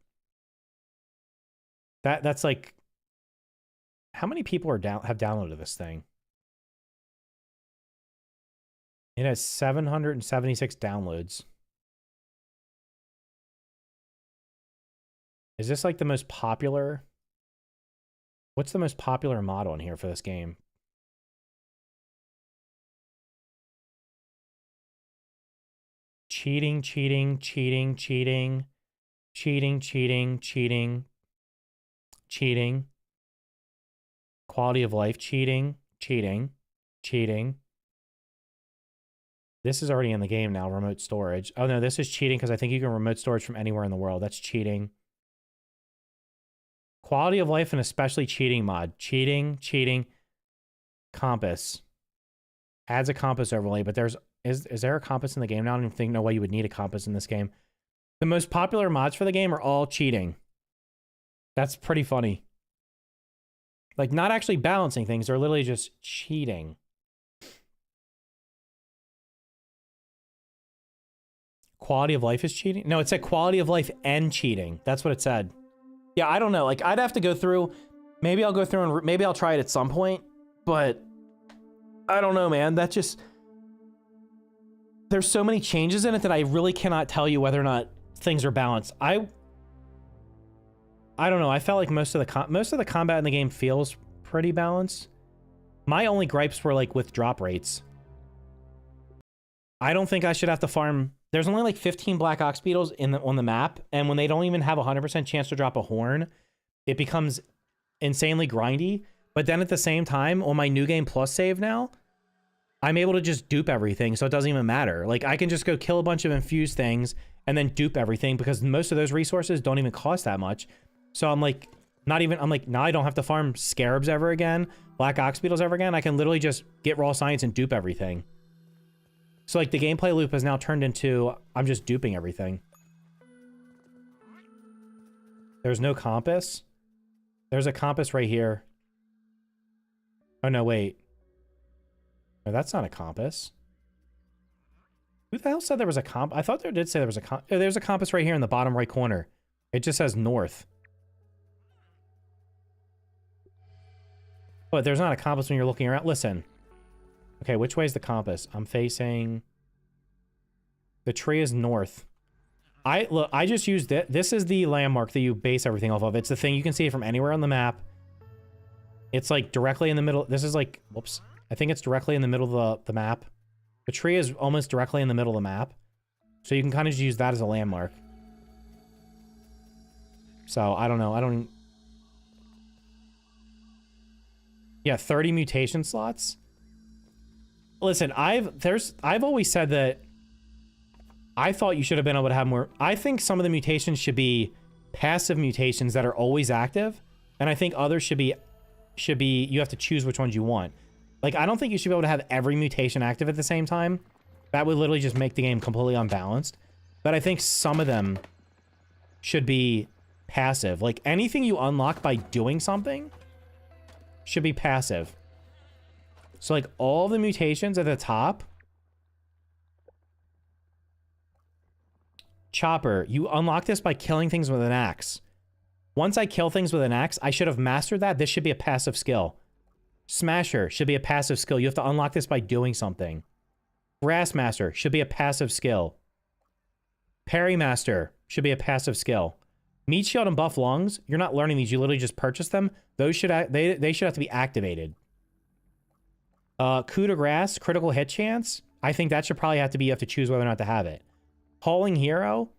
That's like, how many people have downloaded this thing? It has 776 downloads. Is this like the most popular? What's the most popular mod on here for this game? Cheating, cheating, cheating, cheating, cheating, cheating, cheating, cheating. Quality of life, cheating, cheating, cheating. This is already in the game now, remote storage. Oh no, this is cheating because I think you can remote storage from anywhere in the world. That's cheating. Quality of life and especially cheating mod. Cheating, cheating. Compass. Adds a compass overlay, but is there a compass in the game now? I don't even think no way you would need a compass in this game. The most popular mods for the game are all cheating. That's pretty funny. Like, not actually balancing things. They're literally just cheating. Quality of life is cheating? No, it said quality of life and cheating. That's what it said. Yeah, I don't know. Like, I'd have to go through. Maybe I'll go through and maybe I'll try it at some point. But I don't know, man. That just... There's so many changes in it that I really cannot tell you whether or not things are balanced. I don't know. I felt like most of the combat in the game feels pretty balanced. My only gripes were like with drop rates. I don't think I should have to farm. There's only like 15 black ox beetles on the map, and when they don't even have a 100% chance to drop a horn, it becomes insanely grindy. But then at the same time, on my New Game Plus save now, I'm able to just dupe everything, so it doesn't even matter. Like, I can just go kill a bunch of infused things and then dupe everything because most of those resources don't even cost that much. So I'm like, now I don't have to farm scarabs ever again, black ox beetles ever again. I can literally just get raw science and dupe everything. So like the gameplay loop has now turned into, I'm just duping everything. There's no compass. There's a compass right here. Oh no, wait. No, that's not a compass. Who the hell said there was a comp? I thought there did say there was a there's a compass right here in the bottom right corner. It just says north. But there's not a compass when you're looking around. Listen. Okay, which way is the compass? I'm facing... The tree is north. Look, I just used it. This is the landmark that you base everything off of. It's the thing you can see it from anywhere on the map. It's like directly in the middle. This is like... Whoops. I think it's directly in the middle of the map. The tree is almost directly in the middle of the map. So you can kind of just use that as a landmark. So, I don't know. Yeah, 30 mutation slots. Listen, I've always said that I thought you should have been able to have more. I think some of the mutations should be passive mutations that are always active. And I think others should be, you have to choose which ones you want. Like, I don't think you should be able to have every mutation active at the same time. That would literally just make the game completely unbalanced. But I think some of them should be passive. Like, anything you unlock by doing something should be passive. So, like, all the mutations at the top. Chopper, you unlock this by killing things with an axe. Once I kill things with an axe, I should have mastered that. This should be a passive skill. Smasher should be a passive skill. You have to unlock this by doing something. Grassmaster should be a passive skill. Parrymaster should be a passive skill. Meat Shield and Buff Lungs, you're not learning these. You literally just purchase them. Those should they should have to be activated. Coup de Grace, critical hit chance. I think that should probably have to be, you have to choose whether or not to have it. Hauling Hero.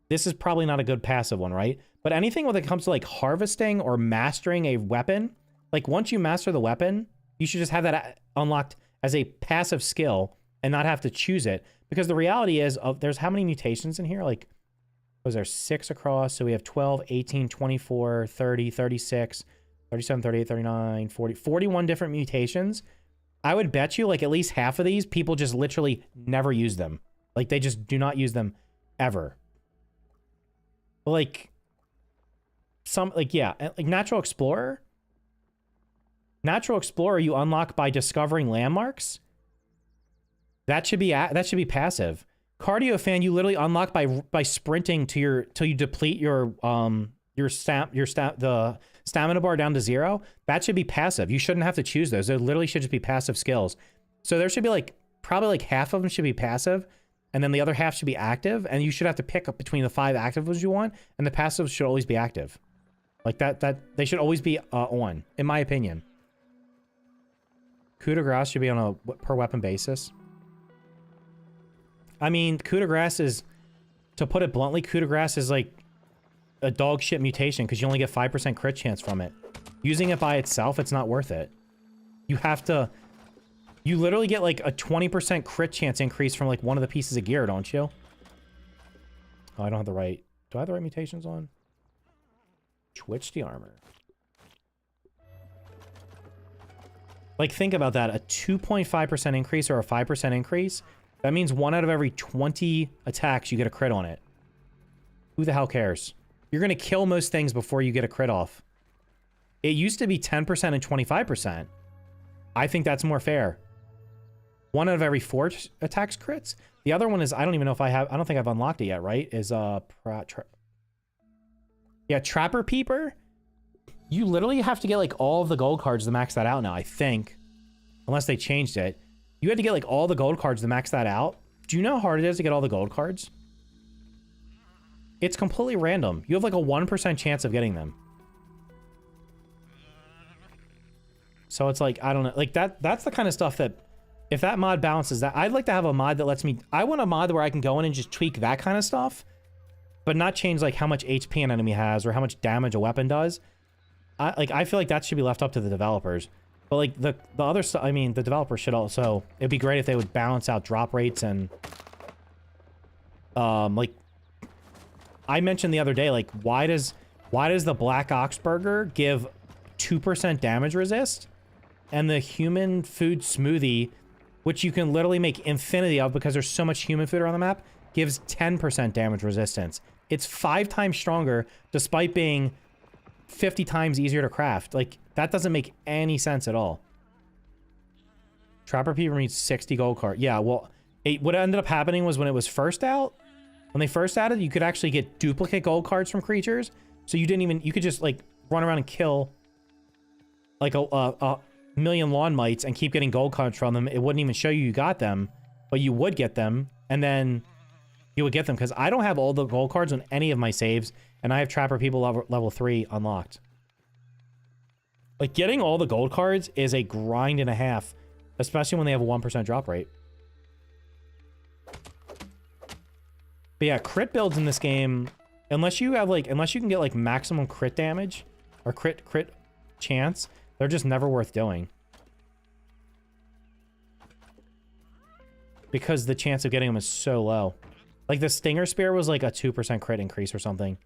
This is probably not a good passive one, right? But anything when it comes to like harvesting or mastering a weapon, like once you master the weapon, you should just have that unlocked as a passive skill and not have to choose it. Because the reality is, there's how many mutations in here? Like, was there 6 across? So we have 12, 18, 24, 30, 36, 37, 38, 39, 40, 41 different mutations. I would bet you like at least half of these people just literally never use them. Like they just do not use them ever. Like some, like, yeah, like Natural Explorer. Natural Explorer you unlock by discovering landmarks. That should be passive. Cardio Fan you literally unlock by sprinting till you deplete the stamina bar down to 0. That should be passive. You shouldn't have to choose those. They literally should just be passive skills. So there should be like probably like half of them should be passive, and then the other half should be active, and you should have to pick up between the 5 active ones you want, and the passives should always be active. Like that they should always be on, in my opinion. Coup de grace should be on a per weapon basis. I mean, coup de grace is, to put it bluntly, coup de grace is like a dog shit mutation because you only get 5% crit chance from it. Using it by itself, it's not worth it. You have to... You literally get like a 20% crit chance increase from like one of the pieces of gear, don't you? Oh, I don't have the right... Do I have the right mutations on? Twitch the armor. Like, think about that. A 2.5% increase or a 5% increase. That means 1 out of every 20 attacks you get a crit on it. Who the hell cares? You're going to kill most things before you get a crit off. It used to be 10% and 25%. I think that's more fair. 1 out of every 4 attacks crits. The other one is, I don't even know if I have, I don't think I've unlocked it yet, right? Is, yeah, Trapper Peeper. You literally have to get like all of the gold cards to max that out now, I think. Unless they changed it. You had to get like all the gold cards to max that out. Do you know how hard it is to get all the gold cards? It's completely random. You have like a 1% chance of getting them. So it's like, I don't know. Like that's the kind of stuff that, if that mod balances that, I'd like to have a mod that lets me, I want a mod where I can go in and just tweak that kind of stuff, but not change like how much HP an enemy has or how much damage a weapon does. I feel like that should be left up to the developers. But like the other stuff, I mean, the developers should also, it'd be great if they would balance out drop rates and like I mentioned the other day, like why does the Black Ox Burger give 2% damage resist and the human food smoothie, which you can literally make infinity of because there's so much human food around the map, gives 10% damage resistance. It's 5 times stronger despite being 50 times easier to craft. Like, that doesn't make any sense at all. Trapper Peeper needs 60 gold card. Yeah, well, what ended up happening was when it was first out, when they first added, you could actually get duplicate gold cards from creatures. So you didn't even, you could just like run around and kill like a million lawn mites and keep getting gold cards from them. It wouldn't even show you got them, but you would get them, and then you would get them, because I don't have all the gold cards on any of my saves, and I have Trapper People level 3 unlocked. Like, getting all the gold cards is a grind and a half, especially when they have a 1% drop rate. But yeah, crit builds in this game, unless you have like, unless you can get like maximum crit damage or crit chance, they're just never worth doing. Because the chance of getting them is so low. Like the Stinger Spear was like a 2% crit increase or something.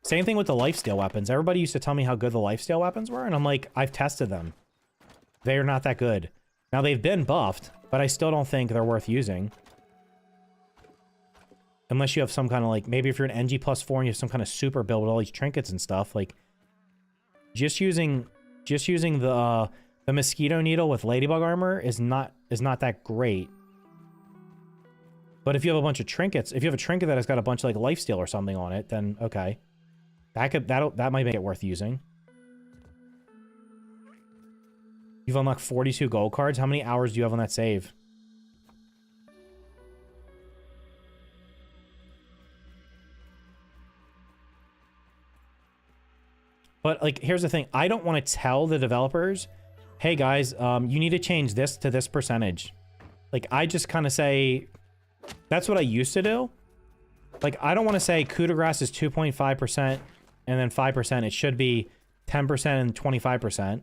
Same thing with the lifesteal weapons. Everybody used to tell me how good the lifesteal weapons were, and I'm like, I've tested them. They are not that good. Now, they've been buffed, but I still don't think they're worth using. Unless you have some kind of like, maybe if you're an NG +4 and you have some kind of super build with all these trinkets and stuff, like just using the mosquito needle with ladybug armor is not that great. But if you have a bunch of trinkets, if you have a trinket that has got a bunch of like lifesteal or something on it, then okay. That might make it worth using. You've unlocked 42 gold cards. How many hours do you have on that save? But like, here's the thing. I don't want to tell the developers, hey guys, you need to change this to this percentage. Like, I just kind of say, that's what I used to do. Like, I don't want to say coup de grace is 2.5% and then 5%. It should be 10% and 25%.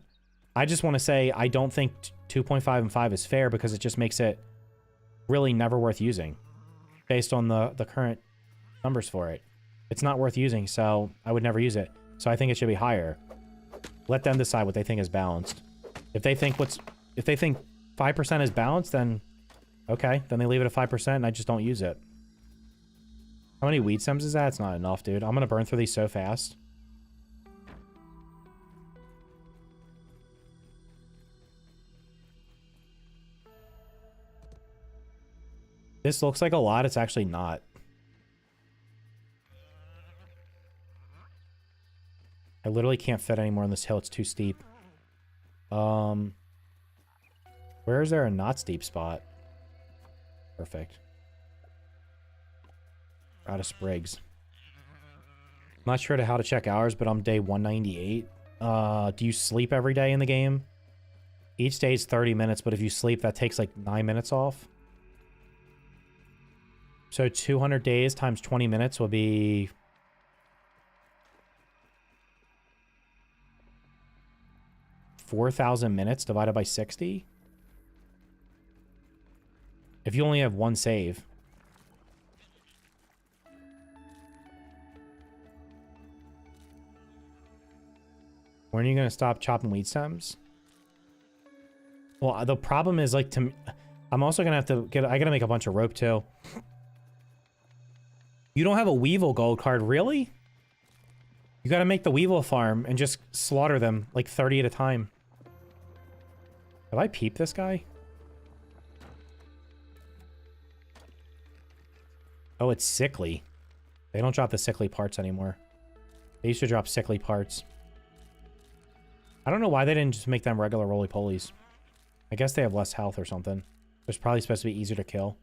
I just want to say I don't think 2.5 and 5 is fair, because it just makes it really never worth using based on the current numbers for it. It's not worth using, so I would never use it. So I think it should be higher. Let them decide what they think is balanced. If they think 5% is balanced, then okay, then they leave it at 5% and I just don't use it. How many weed stems is that? It's not enough, dude. I'm gonna burn through these so fast. This looks like a lot. It's actually not. I literally can't fit anymore on this hill. It's too steep. Where is there a not steep spot? Perfect. We're out of sprigs. I'm not sure how to check hours, but I'm day 198. Do you sleep every day in the game? Each day is 30 minutes, but if you sleep, that takes like 9 minutes off. So 200 days times 20 minutes will be... 4,000 minutes divided by 60? If you only have one save. When are you going to stop chopping weed stems? Well, the problem is, like, I'm also going to have to get... I got to make a bunch of rope, too. You don't have a Weevil gold card, really? You got to make the Weevil farm and just slaughter them, like, 30 at a time. Have I peeped this guy? Oh, it's sickly. They don't drop the sickly parts anymore. They used to drop sickly parts. I don't know why they didn't just make them regular roly-polies. I guess they have less health or something. It's probably supposed to be easier to kill.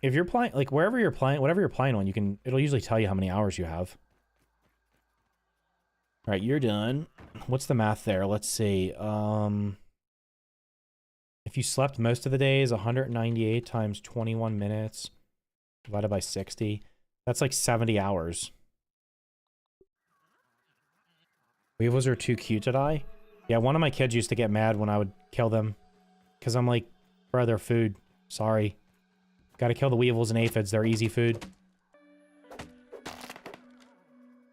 If you're playing, like, wherever you're playing, whatever you're playing on, you can, it'll usually tell you how many hours you have. All right, you're done. What's the math there? Let's see. If you slept most of the days, 198 times 21 minutes divided by 60. That's like 70 hours. Weevils are too cute to die? Yeah, one of my kids used to get mad when I would kill them. Because I'm like, bro, they're food. Sorry. Gotta kill the weevils and aphids. They're easy food.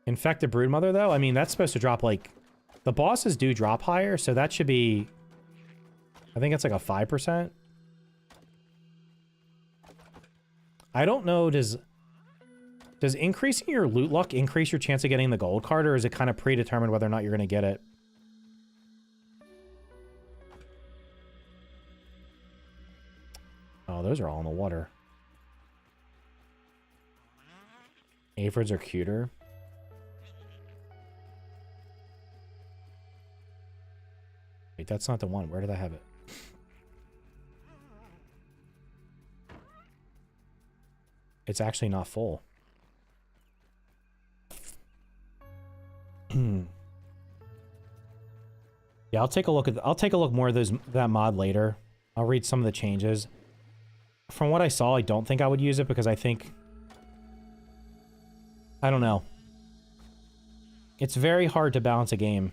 Infected broodmother, though? I mean, that's supposed to drop, like... The bosses do drop higher, so that should be... I think it's like a 5%. I don't know, does increasing your loot luck increase your chance of getting the gold card, or is it kind of predetermined whether or not you're going to get it? Oh, those are all in the water. Aphids are cuter. Wait, that's not the one. Where did I have it? It's actually not full. Yeah, I'll take a look more of that mod later. I'll read some of the changes. From what I saw, I don't think I would use it because I think... I don't know. It's very hard to balance a game.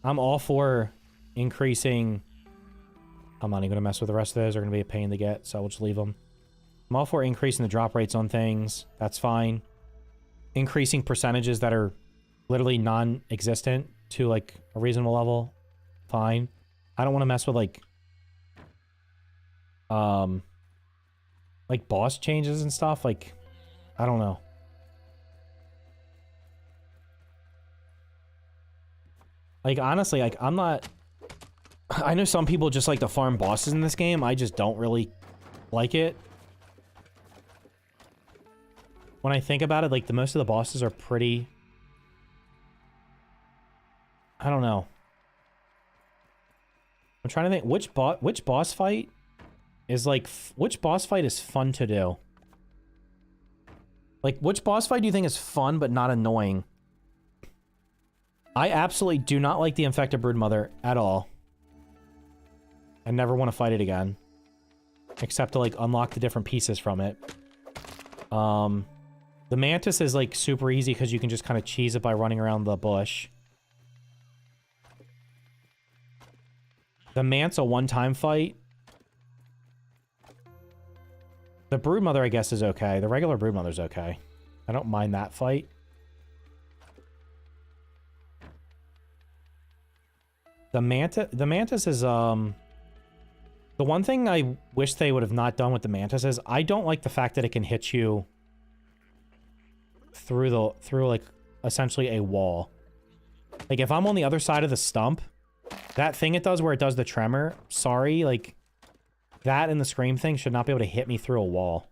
I'm all for increasing... I'm not even going to mess with the rest of those. They're going to be a pain to get, so we'll just leave them. I'm all for increasing the drop rates on things. That's fine. Increasing percentages that are literally non-existent to, like, a reasonable level. Fine. I don't want to mess with, like boss changes and stuff. Like, I don't know. Like, honestly, like, I'm not... I know some people just like to farm bosses in this game. I just don't really like it. When I think about it, like, most of the bosses are pretty... I don't know. I'm trying to think, which boss fight is, like, which boss fight is fun to do? Like, which boss fight do you think is fun but not annoying? I absolutely do not like the Infected Broodmother at all. I never want to fight it again. Except to, like, unlock the different pieces from it. The Mantis is, like, super easy because you can just kind of cheese it by running around the bush. The Mant's a one-time fight. The Broodmother, I guess, is okay. The regular Broodmother's okay. I don't mind that fight. The Mantis is, the one thing I wish they would have not done with the Mantis is I don't like the fact that it can hit you through like, essentially a wall. Like, if I'm on the other side of the stump, that thing it does where it does the tremor, sorry, like, that and the scream thing should not be able to hit me through a wall.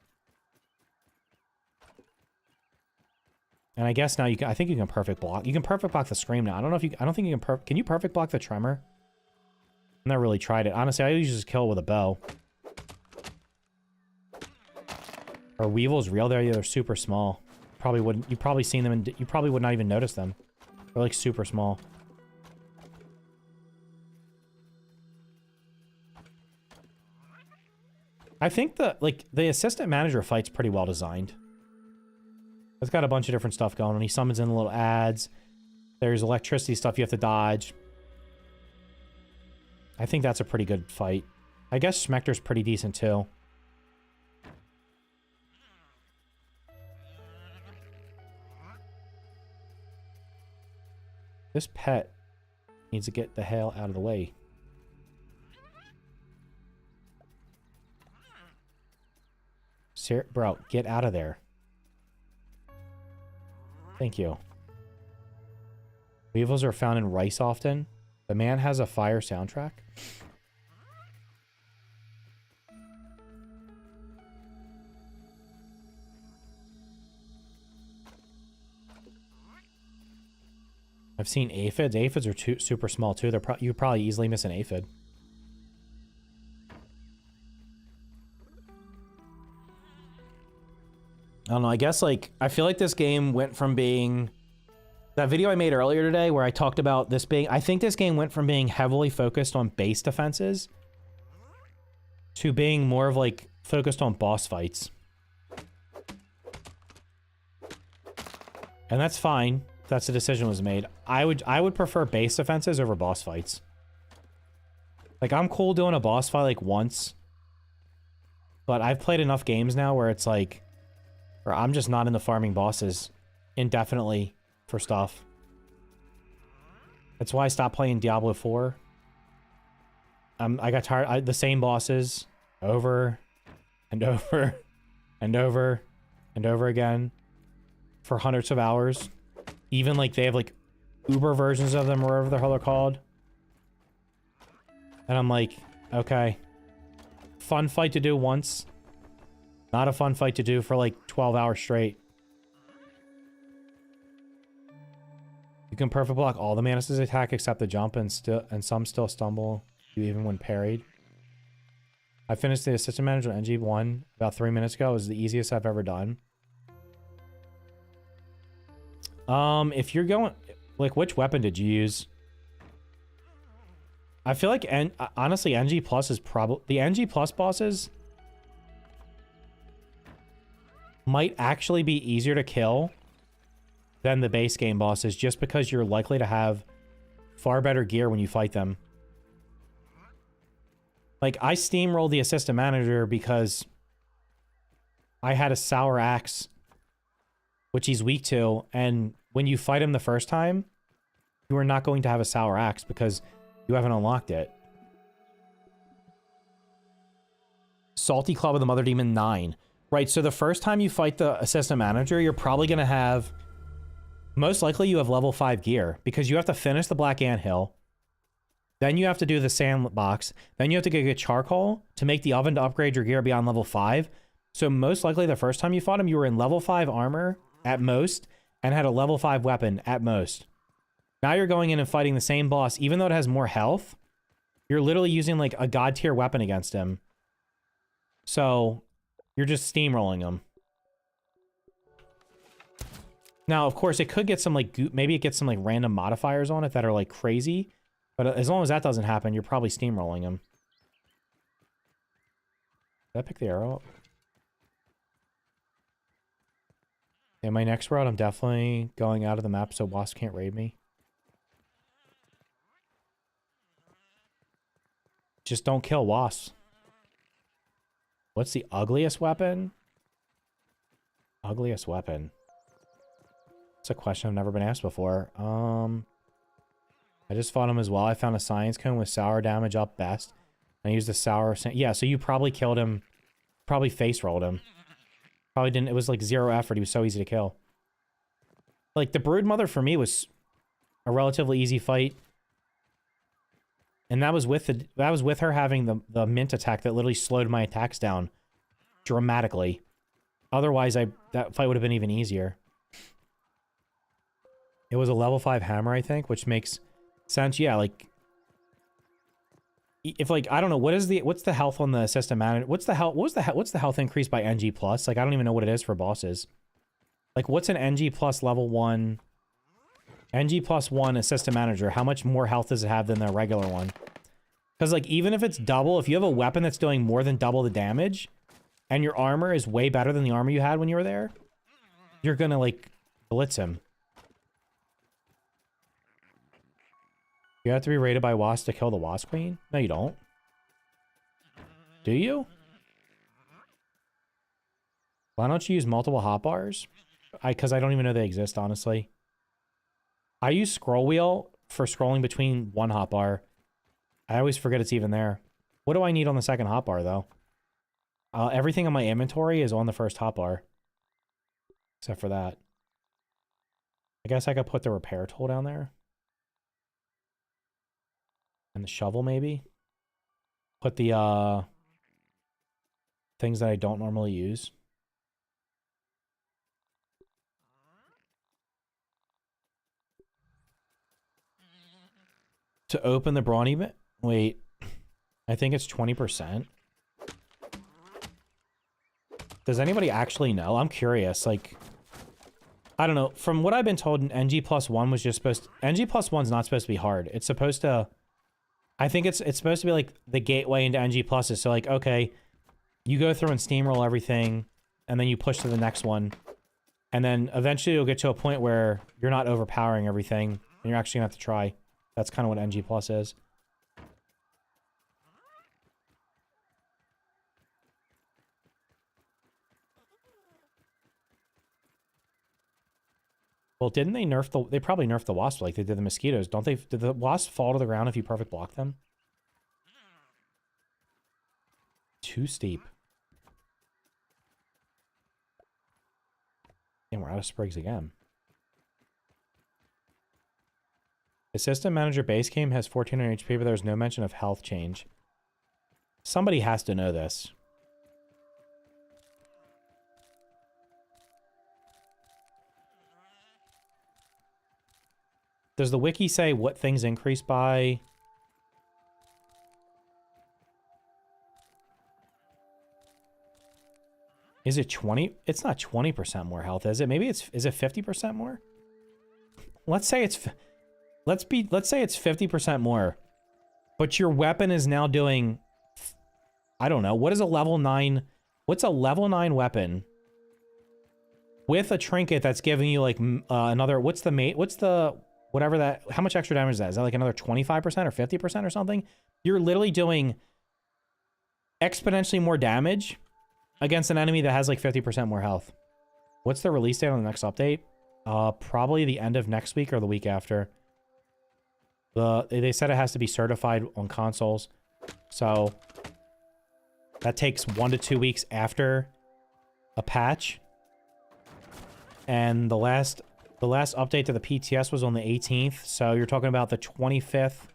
And I guess now you can, I think you can perfect block. You can perfect block the scream now. I don't know if you, I don't think you can you perfect block the tremor? I've never really tried it. Honestly, I usually just kill with a bow. Are weevils real? They're super small. Probably wouldn't, you probably seen them and you probably would not even notice them. They're like super small. I think the assistant manager fight's pretty well designed. It's got a bunch of different stuff going on. He summons in little ads. There's electricity stuff you have to dodge. I think that's a pretty good fight. I guess Schmechter's pretty decent too. This pet needs to get the hell out of the way. Bro, get out of there. Thank you. Weevils are found in rice often. The man has a fire soundtrack. I've seen aphids. Aphids are super small too. You probably easily miss an aphid. I don't know, I guess, like, I feel like this game went from being... That video I made earlier today where I talked about this being... I think this game went from being heavily focused on base defenses to being more of, like, focused on boss fights. And that's fine. That's the decision was made. I would prefer base defenses over boss fights. Like, I'm cool doing a boss fight, like, once. But I've played enough games now where it's, like... Or I'm just not into farming bosses indefinitely for stuff. That's why I stopped playing Diablo 4. I got tired. The same bosses over and over and over and over again for hundreds of hours. Even like they have like Uber versions of them or whatever the hell they're called. And I'm like, okay. Fun fight to do once. Not a fun fight to do for like 12 hours straight. You can perfect block all the Manus' attack except the jump and some still stumble even when parried. I finished the assistant manager on NG1 about 3 minutes ago. It was the easiest I've ever done. If you're going... Like, which weapon did you use? I feel like, honestly, NG Plus is probably... The NG Plus bosses... might actually be easier to kill than the base game bosses just because you're likely to have far better gear when you fight them. Like, I steamrolled the assistant manager because I had a sour axe, which he's weak to, and when you fight him the first time, you are not going to have a sour axe because you haven't unlocked it. Salty Club of the Mother Demon 9. Right, so the first time you fight the assistant manager, you're probably going to have... Most likely you have level 5 gear, because you have to finish the Black Anthill. Then you have to do the sandbox. Then you have to get charcoal to make the oven to upgrade your gear beyond level 5. So most likely the first time you fought him, you were in level 5 armor at most, and had a level 5 weapon at most. Now you're going in and fighting the same boss, even though it has more health. You're literally using like a god tier weapon against him. So... You're just steamrolling them. Now, of course, it could get some, like, maybe it gets some, like, random modifiers on it that are, like, crazy. But as long as that doesn't happen, you're probably steamrolling them. Did I pick the arrow up? In my next route, I'm definitely going out of the map so wasps can't raid me. Just don't kill wasps. What's the ugliest weapon? Ugliest weapon. It's a question I've never been asked before. I just fought him as well. I found a science cone with sour damage up best. I used the sour... Yeah, so you probably killed him. Probably face rolled him. Probably didn't... It was like 0 effort. He was so easy to kill. Like, the Broodmother for me was a relatively easy fight. And that was with her having the mint attack that literally slowed my attacks down dramatically. Otherwise, that fight would have been even easier. It was a level 5 hammer, I think, which makes sense. Yeah, like if like I don't know what's the health on the system manager? What's the health increase by NG plus? Like I don't even know what it is for bosses. Like what's an NG plus level 1 NG plus 1 assistant manager? How much more health does it have than the regular one? Because like even if it's double, if you have a weapon that's doing more than double the damage and your armor is way better than the armor you had when you were there, you're gonna like blitz him. You have to be rated by wasp to kill the wasp queen? No, you don't. Do you? Why don't you use multiple hotbars? Because I don't even know they exist, honestly. I use scroll wheel for scrolling between one hotbar. I always forget it's even there. What do I need on the second hotbar, though? Everything in my inventory is on the first hotbar. Except for that. I guess I could put the repair tool down there. And the shovel, maybe? Put the, things that I don't normally use. To open the brawny bit? Wait. I think it's 20%. Does anybody actually know? I'm curious. Like, I don't know. From what I've been told, NG plus 1 was just supposed to... NG plus 1's not supposed to be hard. It's supposed to... I think it's supposed to be like the gateway into NG pluses. So like, okay, you go through and steamroll everything, and then you push to the next one. And then eventually you'll get to a point where you're not overpowering everything, and you're actually gonna have to try. That's kind of what NG plus is. Well, didn't they nerf the... They probably nerfed the wasps like they did the mosquitoes. Don't they... Did the wasps fall to the ground if you perfect block them? Too steep. And we're out of sprigs again. The system manager base game has 1400 HP, but there's no mention of health change. Somebody has to know this. Does the wiki say what things increase by? Is it 20? It's not 20% more health, is it? Maybe it's... Is it 50% more? Let's say it's... Let's say it's 50% more. But your weapon is now doing... I don't know. What is a level 9... What's a level 9 weapon? With a trinket that's giving you like another... What's the... Whatever that... How much extra damage is that? Is that like another 25% or 50% or something? You're literally doing exponentially more damage against an enemy that has like 50% more health. What's the release date on the next update? Probably the end of next week or the week after. They said it has to be certified on consoles. So that takes 1 to 2 weeks after a patch. And the last update to the PTS was on the 18th. So you're talking about the 25th.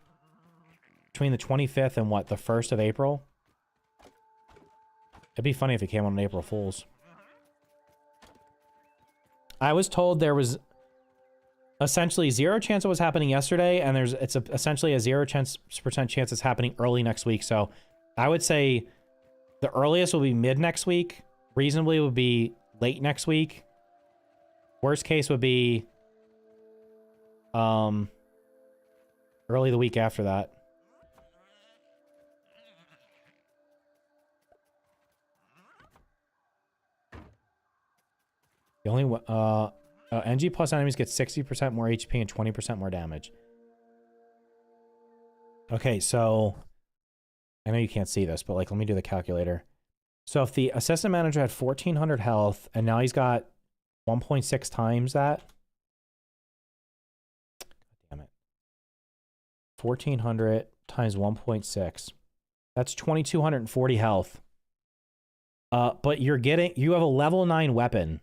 Between the 25th and what, the 1st of April? It'd be funny if it came on April Fool's. I was told there was essentially 0 chance it was happening yesterday, and it's essentially a 0% chance it's happening early next week. So I would say the earliest will be mid next week. Reasonably would be late next week. Worst case would be early the week after that. The only NG plus enemies get 60% more HP and 20% more damage. Okay, so I know you can't see this, but like let me do the calculator. So if the assistant manager had 1400 health and now he's got 1.6 times that. God damn it. 1400 times 1.6. That's 2240 health. But you have a level 9 weapon.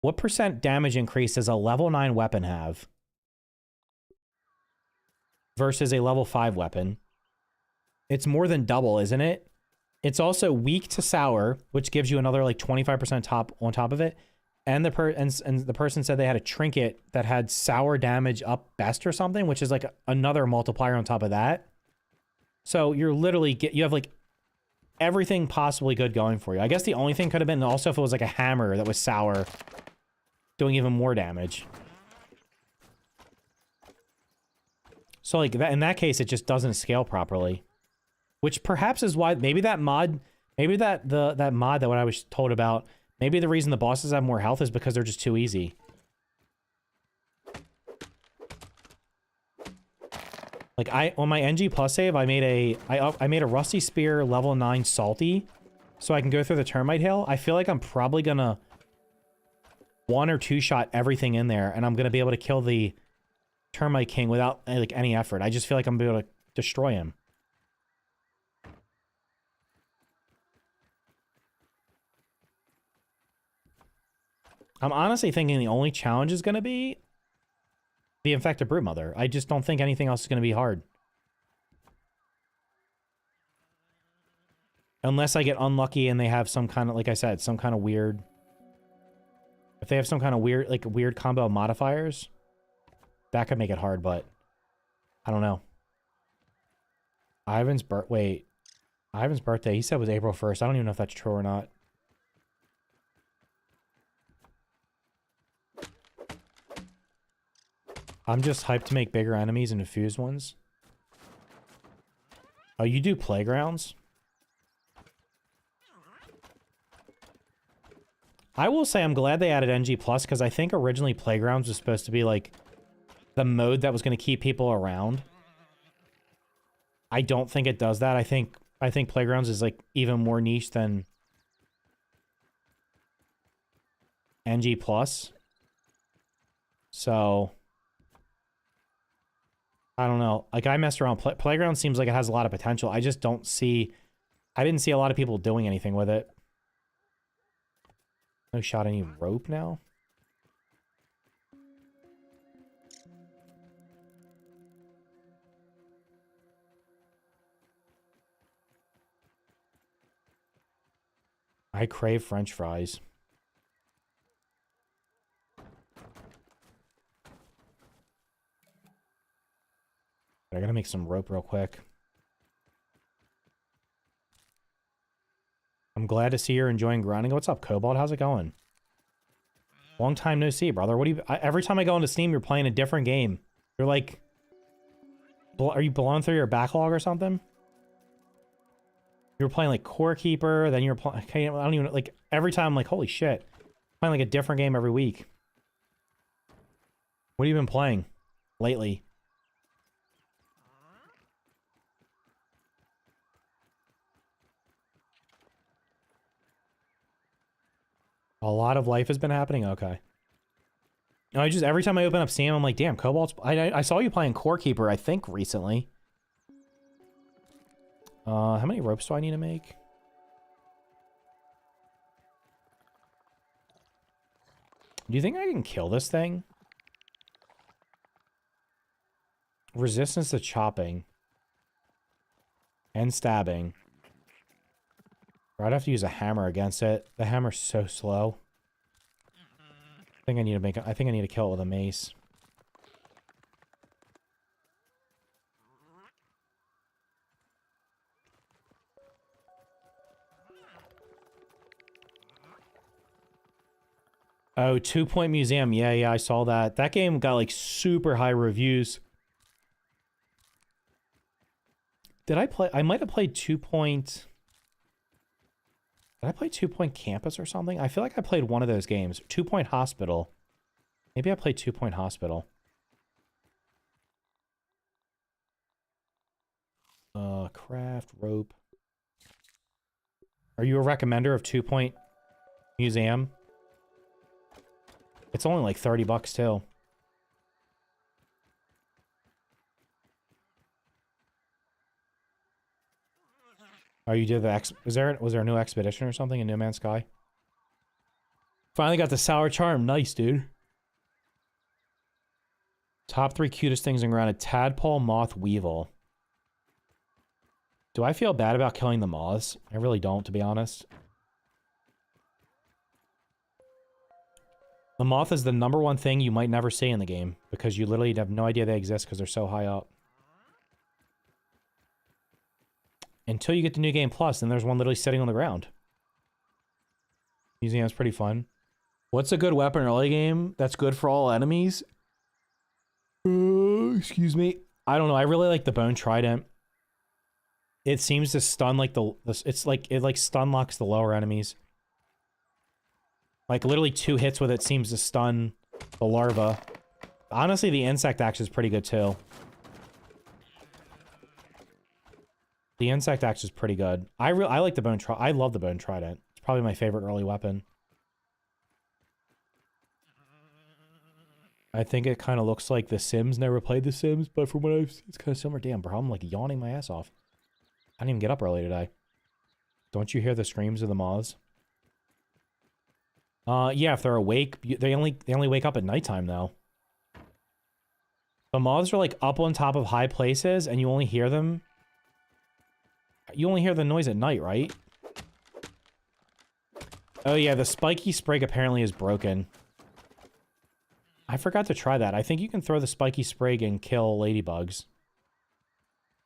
What percent damage increase does a level 9 weapon have versus a level 5 weapon? It's more than double, isn't it? It's also weak to sour, which gives you another like 25% on top of it. and the person said they had a trinket that had sour damage up best or something, which is like another multiplier on top of that. So you're literally you have like everything possibly good going for you. I guess the only thing could have been also if it was like a hammer that was sour, doing even more damage. So like that, in that case, it just doesn't scale properly, which perhaps is why maybe that mod, maybe that mod that what I was told about, maybe the reason the bosses have more health is because they're just too easy. Like on my NG plus save, I made a Rusty Spear level 9 salty, so I can go through the Termite Hill. I feel like I'm probably gonna 1 or 2 shot everything in there, and I'm gonna be able to kill the Termite King without like any effort. I just feel like I'm gonna be able to destroy him. I'm honestly thinking the only challenge is gonna be the Infected Broodmother. I just don't think anything else is gonna be hard. Unless I get unlucky and they have some kind of, like I said, some kind of weird... If they have some kind of weird, like weird combo of modifiers, that could make it hard, but I don't know. Ivan's birthday, he said was April 1st. I don't even know if that's true or not. I'm just hyped to make bigger enemies and infused ones. Oh, you do playgrounds? I will say I'm glad they added NG+, because I think originally Playgrounds was supposed to be, like, the mode that was going to keep people around. I don't think it does that. I think Playgrounds is, like, even more niche than NG+. So, I don't know. Like, I messed around. Playground seems like it has a lot of potential. I just don't see... I didn't see a lot of people doing anything with it. No shot any rope now? I crave French fries. I gotta make some rope real quick. I'm glad to see you're enjoying grinding. What's up, Cobalt? How's it going? Long time no see, brother. What do you... every time I go into Steam, you're playing a different game. You're like... Are you blowing through your backlog or something? You were playing like Core Keeper, then you were playing... I don't even... Like, every time I'm like, holy shit. Playing like a different game every week. What have you been playing lately? A lot of life has been happening? Okay. No, I just... Every time I open up Steam, I'm like, damn, Cobalt's... I saw you playing Core Keeper, I think, recently. How many ropes do I need to make? Do you think I can kill this thing? Resistance to chopping. And stabbing. Or I'd have to use a hammer against it. The hammer's so slow. I think I need to make... I think I need to kill it with a mace. Oh, 2 Point Museum. Yeah, I saw that. That game got, like, super high reviews. Did I play... I might have played 2 Point... Did I play 2 Point Campus or something? I feel like I played one of those games. 2 Point Hospital. Maybe I played 2 Point Hospital. Craft, rope. Are you a recommender of 2 Point Museum? It's only like 30 bucks too. Oh, you did the was there a new expedition or something in No Man's Sky? Finally got the sour charm. Nice, dude. Top 3 cutest things in grounded: tadpole, moth, weevil. Do I feel bad about killing the moths? I really don't, to be honest. The moth is the #1 thing you might never see in the game because you literally have no idea they exist because they're so high up. Until you get to New Game Plus, and there's one literally sitting on the ground. Museum's pretty fun. What's a good weapon early game that's good for all enemies? Excuse me. I don't know. I really like the Bone Trident. It seems to stun like it stun locks the lower enemies. Like literally 2 hits with it seems to stun the larva. Honestly, the insect axe is pretty good too. The insect axe is pretty good. I like the Bone Trident. I love the Bone Trident. It's probably my favorite early weapon. I think it kind of looks like The Sims. Never played The Sims, but from what I've seen, it's kind of similar. Damn, bro, I'm like yawning my ass off. I didn't even get up early today. Don't you hear the screams of the moths? Yeah, if they're awake, they only wake up at nighttime though. The moths are like up on top of high places, and you only hear them. You only hear the noise at night, right? Oh yeah, the spiky sprig apparently is broken. I forgot to try that. I think you can throw the spiky sprig and kill ladybugs.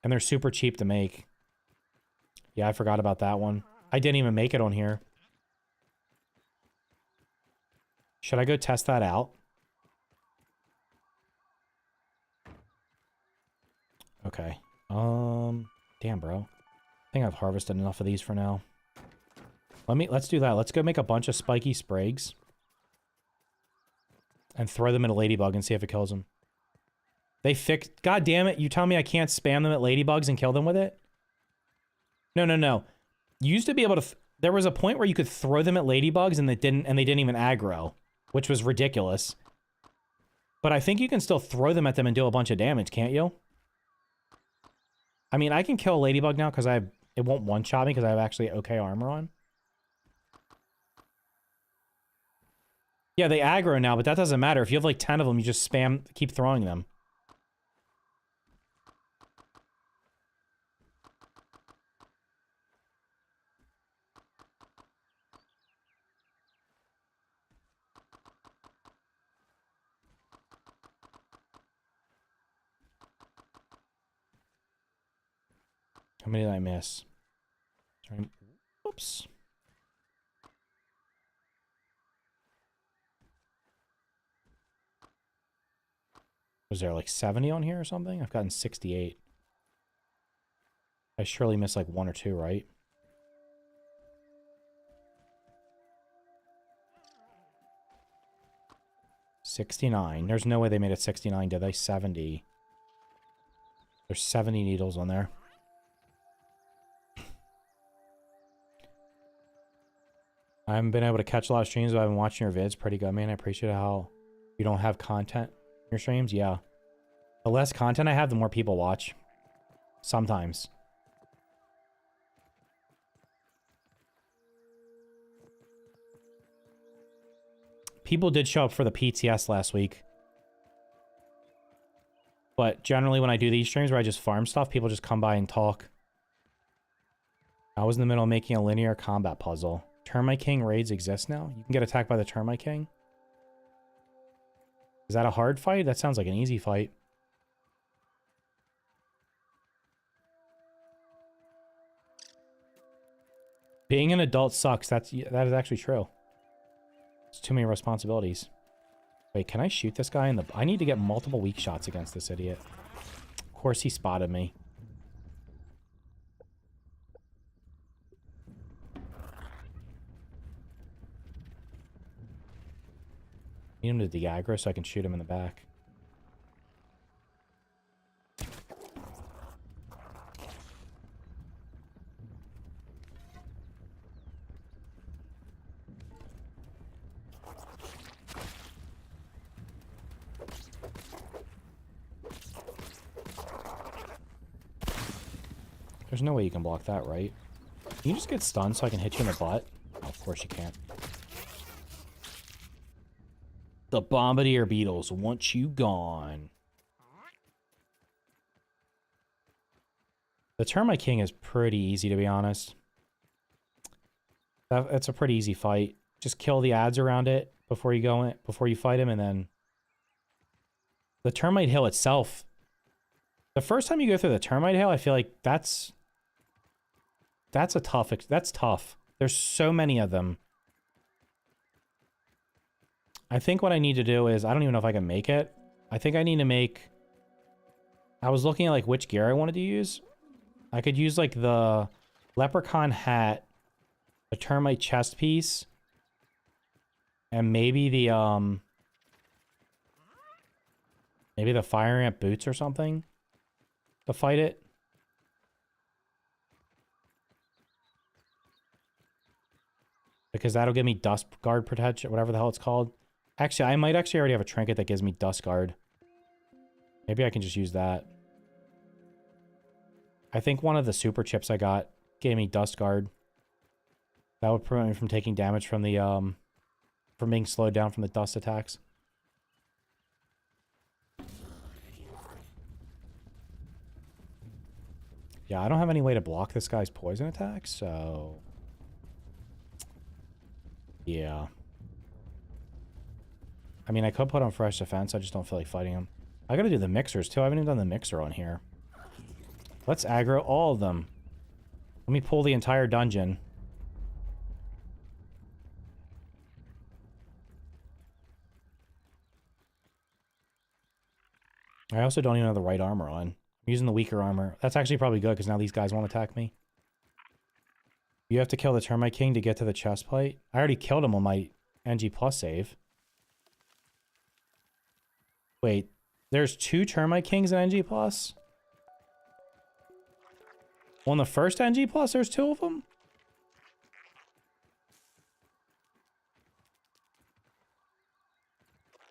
And they're super cheap to make. Yeah, I forgot about that one. I didn't even make it on here. Should I go test that out? Okay. Damn, bro. I think I've harvested enough of these for now. Let's do that. Let's go make a bunch of spiky sprigs. And throw them at a ladybug and see if it kills them. They fixed... God damn it, you tell me I can't spam them at ladybugs and kill them with it? No, no, no. You used to be able to... There was a point where you could throw them at ladybugs and they didn't even aggro. Which was ridiculous. But I think you can still throw them at them and do a bunch of damage, can't you? I mean, I can kill a ladybug now because it won't one-shot me because I have actually okay armor on. Yeah, they aggro now, but that doesn't matter. If you have like 10 of them, you just keep throwing them. How many did I miss? Oops. Was there like 70 on here or something? I've gotten 68. I surely missed like 1 or 2, right? $69. There's no way they made it 69, did they? 70. There's 70 needles on there. I haven't been able to catch a lot of streams, but I've been watching your vids. Pretty good, man. I appreciate how you don't have content in your streams. Yeah. The less content I have, the more people watch. Sometimes. People did show up for the PTS last week. But generally when I do these streams where I just farm stuff, people just come by and talk. I was in the middle of making a linear combat puzzle. Termite King raids exist now? You can get attacked by the Termite King? Is that a hard fight? That sounds like an easy fight. Being an adult sucks. That is actually true. It's too many responsibilities. Wait, can I shoot this guy in the... I need to get multiple weak shots against this idiot. Of course he spotted me. Need him to de-aggro so I can shoot him in the back. There's no way you can block that, right? Can you just get stunned so I can hit you in the butt? Oh, of course you can't. The Bombardier Beetles want you gone. The Termite King is pretty easy, to be honest. That's a pretty easy fight. Just kill the ads around it. before you go in, before you fight him, and then the termite hill itself. The first time you go through the termite hill, I feel like that's tough. There's so many of them. I think what I need to do is, I don't even know if I can make it. I think I need to make... I was looking at like which gear I wanted to use. I could use like the leprechaun hat, the termite chest piece, and maybe the fire ant boots or something to fight it. Because that'll give me dust guard protection, whatever the hell it's called. Actually, I might actually already have a trinket that gives me dust guard. Maybe I can just use that. I think one of the super chips I got gave me dust guard. That would prevent me from taking damage from the from being slowed down from the dust attacks. Yeah, I don't have any way to block this guy's poison attacks, so... Yeah. I mean, I could put on fresh defense, I just don't feel like fighting him. I gotta do the mixers, too. I haven't even done the mixer on here. Let's aggro all of them. Let me pull the entire dungeon. I also don't even have the right armor on. I'm using the weaker armor. That's actually probably good, because now these guys won't attack me. You have to kill the Termite King to get to the chest plate. I already killed him on my NG Plus save. Wait, there's 2 Termite Kings in NG Plus? On the first NG Plus, there's 2 of them?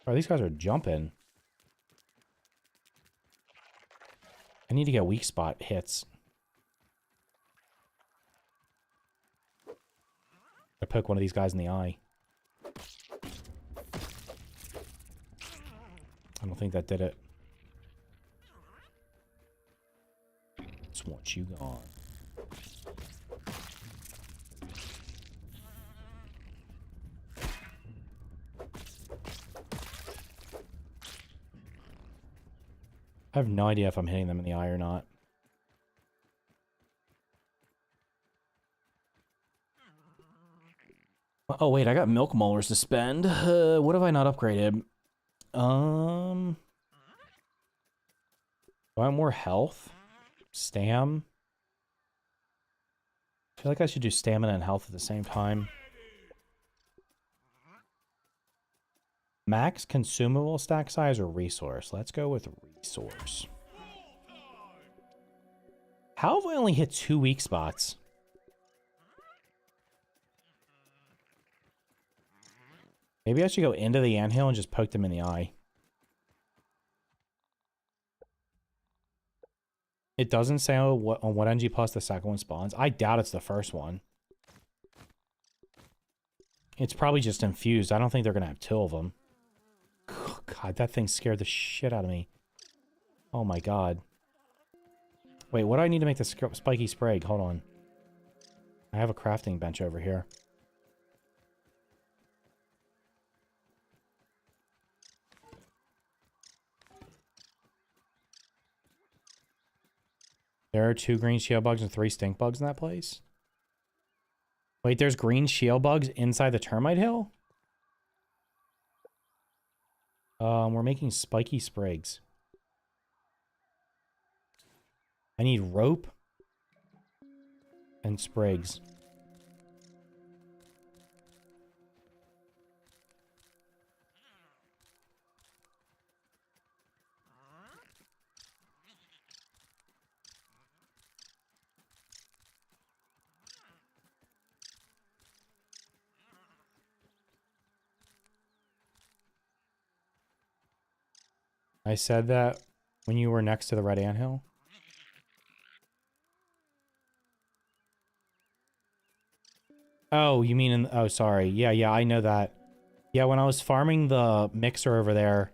Oh, these guys are jumping. I need to get weak spot hits. I poke one of these guys in the eye. I don't think that did it. Just want you gone. I have no idea if I'm hitting them in the eye or not. Oh wait, I got milk molars to spend. What have I not upgraded? Do I want more health? Stam? I feel like I should do stamina and health at the same time. Max consumable stack size or resource? Let's go with resource. How have I only hit 2 weak spots? Maybe I should go into the anthill and just poke them in the eye. It doesn't say on what NG plus the second one spawns. I doubt it's the first one. It's probably just infused. I don't think they're going to have 2 of them. God, that thing scared the shit out of me. Oh my god. Wait, what do I need to make the spiky spray? Hold on. I have a crafting bench over here. There are 2 green shield bugs and 3 stink bugs in that place? Wait, there's green shield bugs inside the termite hill? We're making spiky sprigs. I need rope and sprigs. I said that when you were next to the red anthill. Oh, you mean in... Oh, sorry. Yeah, I know that. Yeah, when I was farming the mixer over there,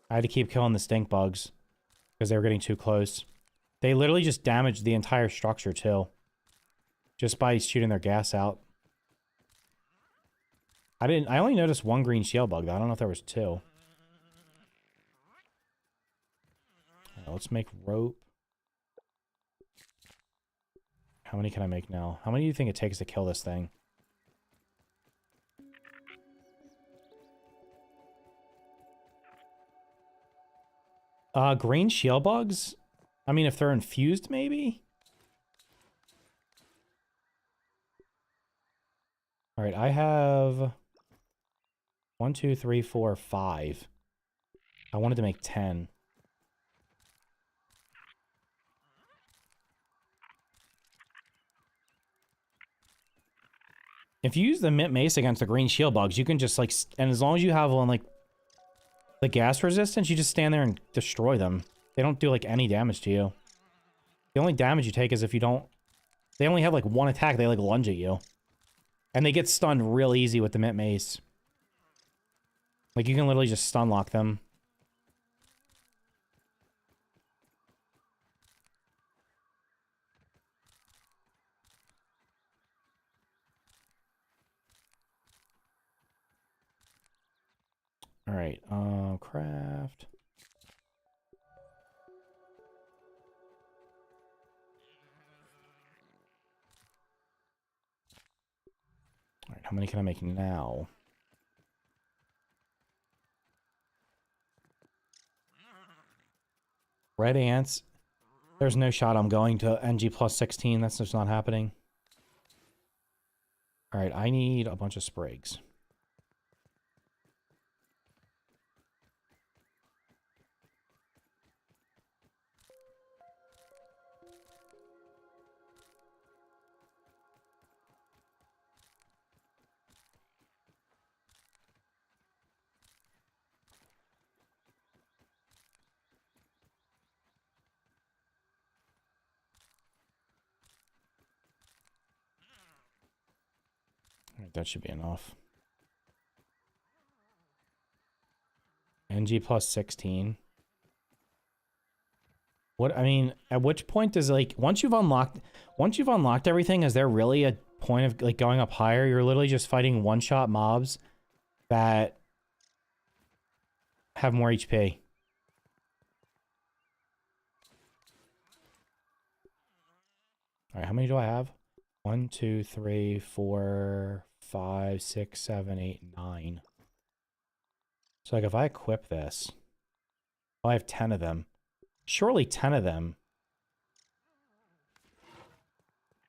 I had to keep killing the stink bugs because they were getting too close. They literally just damaged the entire structure, too. Just by shooting their gas out. I only noticed one green shield bug, though. I don't know if there was two. Right, let's make rope. How many can I make now? How many do you think it takes to kill this thing? Green shield bugs? I mean, if they're infused, maybe? Alright, I have 1, 2, 3, 4, 5. I wanted to make 10. If you use the mint mace against the green shield bugs, you can just like, and as long as you have one like the gas resistance, you just stand there and destroy them. They don't do like any damage to you. The only damage you take is if you don't, they only have like one attack, they like lunge at you. And they get stunned real easy with the mint mace. Like you can literally just stun lock them. All right, craft. All right, how many can I make now? Red ants. There's no shot I'm going to NG plus 16. That's just not happening. All right, I need a bunch of sprigs. That should be enough. NG plus 16. What, I mean, at which point does, like, once you've unlocked everything, is there really a point of, like, going up higher? You're literally just fighting one-shot mobs that have more HP. Alright, how many do I have? 1, 2, 3, 4, 5, 6, 7, 8, 9. So, like, if I equip this, I have 10 of them. Surely 10 of them.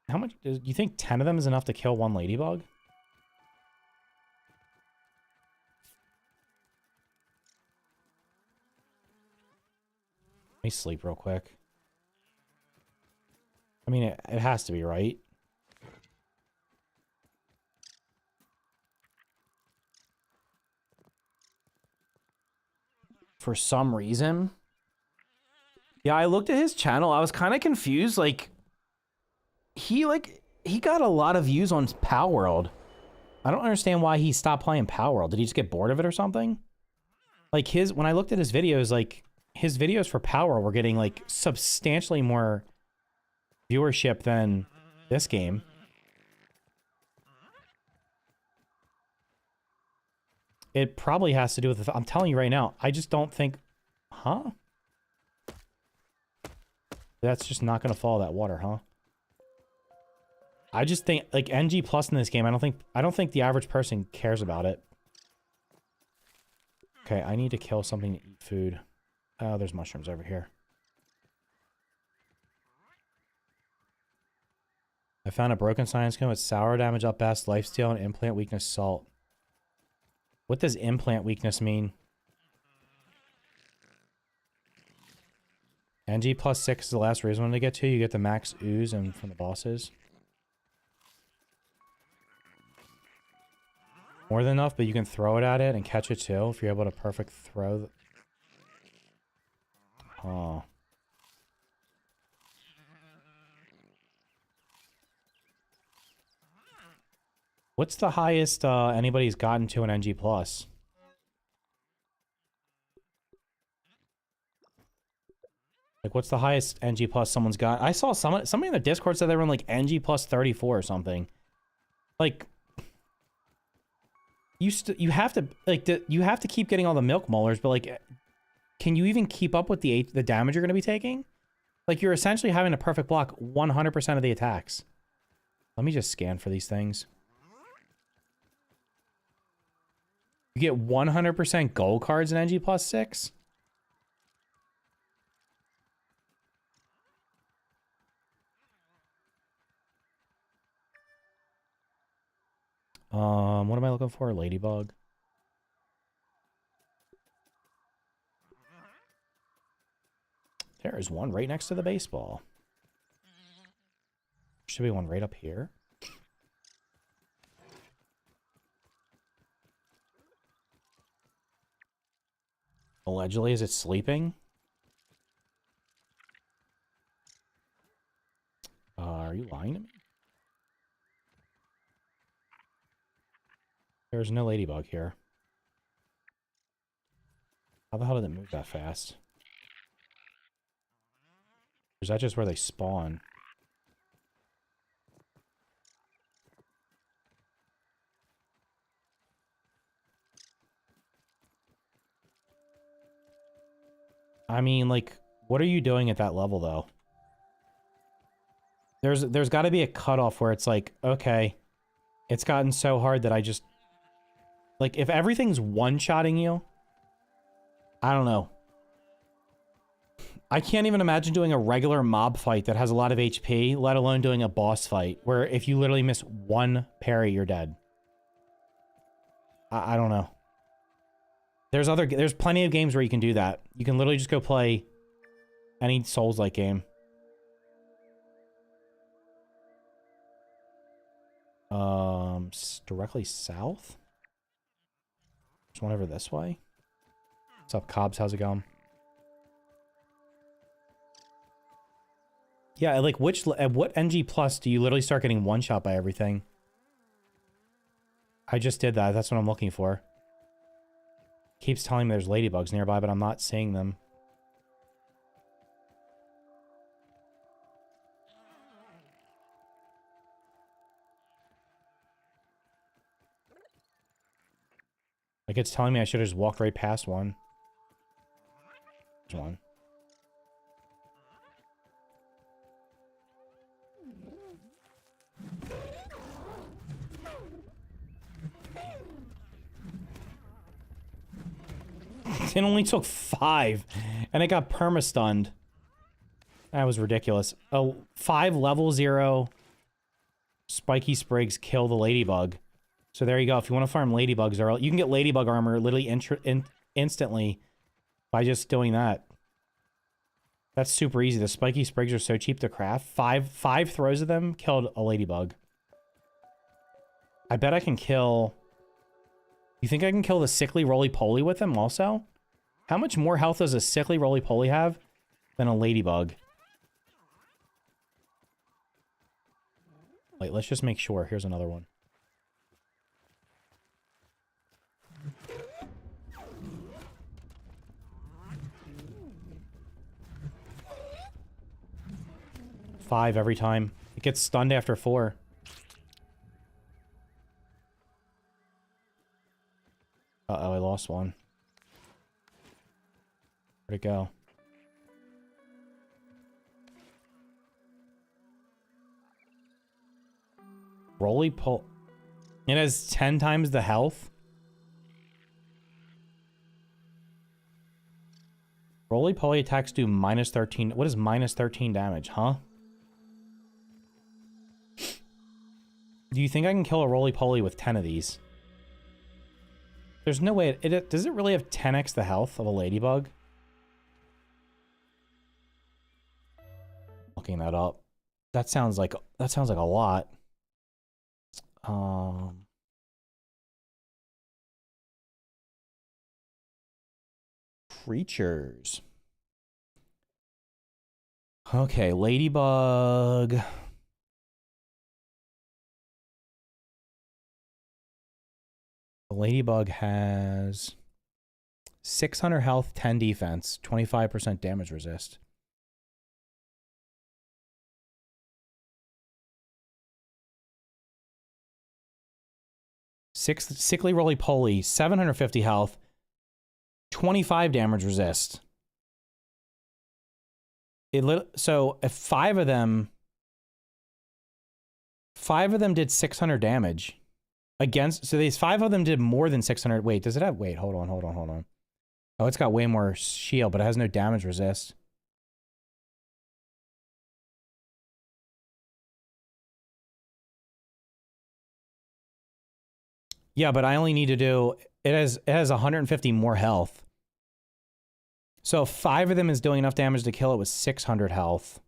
How much? Do you think 10 of them is enough to kill one ladybug? Let me sleep real quick. I mean, it has to be, right? For some reason. Yeah, I looked at his channel. I was kind of confused. Like, he got a lot of views on Power World. I don't understand why he stopped playing Power World. Did he just get bored of it or something? Like, when I looked at his videos, like, his videos for Power World were getting, like, substantially more viewership than this game. It probably has to do with the... I'm telling you right now, I just don't think... Huh? That's just not going to follow that water, huh? I just think, like, NG plus in this game, I don't think the average person cares about it. Okay, I need to kill something to eat food. Oh, there's mushrooms over here. I found a broken science code with sour damage up best, lifesteal, and implant weakness salt. What does implant weakness mean? NG plus 6 is the last reason one to get to. You get the max ooze and from the bosses. More than enough, but you can throw it at it and catch it too if you're able to perfect throw. Oh. What's the highest anybody's gotten to an NG plus? Like, what's the highest NG plus someone's got? I saw somebody in the Discord said they were in, like, NG plus 34 or something. Like, you have to like you have to keep getting all the milk molars, but like, can you even keep up with the damage you're going to be taking? Like, you're essentially having a perfect block 100% of the attacks. Let me just scan for these things. You get 100% gold cards in NG plus 6. What am I looking for? Ladybug. There is one right next to the baseball. Should be one right up here. Allegedly, is it sleeping? Are you lying to me? There's no ladybug here. How the hell did it move that fast? Or is that just where they spawn? I mean, like, what are you doing at that level, though? There's got to be a cutoff where it's like, okay, it's gotten so hard that I just... Like, if everything's one-shotting you... I don't know. I can't even imagine doing a regular mob fight that has a lot of HP, let alone doing a boss fight, where if you literally miss one parry, you're dead. I don't know. There's plenty of games where you can do that. You can literally just go play any Souls-like game. Directly south? There's one over this way. What's up, Cobbs? How's it going? Yeah, like at what NG plus do you literally start getting one shot by everything? I just did that. That's what I'm looking for. Keeps telling me there's ladybugs nearby, but I'm not seeing them. Like, it's telling me I should have just walked right past one. There's one. It only took 5, and it got perma-stunned. That was ridiculous. Oh, 5 level 0 spiky sprigs kill the ladybug. So there you go. If you want to farm ladybugs, you can get ladybug armor literally instantly by just doing that. That's super easy. The spiky sprigs are so cheap to craft. Five throws of them killed a ladybug. I bet I can kill... You think I can kill the sickly roly-poly with them also? How much more health does a sickly roly-poly have than a ladybug? Wait, let's just make sure. Here's another one. Five every time. It gets stunned after 4. Uh-oh, I lost one. Where'd it go? Roly-poly. It has 10 times the health. Roly-poly attacks do minus 13. What is minus 13 damage, huh? Do you think I can kill a roly-poly with 10 of these? There's no way. Does it really have 10x the health of a ladybug? Looking that up. That sounds like a lot. Creatures. Okay, ladybug. The ladybug has 600 health, 10 defense, 25% damage resist. Sickly roly-poly, 750 health, 25 damage resist. So if 5 of them did 600 damage against, so these 5 of them did more than 600. Wait, does it have, wait, hold on. Oh, it's got way more shield, but it has no damage resist. Yeah, but I only need to do, it has 150 more health. So if 5 of them is doing enough damage to kill it with 600 health.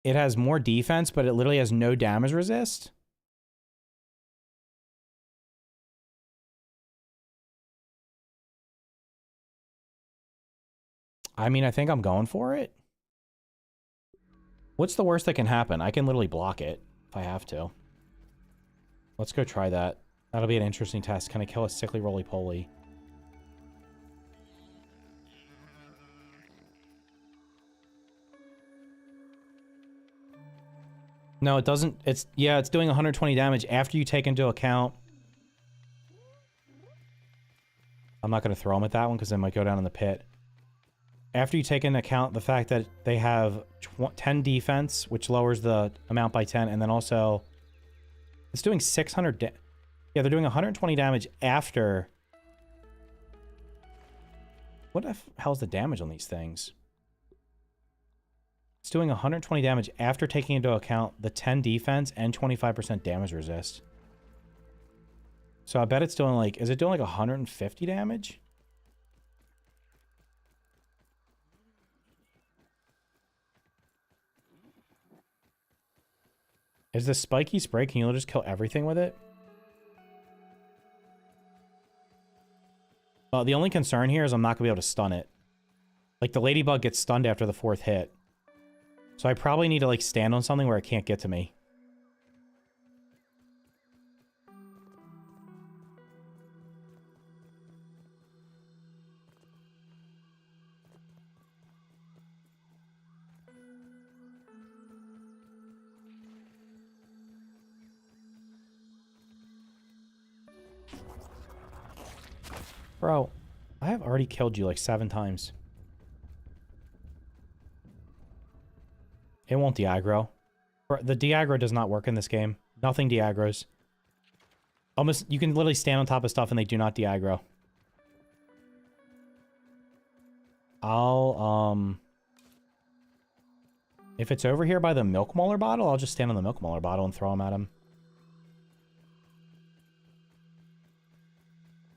It has more defense, but it literally has no damage resist. I mean, I think I'm going for it. What's the worst that can happen? I can literally block it if I have to. Let's go try that. That'll be an interesting test. Can I kill a sickly roly-poly? No, it doesn't. It's, yeah, it's doing 120 damage after you take into account. I'm not going to throw them at that one because they might go down in the pit. After you take into account the fact that they have 10 defense, which lowers the amount by 10, and then also it's doing 600 yeah, they're doing 120 damage after. What the hell's the damage on these things? It's doing 120 damage after taking into account the 10 defense and 25% damage resist. So I bet it's doing like, is it doing like 150 damage? Is the spiky spray, can you just kill everything with it? The only concern here is I'm not going to be able to stun it. Like, the ladybug gets stunned after the 4th hit. So I probably need to, like, stand on something where it can't get to me. Bro, I have already killed you like 7 times. It won't de-aggro. The de-aggro does not work in this game. Nothing de-aggros. Almost, you can literally stand on top of stuff and they do not de-aggro. If it's over here by the milk molar bottle, I'll just stand on the milk molar bottle and throw them at him.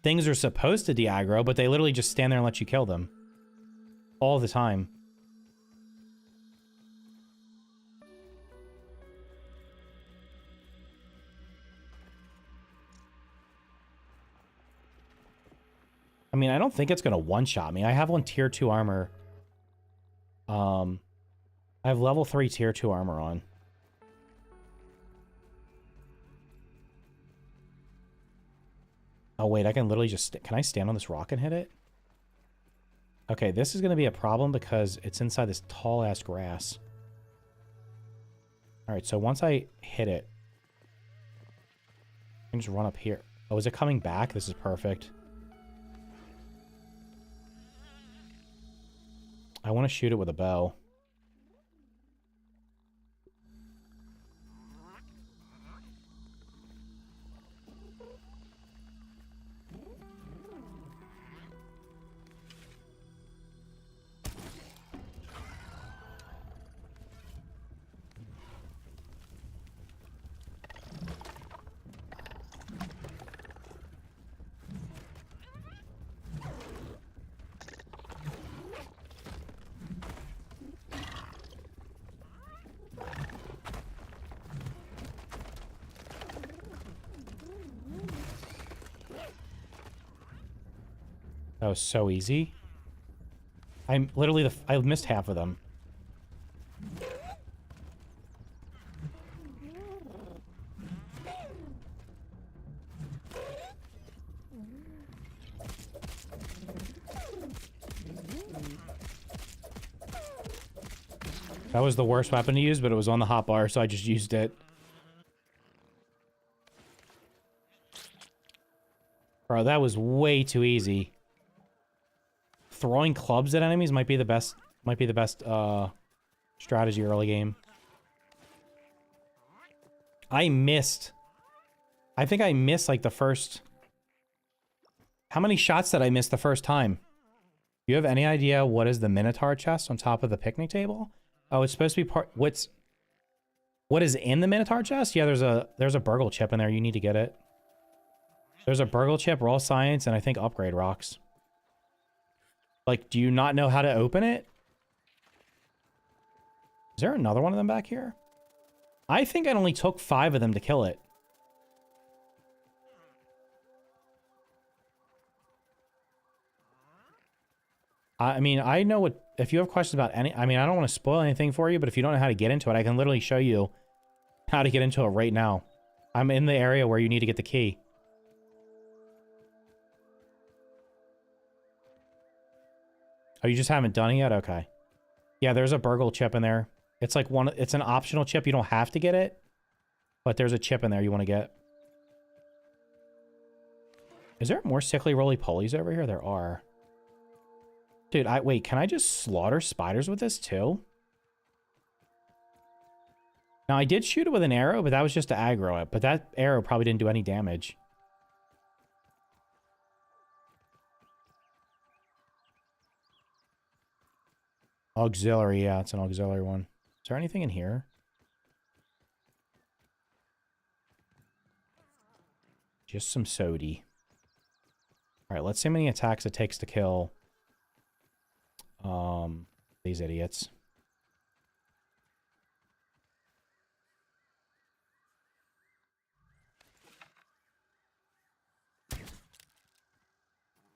Things are supposed to de-aggro, but they literally just stand there and let you kill them. All the time. I mean, I don't think it's going to one-shot me. I have one tier 2 armor. I have level 3 tier 2 armor on. Oh, wait, I can literally just... Can I stand on this rock and hit it? Okay, this is going to be a problem because it's inside this tall-ass grass. Alright, so once I hit it... I can just run up here. Oh, is it coming back? This is perfect. I want to shoot it with a bow. That was so easy. I'm literally I missed half of them. That was the worst weapon to use, but it was on the hotbar, so I just used it. Bro, that was way too easy. Throwing clubs at enemies might be the best strategy early game. I think I missed like the first... How many shots did I miss the first time? Do you have any idea what is the Minotaur chest on top of the picnic table? Oh, it's supposed to be part... What is in the Minotaur chest? Yeah, there's a burgle chip in there. You need to get it. There's a burgle chip, raw science, and I think upgrade rocks. Like, do you not know how to open it? Is there another one of them back here? I think it only took 5 of them to kill it. I mean, I know what... If you have questions about any... I mean, I don't want to spoil anything for you, but if you don't know how to get into it, I can literally show you how to get into it right now. I'm in the area where you need to get the key. Oh, you just haven't done it yet? Okay. Yeah, there's a burgle chip in there. It's like it's an optional chip. You don't have to get it, but there's a chip in there you want to get. Is there more sickly roly-polies over here? There are. Dude, wait, can I just slaughter spiders with this too? Now, I did shoot it with an arrow, but that was just to aggro it. But that arrow probably didn't do any damage. Auxiliary, yeah, it's an auxiliary one. Is there anything in here? Just some sody. Alright, let's see how many attacks it takes to kill these idiots.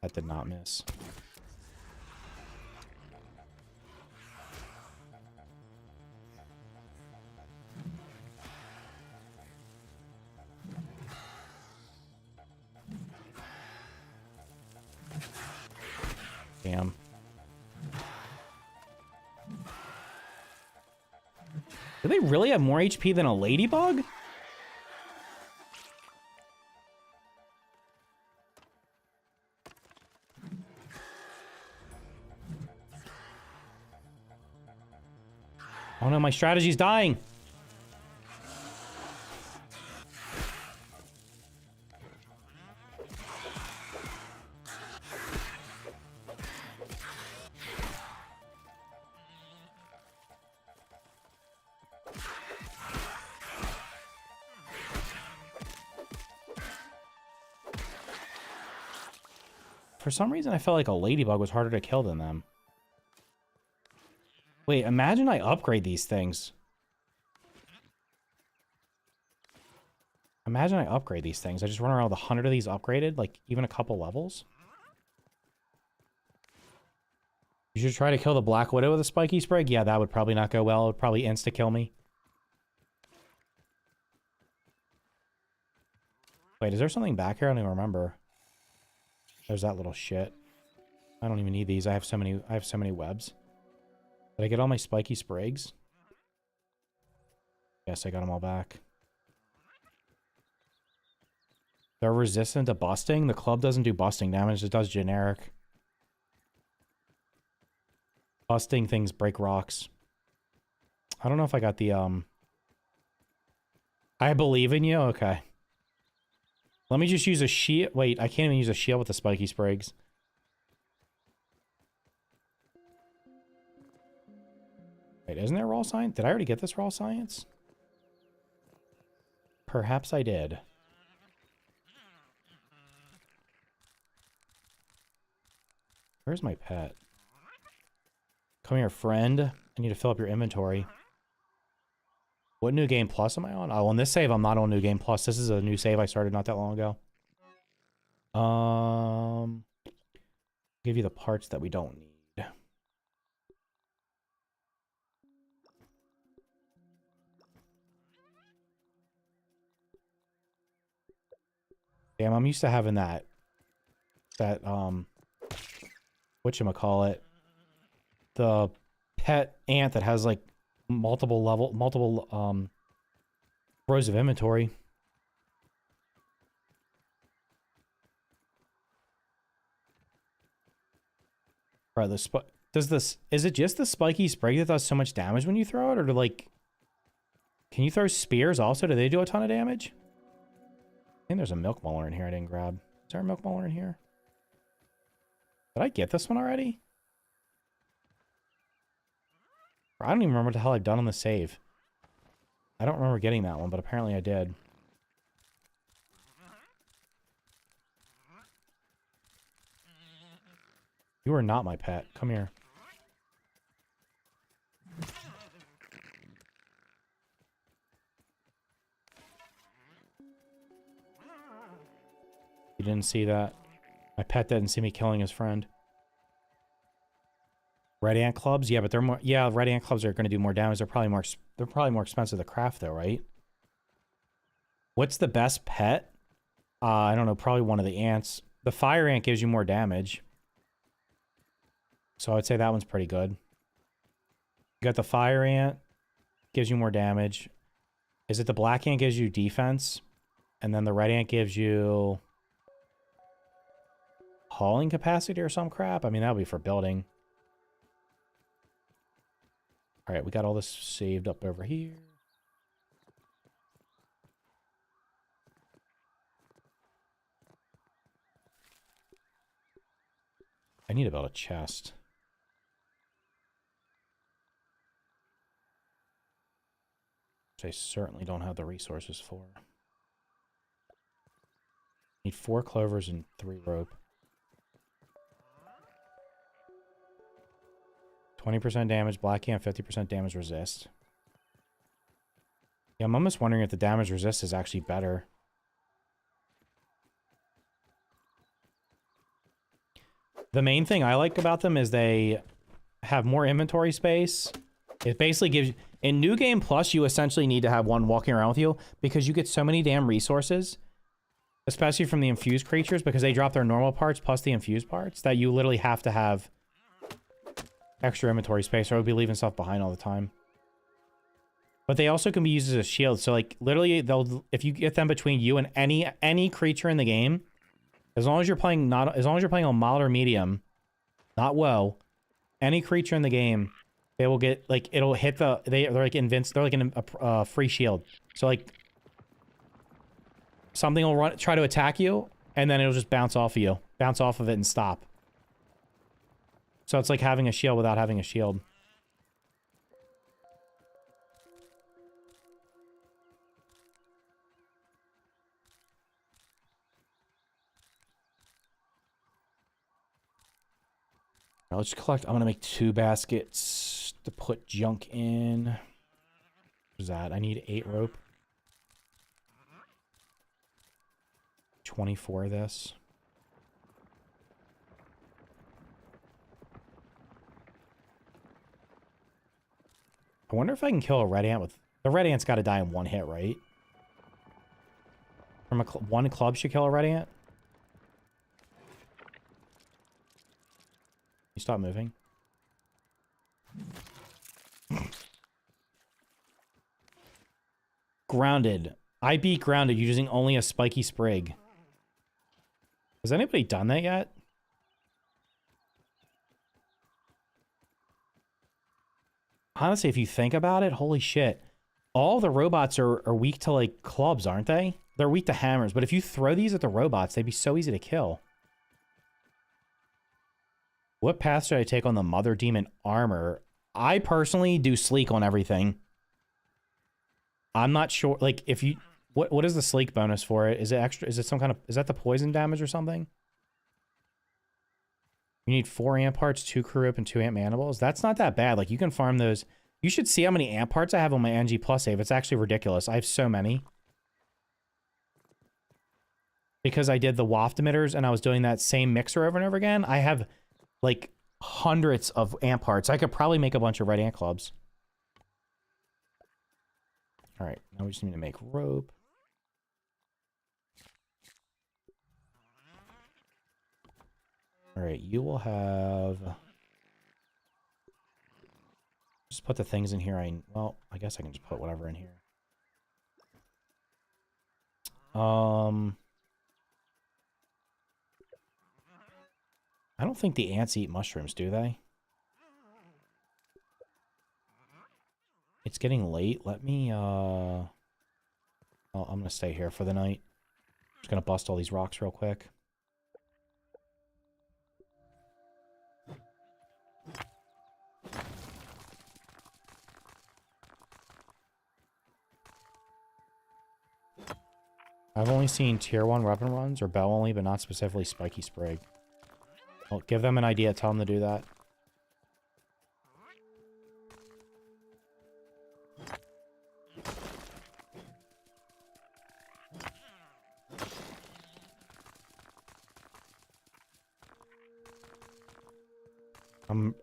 That did not miss. Damn. Do they really have more HP than a ladybug? Oh no, my strategy's dying. For some reason, I felt like a ladybug was harder to kill than them. Wait, imagine I upgrade these things. Imagine I upgrade these things. I just run around with 100 of these upgraded, like even a couple levels. You should try to kill the Black Widow with a spiky sprig. Yeah, that would probably not go well. It would probably insta-kill me. Wait, is there something back here? I don't even remember. There's that little shit. I don't even need these. I have so many webs. Did I get all my spiky sprigs? Yes, I got them all back. They're resistant to busting. The club doesn't do busting damage. It does generic. Busting things break rocks. I don't know if I got the, I believe in you? Okay. Let me just use a shield. Wait, I can't even use a shield with the spiky sprigs. Wait, isn't there raw science? Did I already get this raw science? Perhaps I did. Where's my pet? Come here, friend. I need to fill up your inventory. What New Game Plus am I on? Oh, on this save, I'm not on New Game Plus. This is a new save I started not that long ago. Give you the parts that we don't need. Damn, I'm used to having that whatchamacallit, the pet ant that has like multiple rows of inventory. Right, does this, is it just the spiky sprig that does so much damage when you throw it, or do like, can you throw spears also? Do they do a ton of damage? I think there's a milk mauler in here I didn't grab. Is there a milk mauler in here? Did I get this one already? I don't even remember what the hell I've done on the save. I don't remember getting that one, but apparently I did. You are not my pet. Come here. You didn't see that. My pet didn't see me killing his friend. Red ant clubs? Yeah, but they're more... Yeah, red ant clubs are going to do more damage. They're probably more expensive to craft, though, right? What's the best pet? I don't know. Probably one of the ants. The fire ant gives you more damage. So I would say that one's pretty good. You got the fire ant. Gives you more damage. Is it the black ant gives you defense? And then the red ant gives you... hauling capacity or some crap? I mean, that would be for building. Alright, we got all this saved up over here. I need to build a chest. Which I certainly don't have the resources for. Need 4 clovers and 3 rope. 20% damage, black ant, 50% damage resist. Yeah, I'm almost wondering if the damage resist is actually better. The main thing I like about them is they have more inventory space. It basically gives you... In New Game Plus, you essentially need to have one walking around with you because you get so many damn resources, especially from the infused creatures, because they drop their normal parts plus the infused parts, that you literally have to have extra inventory space, or I would be leaving stuff behind all the time. But they also can be used as a shield. So, like, literally, they'll... If you get them between you and any creature in the game, as long as you're playing on mild or medium, not woe, any creature in the game, they will get, like, it'll hit the... They're like they're like a free shield. So, like, something will try to attack you, and then it'll just bounce off of you. Bounce off of it and stop. So it's like having a shield without having a shield. Now let's collect. I'm going to make 2 baskets to put junk in. What is that? I need 8 rope. 24 of this. I wonder if I can kill a red ant with... The red ant's got to die in 1 hit, right? From a one club should kill a red ant? You stop moving. Grounded. I beat grounded using only a spiky sprig. Has anybody done that yet? Honestly, if you think about it, holy shit. All the robots are weak to, like, clubs, aren't they? They're weak to hammers, but if you throw these at the robots, they'd be so easy to kill. What path should I take on the Mother Demon armor? I personally do sleek on everything. I'm not sure, like, if you... What is the sleek bonus for it? Is it extra? Is it some kind of... Is that the poison damage or something? You need 4 ant parts, 2 crew rope, and 2 ant mandibles. That's not that bad. Like, you can farm those. You should see how many ant parts I have on my NG Plus save. It's actually ridiculous. I have so many. Because I did the waft emitters and I was doing that same mixer over and over again, I have, like, hundreds of ant parts. I could probably make a bunch of red ant clubs. Alright, now we just need to make rope. Alright, you will have... Just put the things in here. Well, I guess I can just put whatever in here. I don't think the ants eat mushrooms, do they? It's getting late. Let me, oh, I'm gonna stay here for the night. Just gonna bust all these rocks real quick. I've only seen tier 1 weapon runs or bell only, but not specifically spiky sprig. Well, give them an idea. Tell them to do that.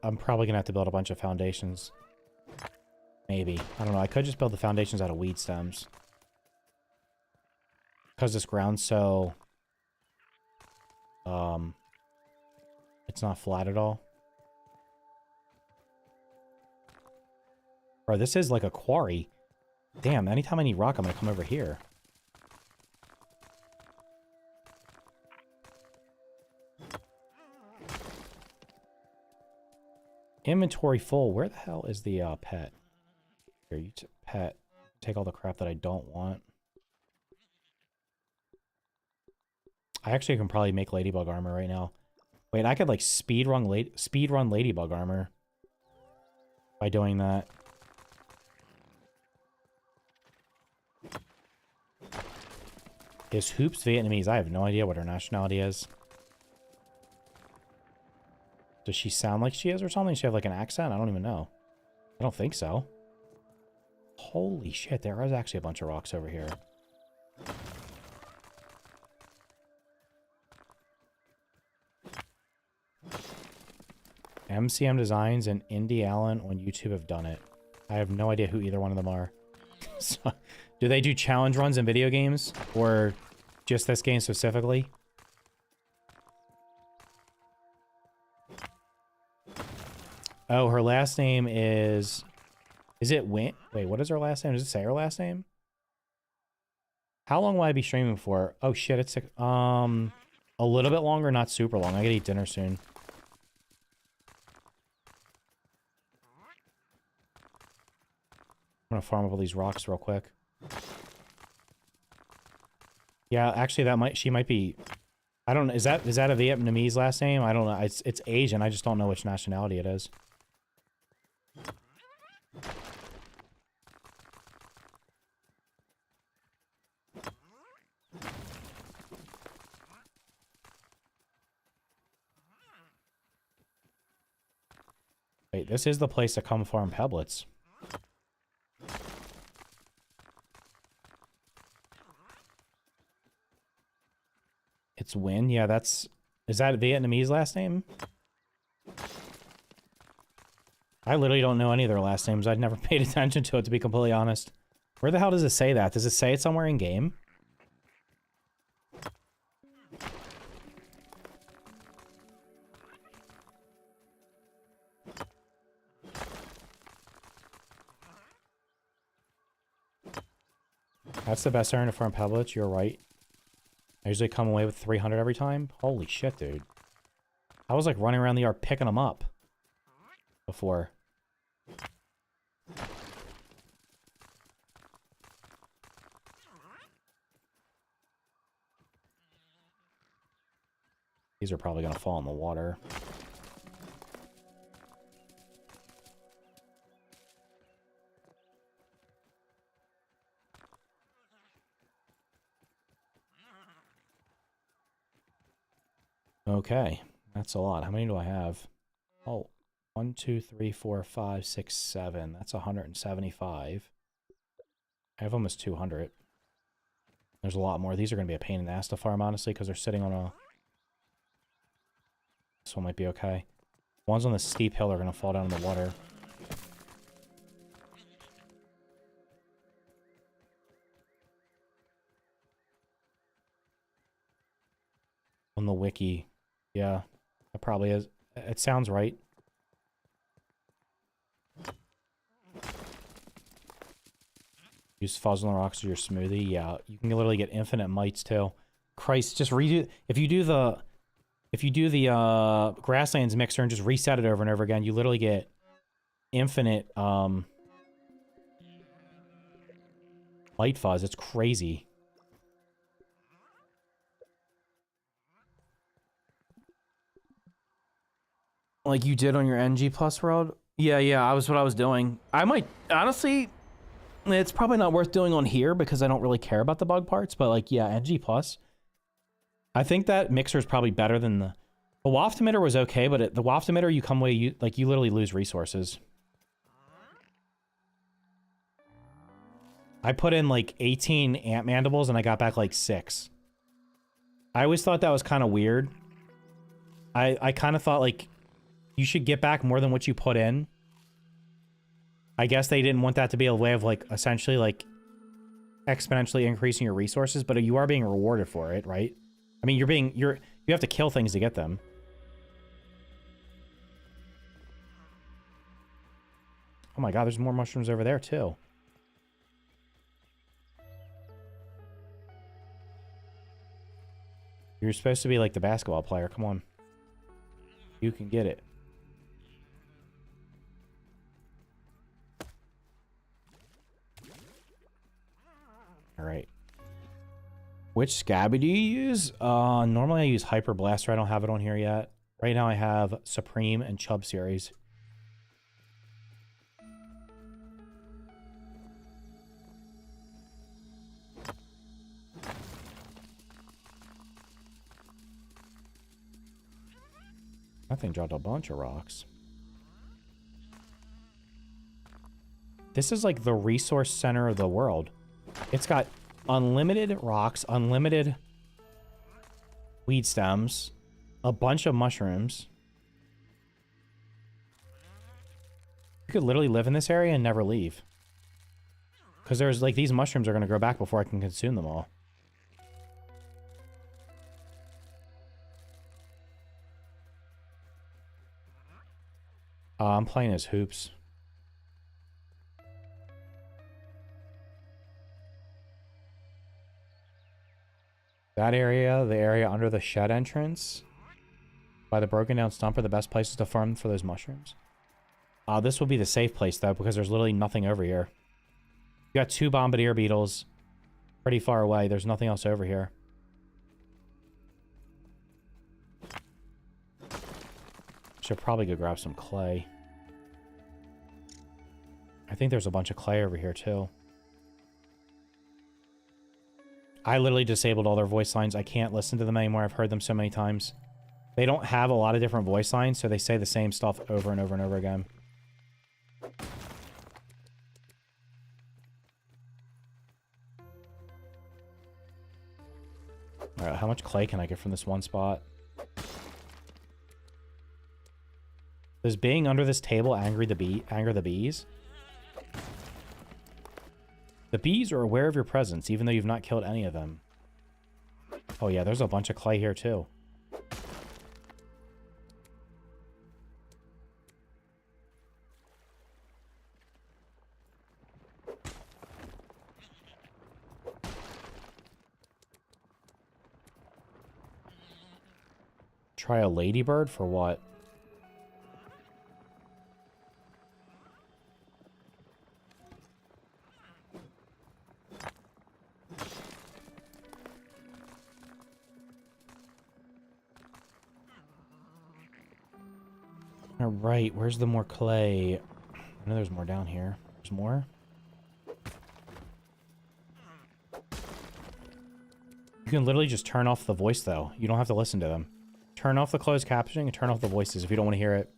I'm probably gonna have to build a bunch of foundations. Maybe. I don't know. I could just build the foundations out of weed stems. Because this ground's so... it's not flat at all. Bro, this is like a quarry. Damn, anytime I need rock, I'm gonna come over here. Inventory full. Where the hell is the pet? Here, you pet. Take all the crap that I don't want. I actually can probably make ladybug armor right now. Wait, I could like speed run ladybug armor by doing that. Is Hoops Vietnamese? I have no idea what her nationality is. Does she sound like she is or something? Does she have like an accent? I don't even know. I don't think so. Holy shit, there is actually a bunch of rocks over here. MCM Designs and Indy Allen on YouTube have done it. I have no idea who either one of them are. So, do they do challenge runs in video games? Or just this game specifically? Oh, her last name is... Is it Win? Wait, what is her last name? Does it say her last name? How long will I be streaming for? Oh shit, it's a little bit longer, not super long. I gotta eat dinner soon. I'm gonna farm up all these rocks real quick. Yeah, actually she might be... I don't know, is that a Vietnamese last name? I don't know. It's Asian, I just don't know which nationality it is. Wait, this is the place to come farm pebblets. It's Win? Yeah, that's... Is that a Vietnamese last name? I literally don't know any of their last names. I'd never paid attention to it, to be completely honest. Where the hell does it say that? Does it say it somewhere in game? That's the best area to farm pebblets, you're right. I usually come away with 300 every time. Holy shit, dude. I was like running around the yard picking them up before. These are probably going to fall in the water. Okay, that's a lot. How many do I have? Oh, 1, 2, 3, 4, 5, 6, 7. That's 175. I have almost 200. There's a lot more. These are going to be a pain in the ass to farm, honestly, because they're sitting on a... This one might be okay. Ones on the steep hill are going to fall down in the water. On the wiki. Yeah, that probably is. It sounds right. Use fuzz on the rocks as your smoothie. Yeah, you can literally get infinite mites too. Christ, just redo... If you do the... If you do the grasslands mixer and just reset it over and over again, you literally get infinite light fuzz. It's crazy. Like you did on your NG Plus world? Yeah, I was what I was doing. I might, honestly, it's probably not worth doing on here because I don't really care about the bug parts, but like, yeah, NG Plus. I think that mixer is probably better than the waft emitter was okay, but the waft emitter, you come away, you literally lose resources. I put in like 18 ant mandibles and I got back like 6. I always thought that was kind of weird. I kind of thought like you should get back more than what you put in. I guess they didn't want that to be a way of like essentially like exponentially increasing your resources, but you are being rewarded for it, right? I mean, you have to kill things to get them. Oh my god, there's more mushrooms over there too. You're supposed to be like the basketball player. Come on. You can get it. All right. Which scabby do you use? Normally I use Hyper Blaster. I don't have it on here yet. Right now I have Supreme and Chubb series. That thing dropped a bunch of rocks. This is like the resource center of the world. It's got unlimited rocks, unlimited weed stems, a bunch of mushrooms. You could literally live in this area and never leave. Because there's like these mushrooms are going to grow back before I can consume them all. I'm playing as hoops. That area, the area under the shed entrance, by the broken down stump are the best places to farm for those mushrooms. This will be the safe place though, because there's literally nothing over here. You got 2 bombardier beetles pretty far away. There's nothing else over here. Should probably go grab some clay. I think there's a bunch of clay over here too. I literally disabled all their voice lines. I can't listen to them anymore. I've heard them so many times. They don't have a lot of different voice lines, so they say the same stuff over and over and over again. Alright, how much clay can I get from this one spot? Does being under this table anger the bees? The bees are aware of your presence, even though you've not killed any of them. Oh yeah, there's a bunch of clay here too. Try a ladybird for what? Alright, where's the more clay? I know there's more down here. There's more? You can literally just turn off the voice, though. You don't have to listen to them. Turn off the closed captioning and turn off the voices if you don't want to hear it.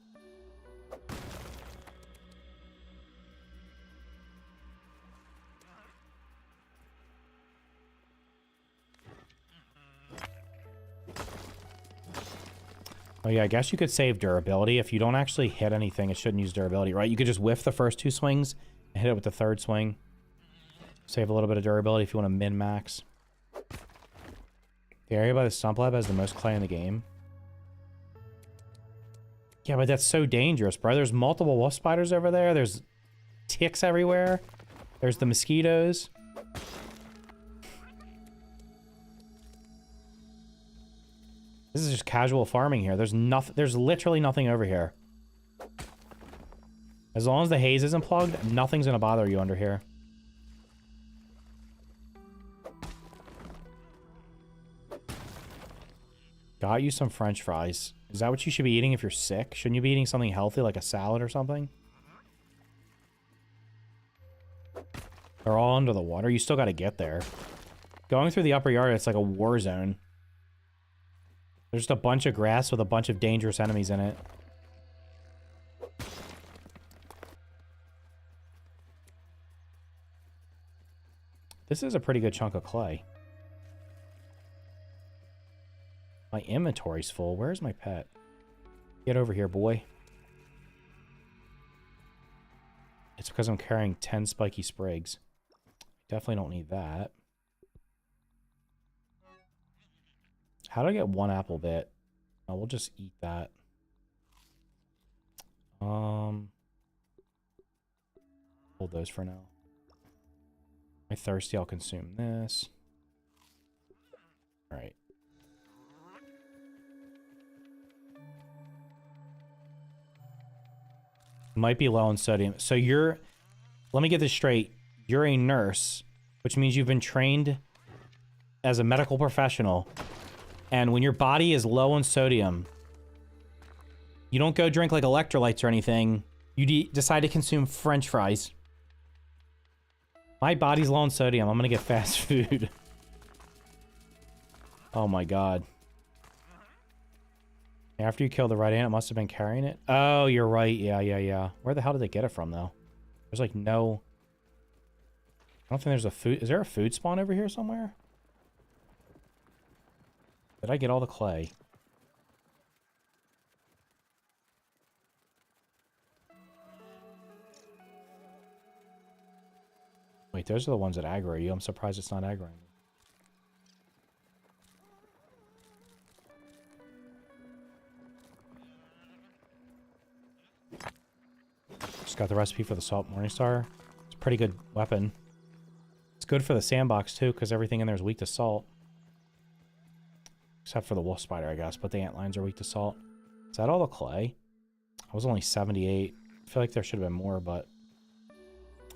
Oh yeah, I guess you could save durability. If you don't actually hit anything, it shouldn't use durability, right? You could just whiff the first 2 swings and hit it with the 3rd swing. Save a little bit of durability if you want to min-max. The area by the stump lab has the most clay in the game. Yeah, but that's so dangerous, bro. There's multiple wolf spiders over there. There's ticks everywhere. There's the mosquitoes. This is just casual farming here. There's nothing. There's literally nothing over here. As long as the haze isn't plugged, nothing's gonna bother you under here. Got you some French fries. Is that what you should be eating if you're sick? Shouldn't you be eating something healthy like a salad or something? They're all under the water. You still got to get there. Going through the upper yard, it's like a war zone. There's just a bunch of grass with a bunch of dangerous enemies in it. This is a pretty good chunk of clay. My inventory's full. Where's my pet? Get over here, boy. It's because I'm carrying 10 spiky sprigs. Definitely don't need that. How do I get one apple bit? Oh, we'll just eat that. Hold those for now. I'm thirsty, I'll consume this. Alright. Might be low in sodium. So you're... Let me get this straight. You're a nurse, which means you've been trained as a medical professional. And when your body is low in sodium, you don't go drink like electrolytes or anything. You decide to consume French fries. My body's low in sodium. I'm gonna get fast food. Oh my god. After you kill the right ant, it must have been carrying it. Oh, you're right. Yeah. Where the hell did they get it from, though? There's like no... I don't think there's a food... Is there a food spawn over here somewhere? Did I get all the clay? Wait, those are the ones that aggro you. I'm surprised it's not aggroing me. Just got the recipe for the Salt Morningstar. It's a pretty good weapon. It's good for the sandbox, too, because everything in there is weak to salt. Except for the wolf spider, I guess, but the antlines are weak to salt. Is that all the clay? I was only 78. I feel like there should have been more, but...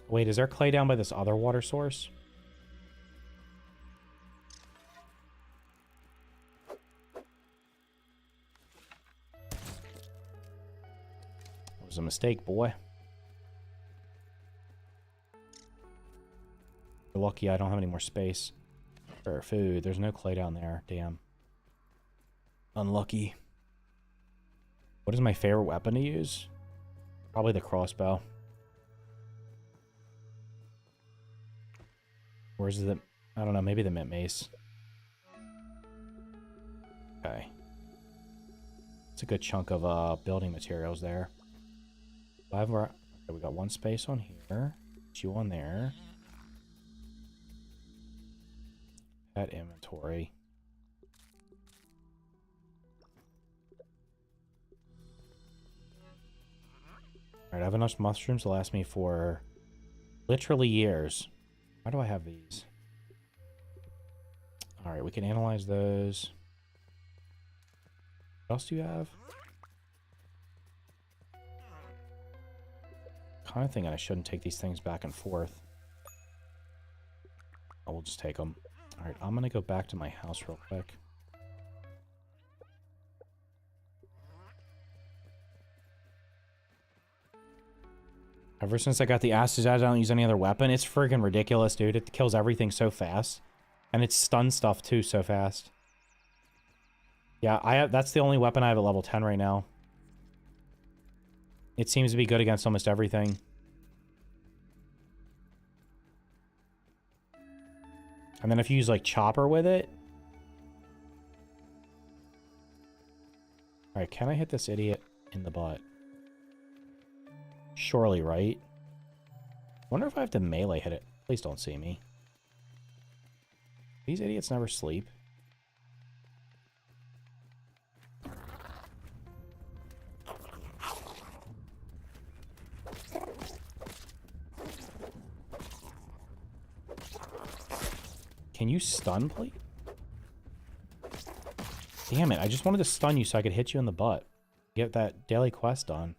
Wait, is there clay down by this other water source? It was a mistake, boy. You're lucky I don't have any more space for food. There's no clay down there. Damn. Unlucky. What is my favorite weapon to use? Probably the crossbow. Or is it... I don't know, maybe the mint mace. Okay. It's a good chunk of building materials there. 5 more... Okay, we got one space on here. 2 on there. That inventory. Alright, I have enough mushrooms to last me for literally years. Why do I have these? Alright, we can analyze those. What else do you have? Kind of thinking I shouldn't take these things back and forth. Oh, we'll just take them. Alright, I'm gonna go back to my house real quick. Ever since I got the acid, I don't use any other weapon. It's friggin' ridiculous, dude. It kills everything so fast. And it stuns stuff, too, so fast. Yeah, that's the only weapon I have at level 10 right now. It seems to be good against almost everything. And then if you use, like, chopper with it... Alright, can I hit this idiot in the butt? Surely, right? Wonder if I have to melee hit it. Please don't see me. These idiots never sleep. Can you stun, please? Damn it, I just wanted to stun you so I could hit you in the butt. Get that daily quest done.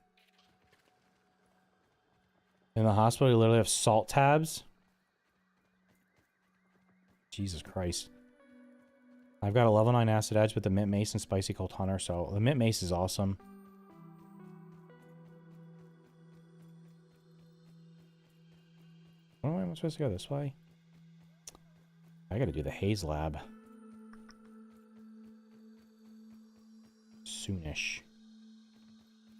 In the hospital, you literally have salt tabs. Jesus Christ. I've got a level 9 acid edge with the mint mace and spicy cold hunter, so the mint mace is awesome. Oh, am I supposed to go this way? I gotta do the haze lab. Soonish.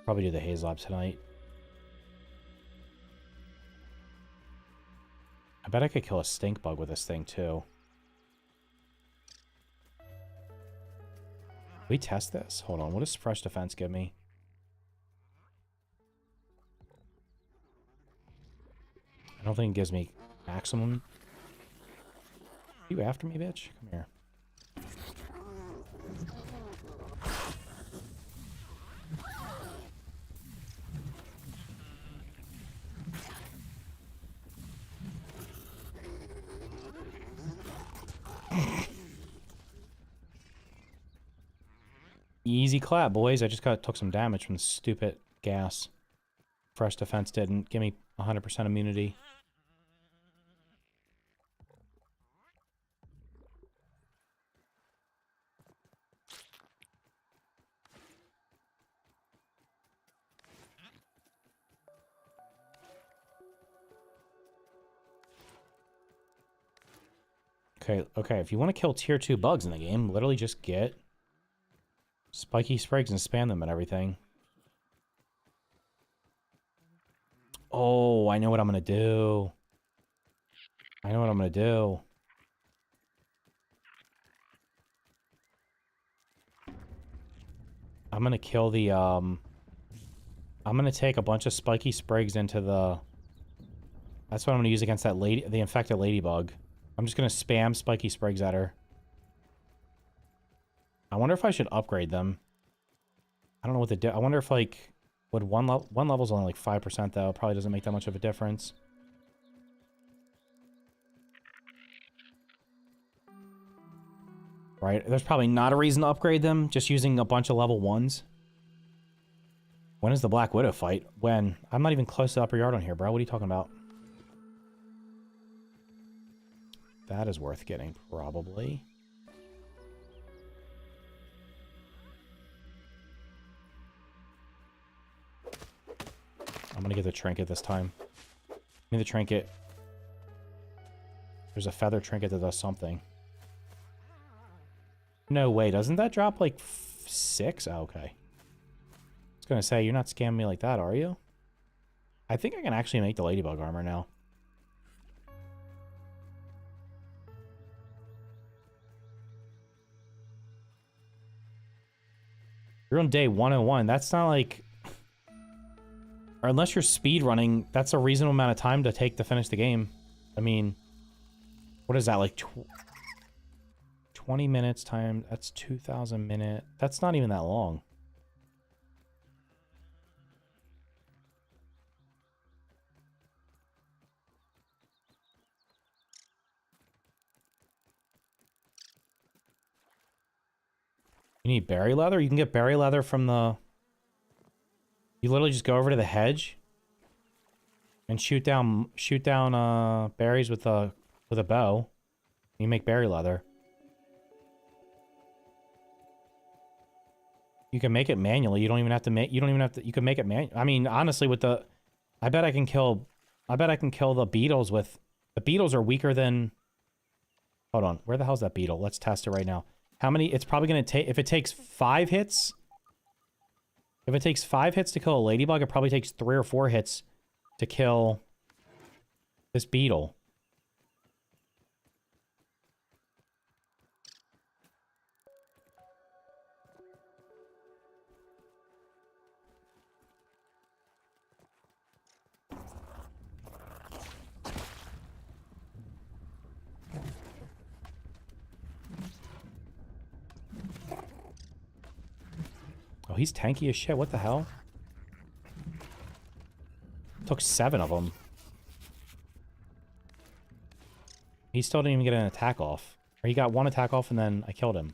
Probably do the haze lab tonight. I bet I could kill a stink bug with this thing too. We test this? Hold on, what does fresh defense give me? I don't think it gives me maximum. You after me, bitch? Come here. Easy clap, boys. I just took some damage from the stupid gas. Fresh defense didn't give me 100% immunity. Okay, if you want to kill tier 2 bugs in the game, literally just get spiky sprigs and spam them and everything. Oh, I know what I'm gonna do. I know what I'm gonna do. I'm gonna kill the, I'm gonna take a bunch of spiky sprigs into the... That's what I'm gonna use against that lady, the infected ladybug. I'm just gonna spam spiky sprigs at her. I wonder if I should upgrade them. I don't know what the... I wonder if, like... Would one level's only like 5% though. Probably doesn't make that much of a difference. Right? There's probably not a reason to upgrade them. Just using a bunch of level 1s. When is the Black Widow fight? When? I'm not even close to the upper yard on here, bro. What are you talking about? That is worth getting, probably. I'm gonna get the trinket this time. Give me the trinket. There's a feather trinket that does something. No way, doesn't that drop like 6? Oh, okay. I was gonna say, you're not scamming me like that, are you? I think I can actually make the ladybug armor now. You're on day 101. That's not like... Or unless you're speed running, that's a reasonable amount of time to take to finish the game. I mean, what is that, like 20 minutes time? That's 2,000 minutes. That's not even that long. You need berry leather? You can get berry leather from the... You literally just go over to the hedge and shoot down berries with a bow. You make berry leather. You can make it manually. You don't even have to make. You don't even have to. You can make it manually. I mean, honestly, with the, I bet I can kill the beetles with. The beetles are weaker than. Hold on, where the hell's that beetle? Let's test it right now. How many? It's probably gonna take. If it takes 5 hits. If it takes 5 hits to kill a ladybug, it probably takes 3 or 4 hits to kill this beetle. Oh, he's tanky as shit. What the hell? Took 7 of them. He still didn't even get an attack off. Or he got 1 attack off and then I killed him.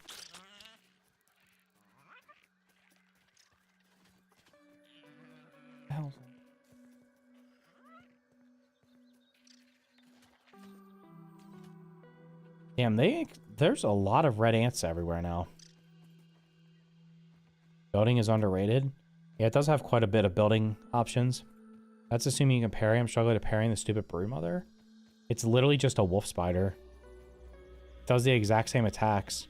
Damn, there's a lot of red ants everywhere now. Building is underrated. Yeah, it does have quite a bit of building options. That's assuming you can parry. I'm struggling to parry the stupid broodmother. It's literally just a wolf spider. It does the exact same attacks.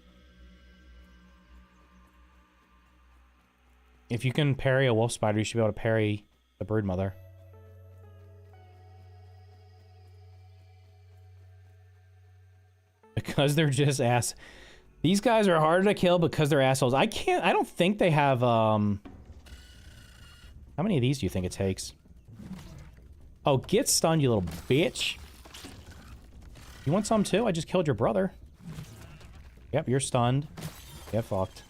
If you can parry a wolf spider, you should be able to parry the broodmother. Because they're just ass. These guys are harder to kill because they're assholes. I don't think they have, how many of these do you think it takes? Oh, get stunned, you little bitch. You want some too? I just killed your brother. Yep, you're stunned. Get fucked.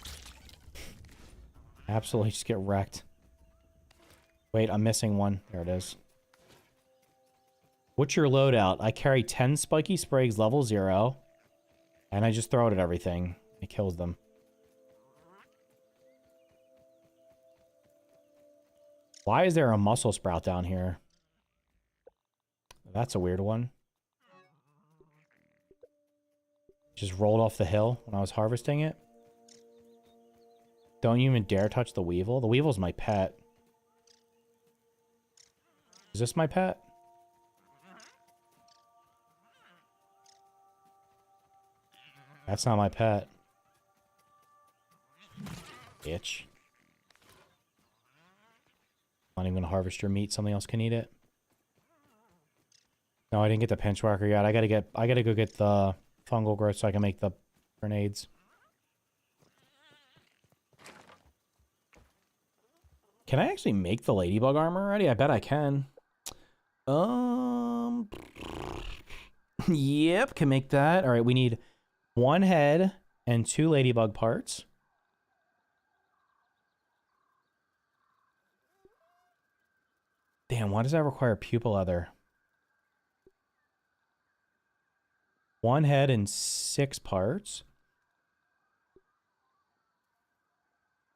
Absolutely just get wrecked. Wait, I'm missing one. There it is. What's your loadout? I carry 10 spiky sprays, level 0. And I just throw it at everything. It kills them. Why is there a muscle sprout down here? That's a weird one. Just rolled off the hill when I was harvesting it. Don't you even dare touch the weevil. The weevil's my pet. Is this my pet? That's not my pet. Bitch. I'm not even gonna harvest your meat. Something else can eat it. No, I didn't get the pinch whacker yet. I gotta go get the fungal growth so I can make the grenades. Can I actually make the ladybug armor already? I bet I can. Yep, can make that. All right, we need 1 head and 2 ladybug parts. Damn, why does that require pupil leather? 1 head and 6 parts.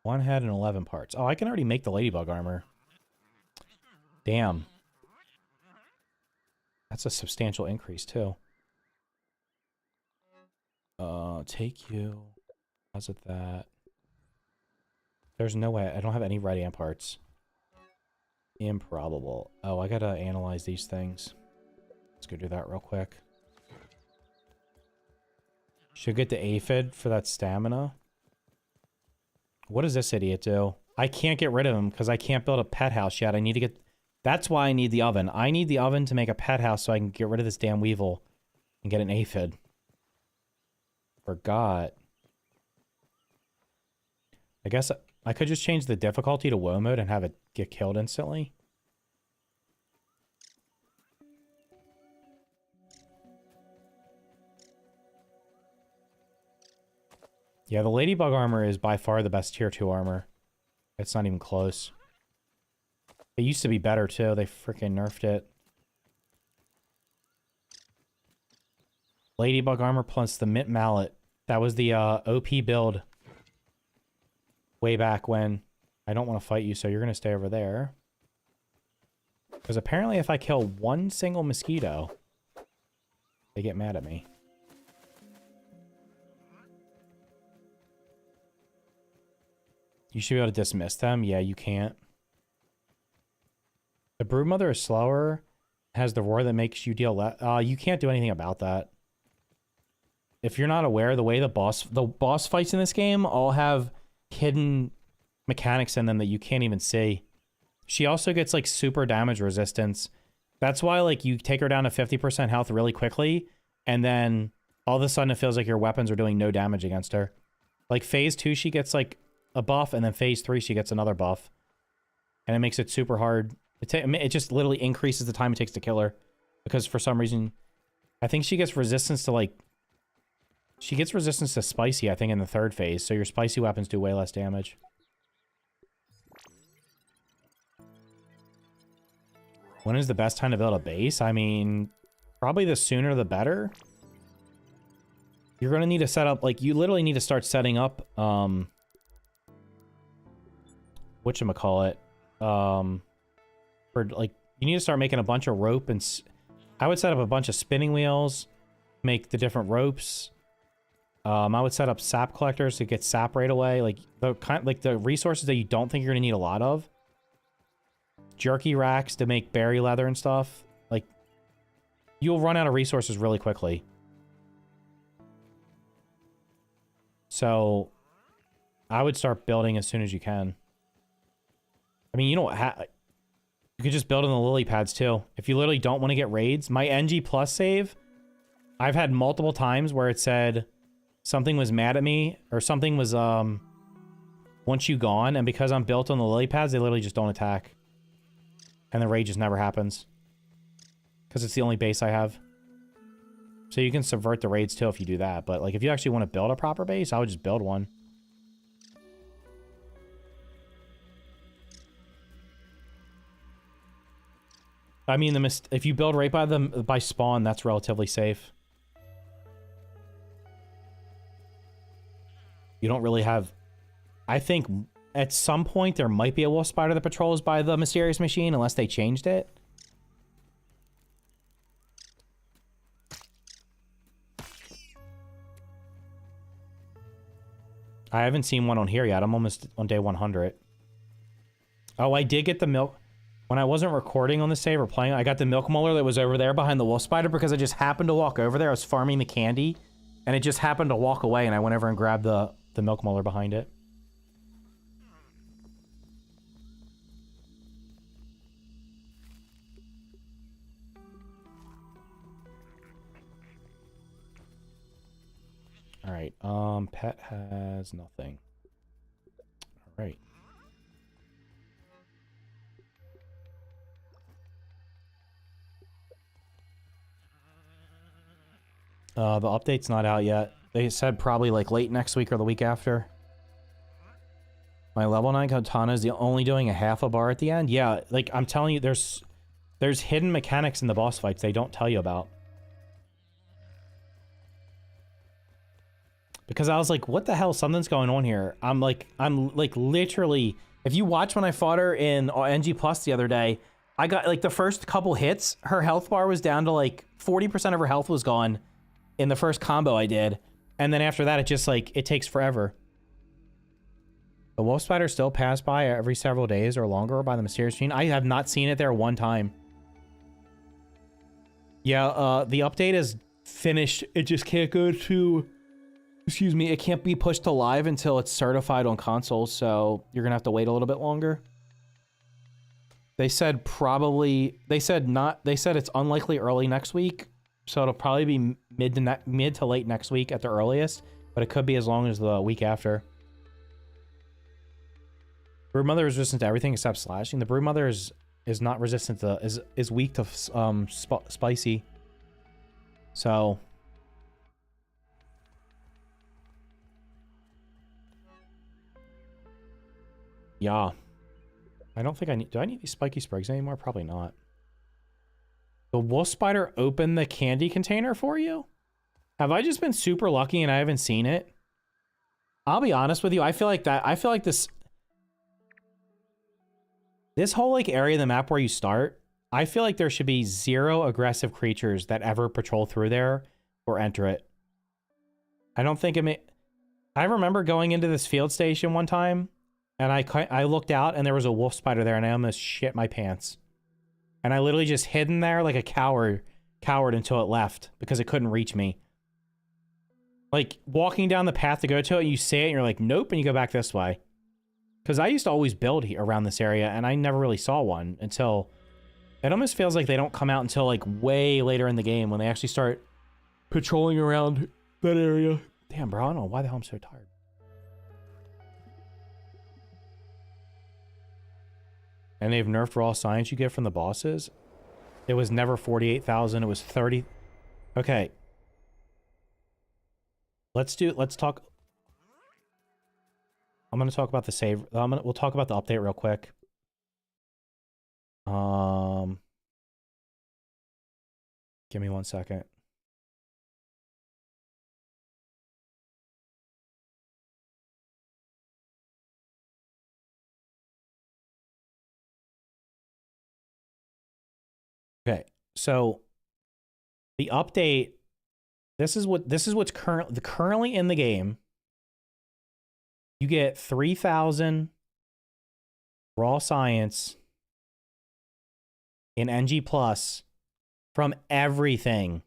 1 head and 11 parts. Oh, I can already make the ladybug armor. Damn. That's a substantial increase, too. Take you. How's it that? There's no way. I don't have any red ant parts. Improbable. Oh, I gotta analyze these things. Let's go do that real quick. Should get the aphid for that stamina. What does this idiot do? I can't get rid of him because I can't build a pet house yet. I need to get... That's why I need the oven. I need the oven to make a pet house so I can get rid of this damn weevil and get an aphid. Forgot. I guess I could just change the difficulty to woe mode and have it get killed instantly. Yeah, the ladybug armor is by far the best tier 2 armor. It's not even close. It used to be better too. They freaking nerfed it. Ladybug armor plus the mint mallet. That was the OP build way back when. I don't want to fight you, so you're going to stay over there. Because apparently if I kill 1 single mosquito, they get mad at me. You should be able to dismiss them. Yeah, you can't. The broodmother is slower. Has the roar that makes you deal less. You can't do anything about that. If you're not aware, the way the boss fights in this game all have hidden mechanics in them that you can't even see. She also gets like super damage resistance. That's why like you take her down to 50% health really quickly, and then all of a sudden it feels like your weapons are doing no damage against her. Like phase 2, she gets like a buff, and then phase 3, she gets another buff, and it makes it super hard. It just literally increases the time it takes to kill her, because for some reason, I think she gets resistance to like. She gets resistance to spicy, I think, in the 3rd phase, so your spicy weapons do way less damage. When is the best time to build a base? I mean, probably the sooner the better. You're going to need to set up, like, you literally need to start setting up, whatchamacallit, for, like, you need to start making a bunch of rope and, I would set up a bunch of spinning wheels, make the different ropes. I would set up sap collectors to get sap right away. Like the resources that you don't think you're gonna need a lot of. Jerky racks to make berry leather and stuff. Like, you'll run out of resources really quickly. So, I would start building as soon as you can. I mean, you don't have... You could just build in the lily pads, too. If you literally don't want to get raids. My NG Plus save, I've had multiple times where it said something was mad at me, or something was, once you gone, and because I'm built on the lily pads, they literally just don't attack. And the raid just never happens. Because it's the only base I have. So you can subvert the raids, too, if you do that. But, like, if you actually want to build a proper base, I would just build one. I mean, if you build right by spawn, that's relatively safe. You don't really have... I think at some point there might be a wolf spider that patrols by the mysterious machine, unless they changed it. I haven't seen one on here yet. I'm almost on day 100. Oh, I did get the milk... When I wasn't recording on the save or playing, I got the milk molar that was over there behind the wolf spider because I just happened to walk over there. I was farming the candy, and it just happened to walk away, and I went over and grabbed the milk molar behind it. All right, pet has nothing. All right. The update's not out yet. They said probably like late next week or the week after. My level 9 katana is only doing a half a bar at the end. Yeah, like I'm telling you, there's hidden mechanics in the boss fights they don't tell you about. Because I was like, what the hell? Something's going on here. I'm like literally, if you watch when I fought her in NG Plus the other day, I got like the first couple hits, her health bar was down to like 40% of her health was gone in the first combo I did. And then after that, it just like, it takes forever. The wolf spider still pass by every several days or longer by the mysterious machine. I have not seen it there one time. Yeah, the update is finished. It just can't go to... Excuse me, it can't be pushed to live until it's certified on consoles, so you're gonna have to wait a little bit longer. They said probably... They said it's unlikely early next week, so it'll probably be mid to late next week at the earliest, but it could be as long as the week after. Broodmother is resistant to everything except slashing. The Broodmother is not resistant to... is weak to spicy. So... Yeah. I don't think I need... Do I need these spiky sprigs anymore? Probably not. The wolf spider opened the candy container for you? Have I just been super lucky and I haven't seen it? I'll be honest with you. I feel like this whole like area of the map where you start, I feel like there should be 0 aggressive creatures that ever patrol through there or enter it. I don't think it may... I remember going into this field station one time and I looked out and there was a wolf spider there and I almost shit my pants. And I literally just hid in there like a coward until it left because it couldn't reach me. Like walking down the path to go to it, you see it and you're like, nope, and you go back this way. Because I used to always build here around this area and I never really saw one until... It almost feels like they don't come out until like way later in the game when they actually start patrolling around that area. Damn, bro, I don't know why the hell I'm so tired. And they've nerfed raw science you get from the bosses. It was never 48,000. It was 30. Okay. Let's talk. I'm going to talk about the save. We'll talk about the update real quick. Give me 1 second. Okay, so the update this is what's currently in the game. You get 3,000 raw science in NG Plus from everything.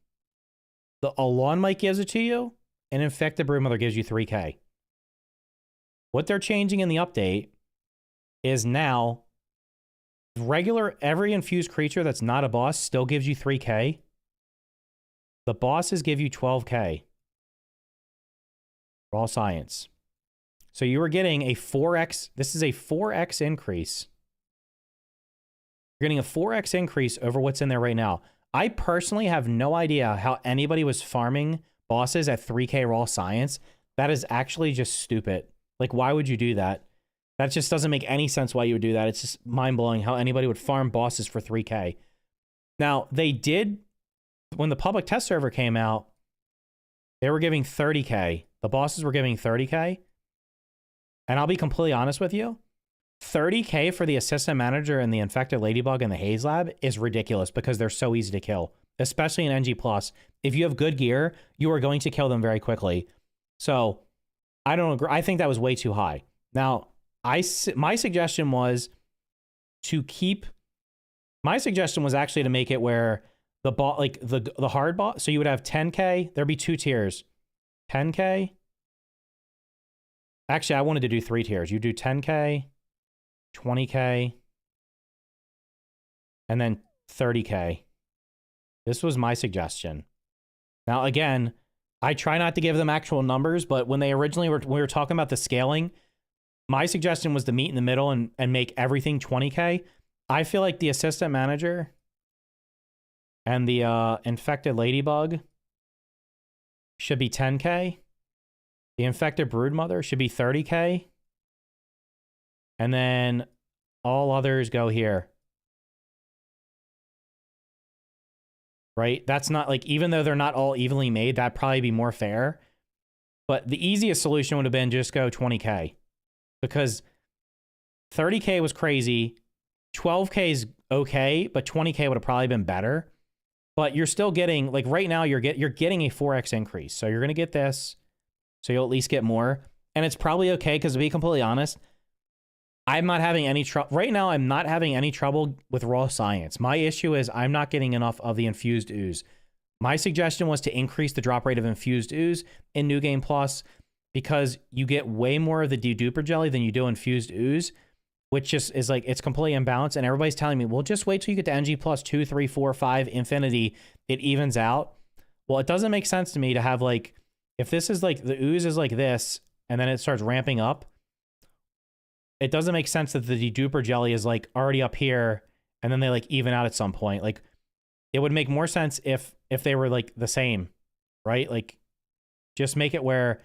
A lawn mite gives it to you, and Infected Broodmother gives you 3K. What they're changing in the update is now every infused creature that's not a boss still gives you 3K. The bosses give you 12K. Raw science. So you were getting a 4x. This is a 4x increase. You're getting a 4x increase over what's in there right now. I personally have no idea how anybody was farming bosses at 3K raw science. That is actually just stupid. Like, why would you do that? That just doesn't make any sense why you would do that. It's just mind-blowing how anybody would farm bosses for 3K. Now, they did, when the public test server came out, they were giving 30K. The bosses were giving 30K. And I'll be completely honest with you, 30K for the assistant manager and the infected ladybug and the haze lab is ridiculous because they're so easy to kill, especially in NG+. If you have good gear, you are going to kill them very quickly. So I don't agree. I think that was way too high. Now, my suggestion was actually to make it where the hard boss, so you would have 10K, there'd be 2 tiers. 10K. Actually, I wanted to do 3 tiers. You do 10K, 20K, and then 30K. This was my suggestion. Now, again, I try not to give them actual numbers, but when they originally we were talking about the scaling, my suggestion was to meet in the middle and make everything 20K. I feel like the assistant manager and the infected ladybug should be 10K. The infected broodmother should be 30K. And then all others go here. Right? That's not like, even though they're not all evenly made, that'd probably be more fair. But the easiest solution would have been just go 20K. Because 30K was crazy. 12K is okay, but 20K would have probably been better. But you're still getting, like right now, you're getting a 4x increase. So you're going to get this. So you'll at least get more. And it's probably okay, because to be completely honest, I'm not having any trouble. Right now, I'm not having any trouble with raw science. My issue is I'm not getting enough of the infused ooze. My suggestion was to increase the drop rate of infused ooze in New Game Plus, because you get way more of the deduper jelly than you do infused ooze, which just is like, it's completely imbalanced. And everybody's telling me, well, just wait till you get to NG Plus 2, 3, 4, 5, infinity. It evens out. Well, it doesn't make sense to me to have like, if this is like, the ooze is like this, and then it starts ramping up, it doesn't make sense that the deduper jelly is like already up here, and then they like even out at some point. Like, it would make more sense if they were like the same, right? Like, just make it where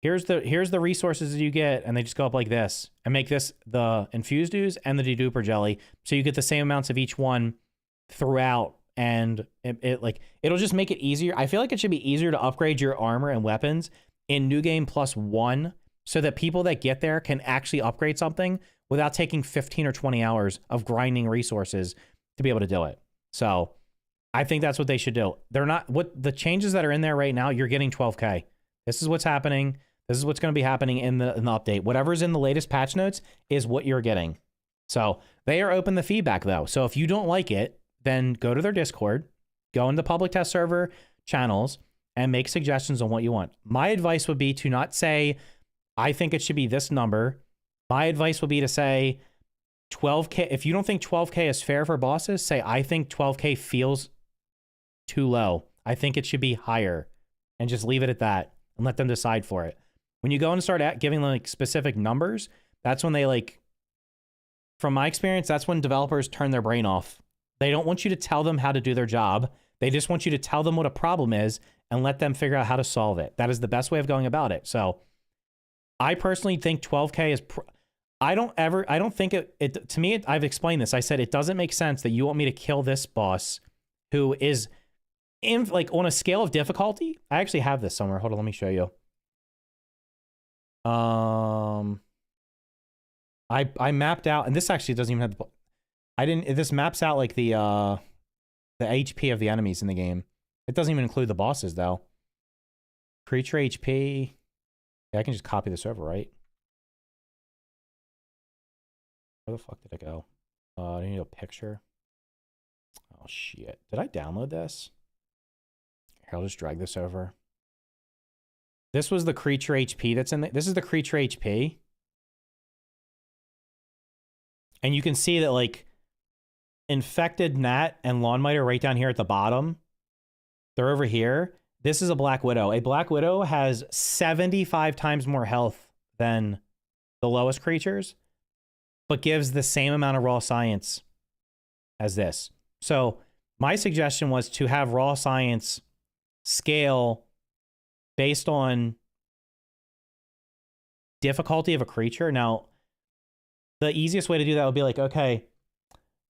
here's the resources that you get, and they just go up like this, and make this the infused ooze and the deduper jelly, so you get the same amounts of each one throughout. And it'll just make it easier. I feel like it should be easier to upgrade your armor and weapons in New Game Plus 1, so that people that get there can actually upgrade something without taking 15 or 20 hours of grinding resources to be able to do it. So I think that's what they should do. They're not, what the changes that are in there right now, you're getting 12K. This is what's happening. This is what's going to be happening in the update. Whatever's in the latest patch notes is what you're getting. So they are open to feedback though. So if you don't like it, then go to their Discord, go into the public test server channels, and make suggestions on what you want. My advice would be to not say, I think it should be this number. My advice would be to say 12K. If you don't think 12K is fair for bosses, say, I think 12K feels too low. I think it should be higher, and just leave it at that and let them decide for it. When you go and start giving like specific numbers, that's when they like, from my experience, that's when developers turn their brain off. They don't want you to tell them how to do their job. They just want you to tell them what a problem is and let them figure out how to solve it. That is the best way of going about it. So I personally think 12K is, I don't think it to me, I've explained this. I said, it doesn't make sense that you want me to kill this boss who is in, like, on a scale of difficulty. I actually have this somewhere. Hold on, let me show you. I mapped out, and this actually doesn't even have the, this maps out like the HP of the enemies in the game. It doesn't even include the bosses though. Creature HP. Yeah, I can just copy this over, right? Where the fuck did it go? I need a picture. Oh, shit. Did I download this? Here, I'll just drag this over. This was the creature HP that's in there. This is the creature HP. And you can see that, like, infected gnat and lawn mite are right down here at the bottom. They're over here. This is a Black Widow. A Black Widow has 75 times more health than the lowest creatures, but gives the same amount of raw science as this. So my suggestion was to have raw science scale based on difficulty of a creature. Now, the easiest way to do that would be like, okay,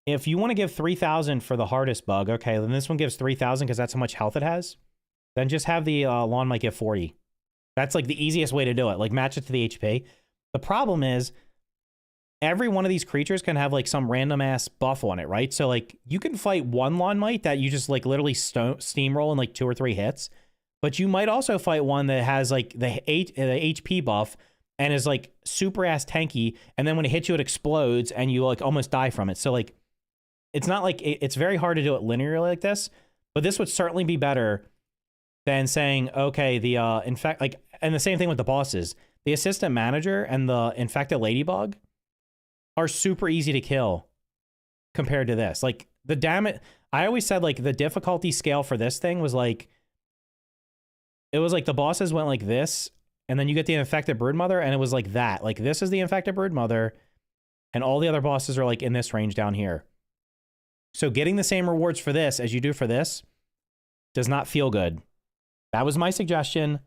if you want to give 3,000 for the hardest bug, okay, then this one gives 3,000 because that's how much health it has. Then just have the lawn mite give 40. That's like the easiest way to do it. Like match it to the HP. The problem is every one of these creatures can have like some random ass buff on it, right? So like you can fight one lawn mite that you just like literally steamroll in like 2 or 3 hits. But you might also fight one that has like the HP buff and is like super ass tanky. And then when it hits you, it explodes and you like almost die from it. So like, it's not like it's very hard to do it linearly like this, but this would certainly be better than saying, okay, the and the same thing with the bosses. The assistant manager and the infected ladybug are super easy to kill compared to this. Like the damage, I always said like the difficulty scale for this thing was like, it was like the bosses went like this, and then you get the infected broodmother, and it was like that. Like this is the infected broodmother, and all the other bosses are like in this range down here. So getting the same rewards for this as you do for this does not feel good. That was my suggestion.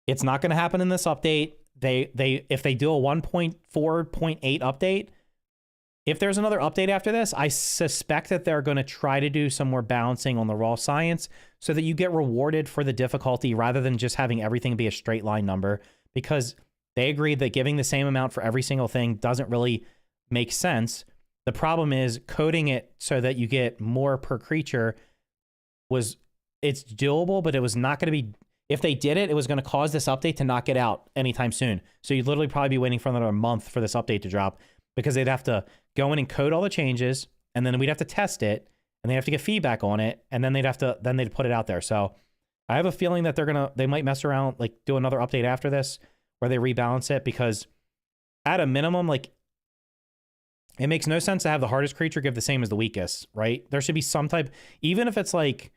It's not going to happen in this update. If they do a 1.4.8 update, if there's another update after this, I suspect that they're going to try to do some more balancing on the raw science so that you get rewarded for the difficulty rather than just having everything be a straight line number, because they agreed that giving the same amount for every single thing doesn't really make sense. The problem is coding it so that you get more per creature it's doable, but it was not going to be, if they did it, it was going to cause this update to not get out anytime soon. So you'd literally probably be waiting for another month for this update to drop, because they'd have to go in and code all the changes, and then we'd have to test it, and they have to get feedback on it, and then they'd put it out there. So I have a feeling that they might mess around, like do another update after this where they rebalance it, because at a minimum, like, it makes no sense to have the hardest creature give the same as the weakest, right? There should be some type, even if it's like,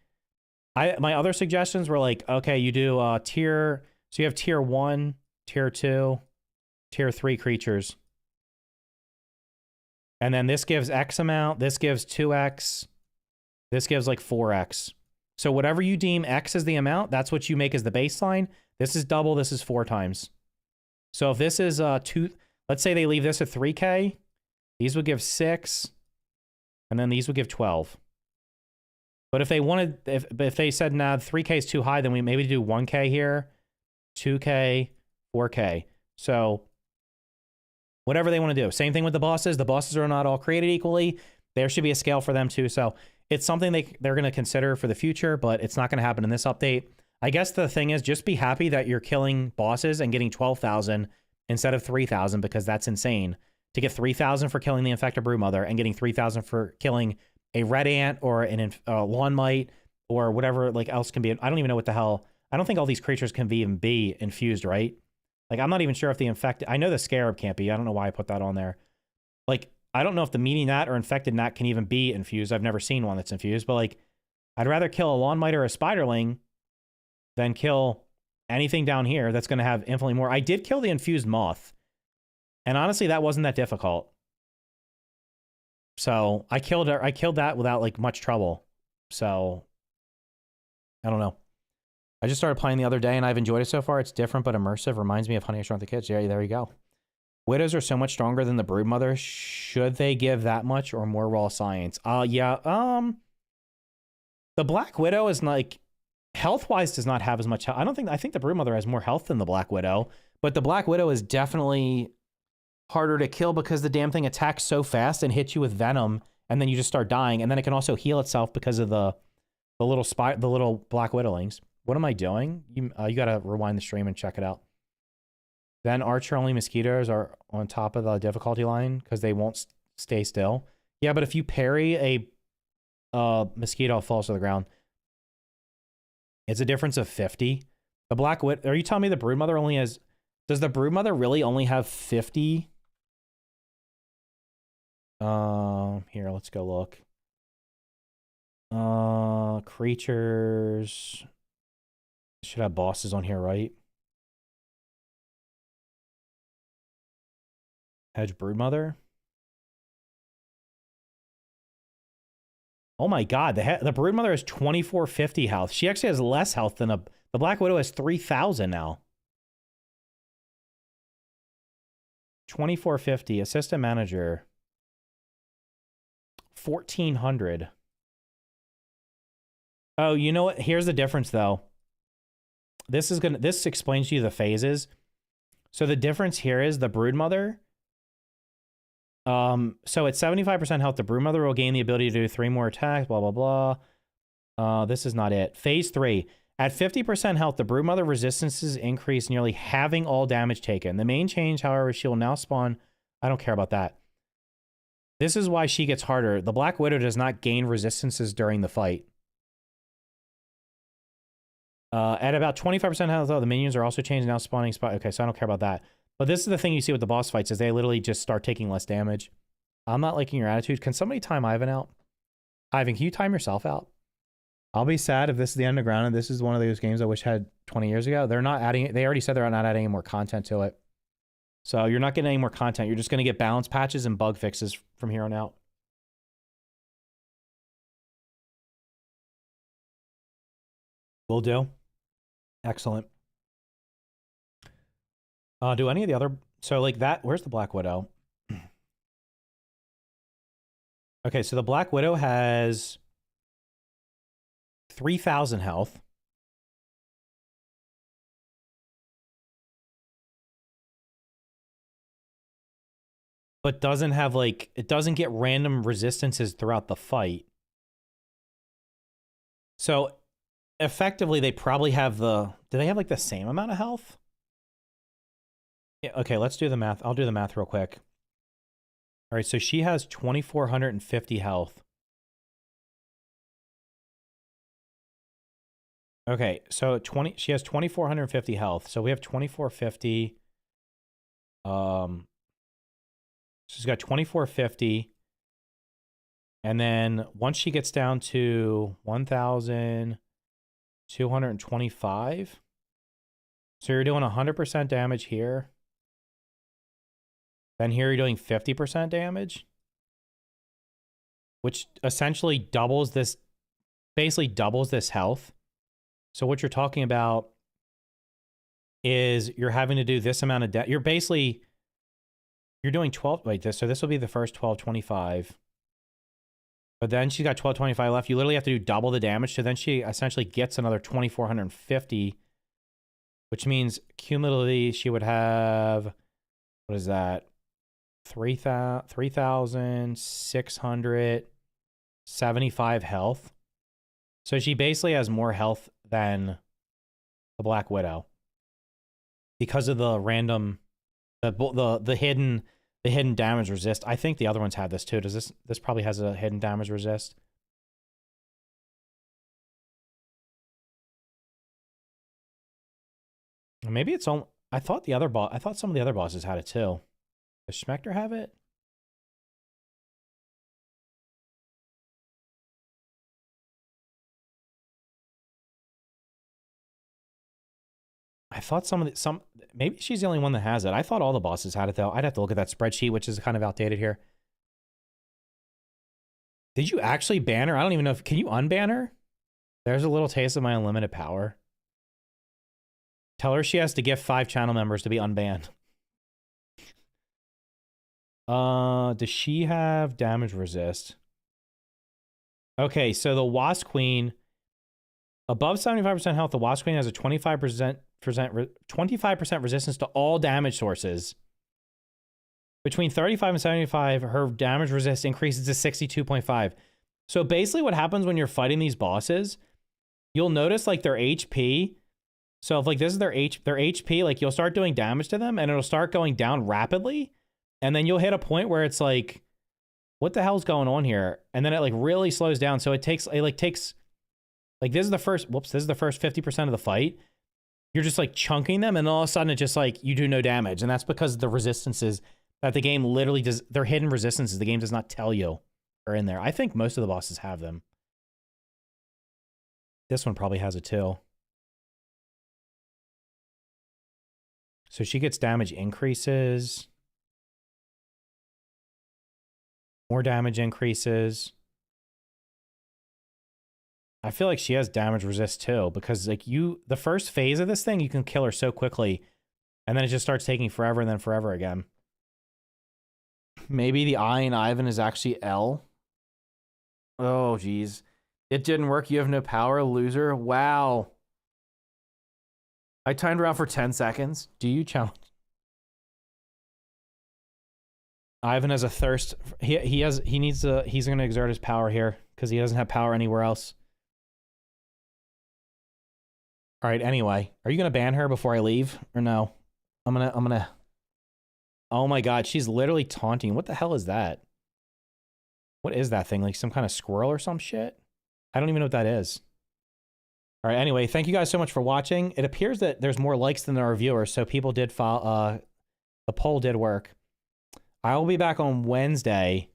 my other suggestions were like, okay, you do tier, so you have tier 1, tier 2, tier 3 creatures. And then this gives X amount, this gives 2X, this gives like 4X. So whatever you deem X is the amount, that's what you make as the baseline. This is double, this is 4 times. So if this is 2, let's say they leave this at 3K, these would give 6, and then these would give 12. But if they wanted, if they said, nah, 3K is too high, then we maybe do 1K here, 2K, 4K. So whatever they want to do. Same thing with the bosses. The bosses are not all created equally. There should be a scale for them too. So it's something they're going to consider for the future, but it's not going to happen in this update. I guess the thing is, just be happy that you're killing bosses and getting 12,000 instead of 3,000, because that's insane. To get 3,000 for killing the infected broodmother and getting 3,000 for killing a red ant or a lawn mite or whatever like else can be. I don't even know what the hell. I don't think all these creatures can even be infused, right? Like, I'm not even sure if the infected, I know the scarab can't be. I don't know why I put that on there. Like, I don't know if the meaty gnat or infected gnat can even be infused. I've never seen one that's infused, but like, I'd rather kill a lawn mite or a spiderling than kill anything down here that's going to have infinitely more. I did kill the infused moth, and honestly, that wasn't that difficult. So I killed that without like much trouble. So I don't know. I just started playing the other day and I've enjoyed it so far. It's different but immersive. Reminds me of Honey, I Shrunk the Kids. Yeah, there you go. Widows are so much stronger than the broodmother. Should they give that much or more raw science? Yeah. The Black Widow is like, health-wise does not have as much health. I think the broodmother has more health than the Black Widow, but the Black Widow is definitely harder to kill because the damn thing attacks so fast and hits you with venom, and then you just start dying. And then it can also heal itself because of the little Black Widowlings. What am I doing? You gotta rewind the stream and check it out. Then archer-only mosquitoes are on top of the difficulty line because they won't stay still. Yeah, but if you parry a mosquito, it falls to the ground. It's a difference of 50. The Black Widow... Are you telling me the Broodmother only has... Does the Broodmother really only have 50? Here, let's go look. Creatures... Should have bosses on here, right? Hedge Broodmother. Oh my god, the Broodmother has 2450 health. She actually has less health than the Black Widow has 3000 now. 2450, assistant manager. 1400. Oh, you know what? Here's the difference though. This explains to you the phases. So the difference here is the Broodmother. So at 75% health, the Broodmother will gain the ability to do 3 more attacks, blah, blah, blah. This is not it. Phase 3. At 50% health, the Broodmother resistances increase, nearly halving all damage taken. The main change, however, she will now spawn... I don't care about that. This is why she gets harder. The Black Widow does not gain resistances during the fight. At about 25% health, though, the minions are also changed, now spawning spot. Okay, so I don't care about that. But this is the thing you see with the boss fights, is they literally just start taking less damage. I'm not liking your attitude. Can somebody time Ivan out? Ivan, can you time yourself out? I'll be sad if this is the underground and this is one of those games I wish I had 20 years ago. They're not adding... They already said they're not adding any more content to it. So you're not getting any more content. You're just going to get balance patches and bug fixes from here on out. Will do. Excellent. Do any of the other... So, like that... Where's the Black Widow? Okay, so the Black Widow has 3000 health. But doesn't have, like... It doesn't get random resistances throughout the fight. So, effectively, they probably have the... Do they have, like, the same amount of health? Yeah, okay, let's do the math. I'll do the math real quick. All right, so she has 2450 health. Okay, so she has 2450 health. So we have 2450. She's got 2450. And then once she gets down to 1225. So you're doing 100% damage here. Then here you're doing 50% damage, which essentially doubles this, basically doubles this health. So what you're talking about is you're having to do this amount of you're doing 12 like this. So this will be the first 1225. But then she's got 1225 left. You literally have to do double the damage. So then she essentially gets another 2450, which means cumulatively she would have, what is that? 3,675 health. So she basically has more health than the Black Widow because of the random, the hidden damage resist. I think the other ones have this too. Does this probably has a hidden damage resist? Maybe it's on. I thought some of the other bosses had it too. Does Schmecter have it? I thought maybe she's the only one that has it. I thought all the bosses had it though. I'd have to look at that spreadsheet, which is kind of outdated here. Did you actually ban her? I don't even know if, can you unban her? There's a little taste of my unlimited power. Tell her she has to gift 5 channel members to be unbanned. Does she have damage resist? Okay, so the Wasp Queen, above 75% health, the Wasp Queen has a 25% resistance to all damage sources. Between 35 and 75, her damage resist increases to 62.5. So basically what happens when you're fighting these bosses you'll notice like their HP. So if like this is their HP, like you'll start doing damage to them and it'll start going down rapidly. And then you'll hit a point where it's like, what the hell's going on here? And then it like really slows down. So it takes like this is the first, this is the first 50% of the fight. You're just like chunking them and all of a sudden it just like, you do no damage. And that's because the resistances that the game literally does, they're hidden resistances. The game does not tell you are in there. I think most of the bosses have them. This one probably has it too. So she gets damage increases. More damage increases. I feel like she has damage resist too, because like the first phase of this thing, you can kill her so quickly, and then it just starts taking forever and then forever again. Maybe the I in Ivan is actually L. Oh, geez. It didn't work. You have no power, loser. Wow. I timed around for 10 seconds. Do you challenge? Ivan has a thirst. He's going to exert his power here because he doesn't have power anywhere else. All right, anyway, are you going to ban her before I leave or no? I'm going to Oh my god, she's literally taunting. What the hell is that? What is that thing? Like some kind of squirrel or some shit? I don't even know what that is. All right, anyway, thank you guys so much for watching. It appears that there's more likes than there are viewers, so people did follow, the poll did work. I will be back on Wednesday.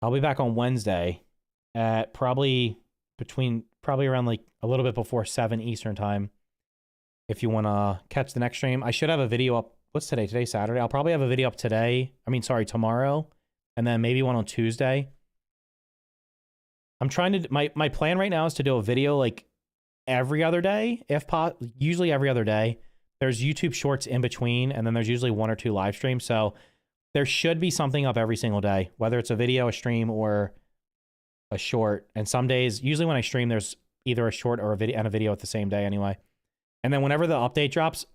I'll be back on Wednesday at probably around like a little bit before 7 Eastern time. If you want to catch the next stream, I should have a video up. What's today? Today's Saturday. I'll probably have a video up today. Tomorrow. And then maybe one on Tuesday. I'm trying to, my plan right now is to do a video like every other day, usually every other day. There's YouTube shorts in between, and then there's usually 1 or 2 live streams. So there should be something up every single day, whether it's a video, a stream, or a short. And some days, usually when I stream, there's either a short or a video at the same day anyway. And then whenever the update drops,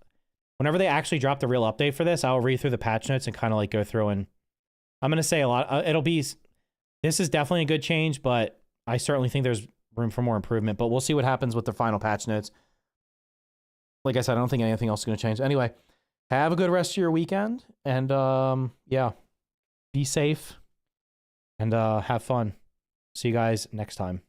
whenever they actually drop the real update for this, I'll read through the patch notes and kind of like go through, and I'm going to say a lot. This is definitely a good change, but I certainly think there's room for more improvement, but we'll see what happens with the final patch notes. Like I said, I don't think anything else is going to change. Anyway, have a good rest of your weekend, and yeah, be safe, and have fun. See you guys next time.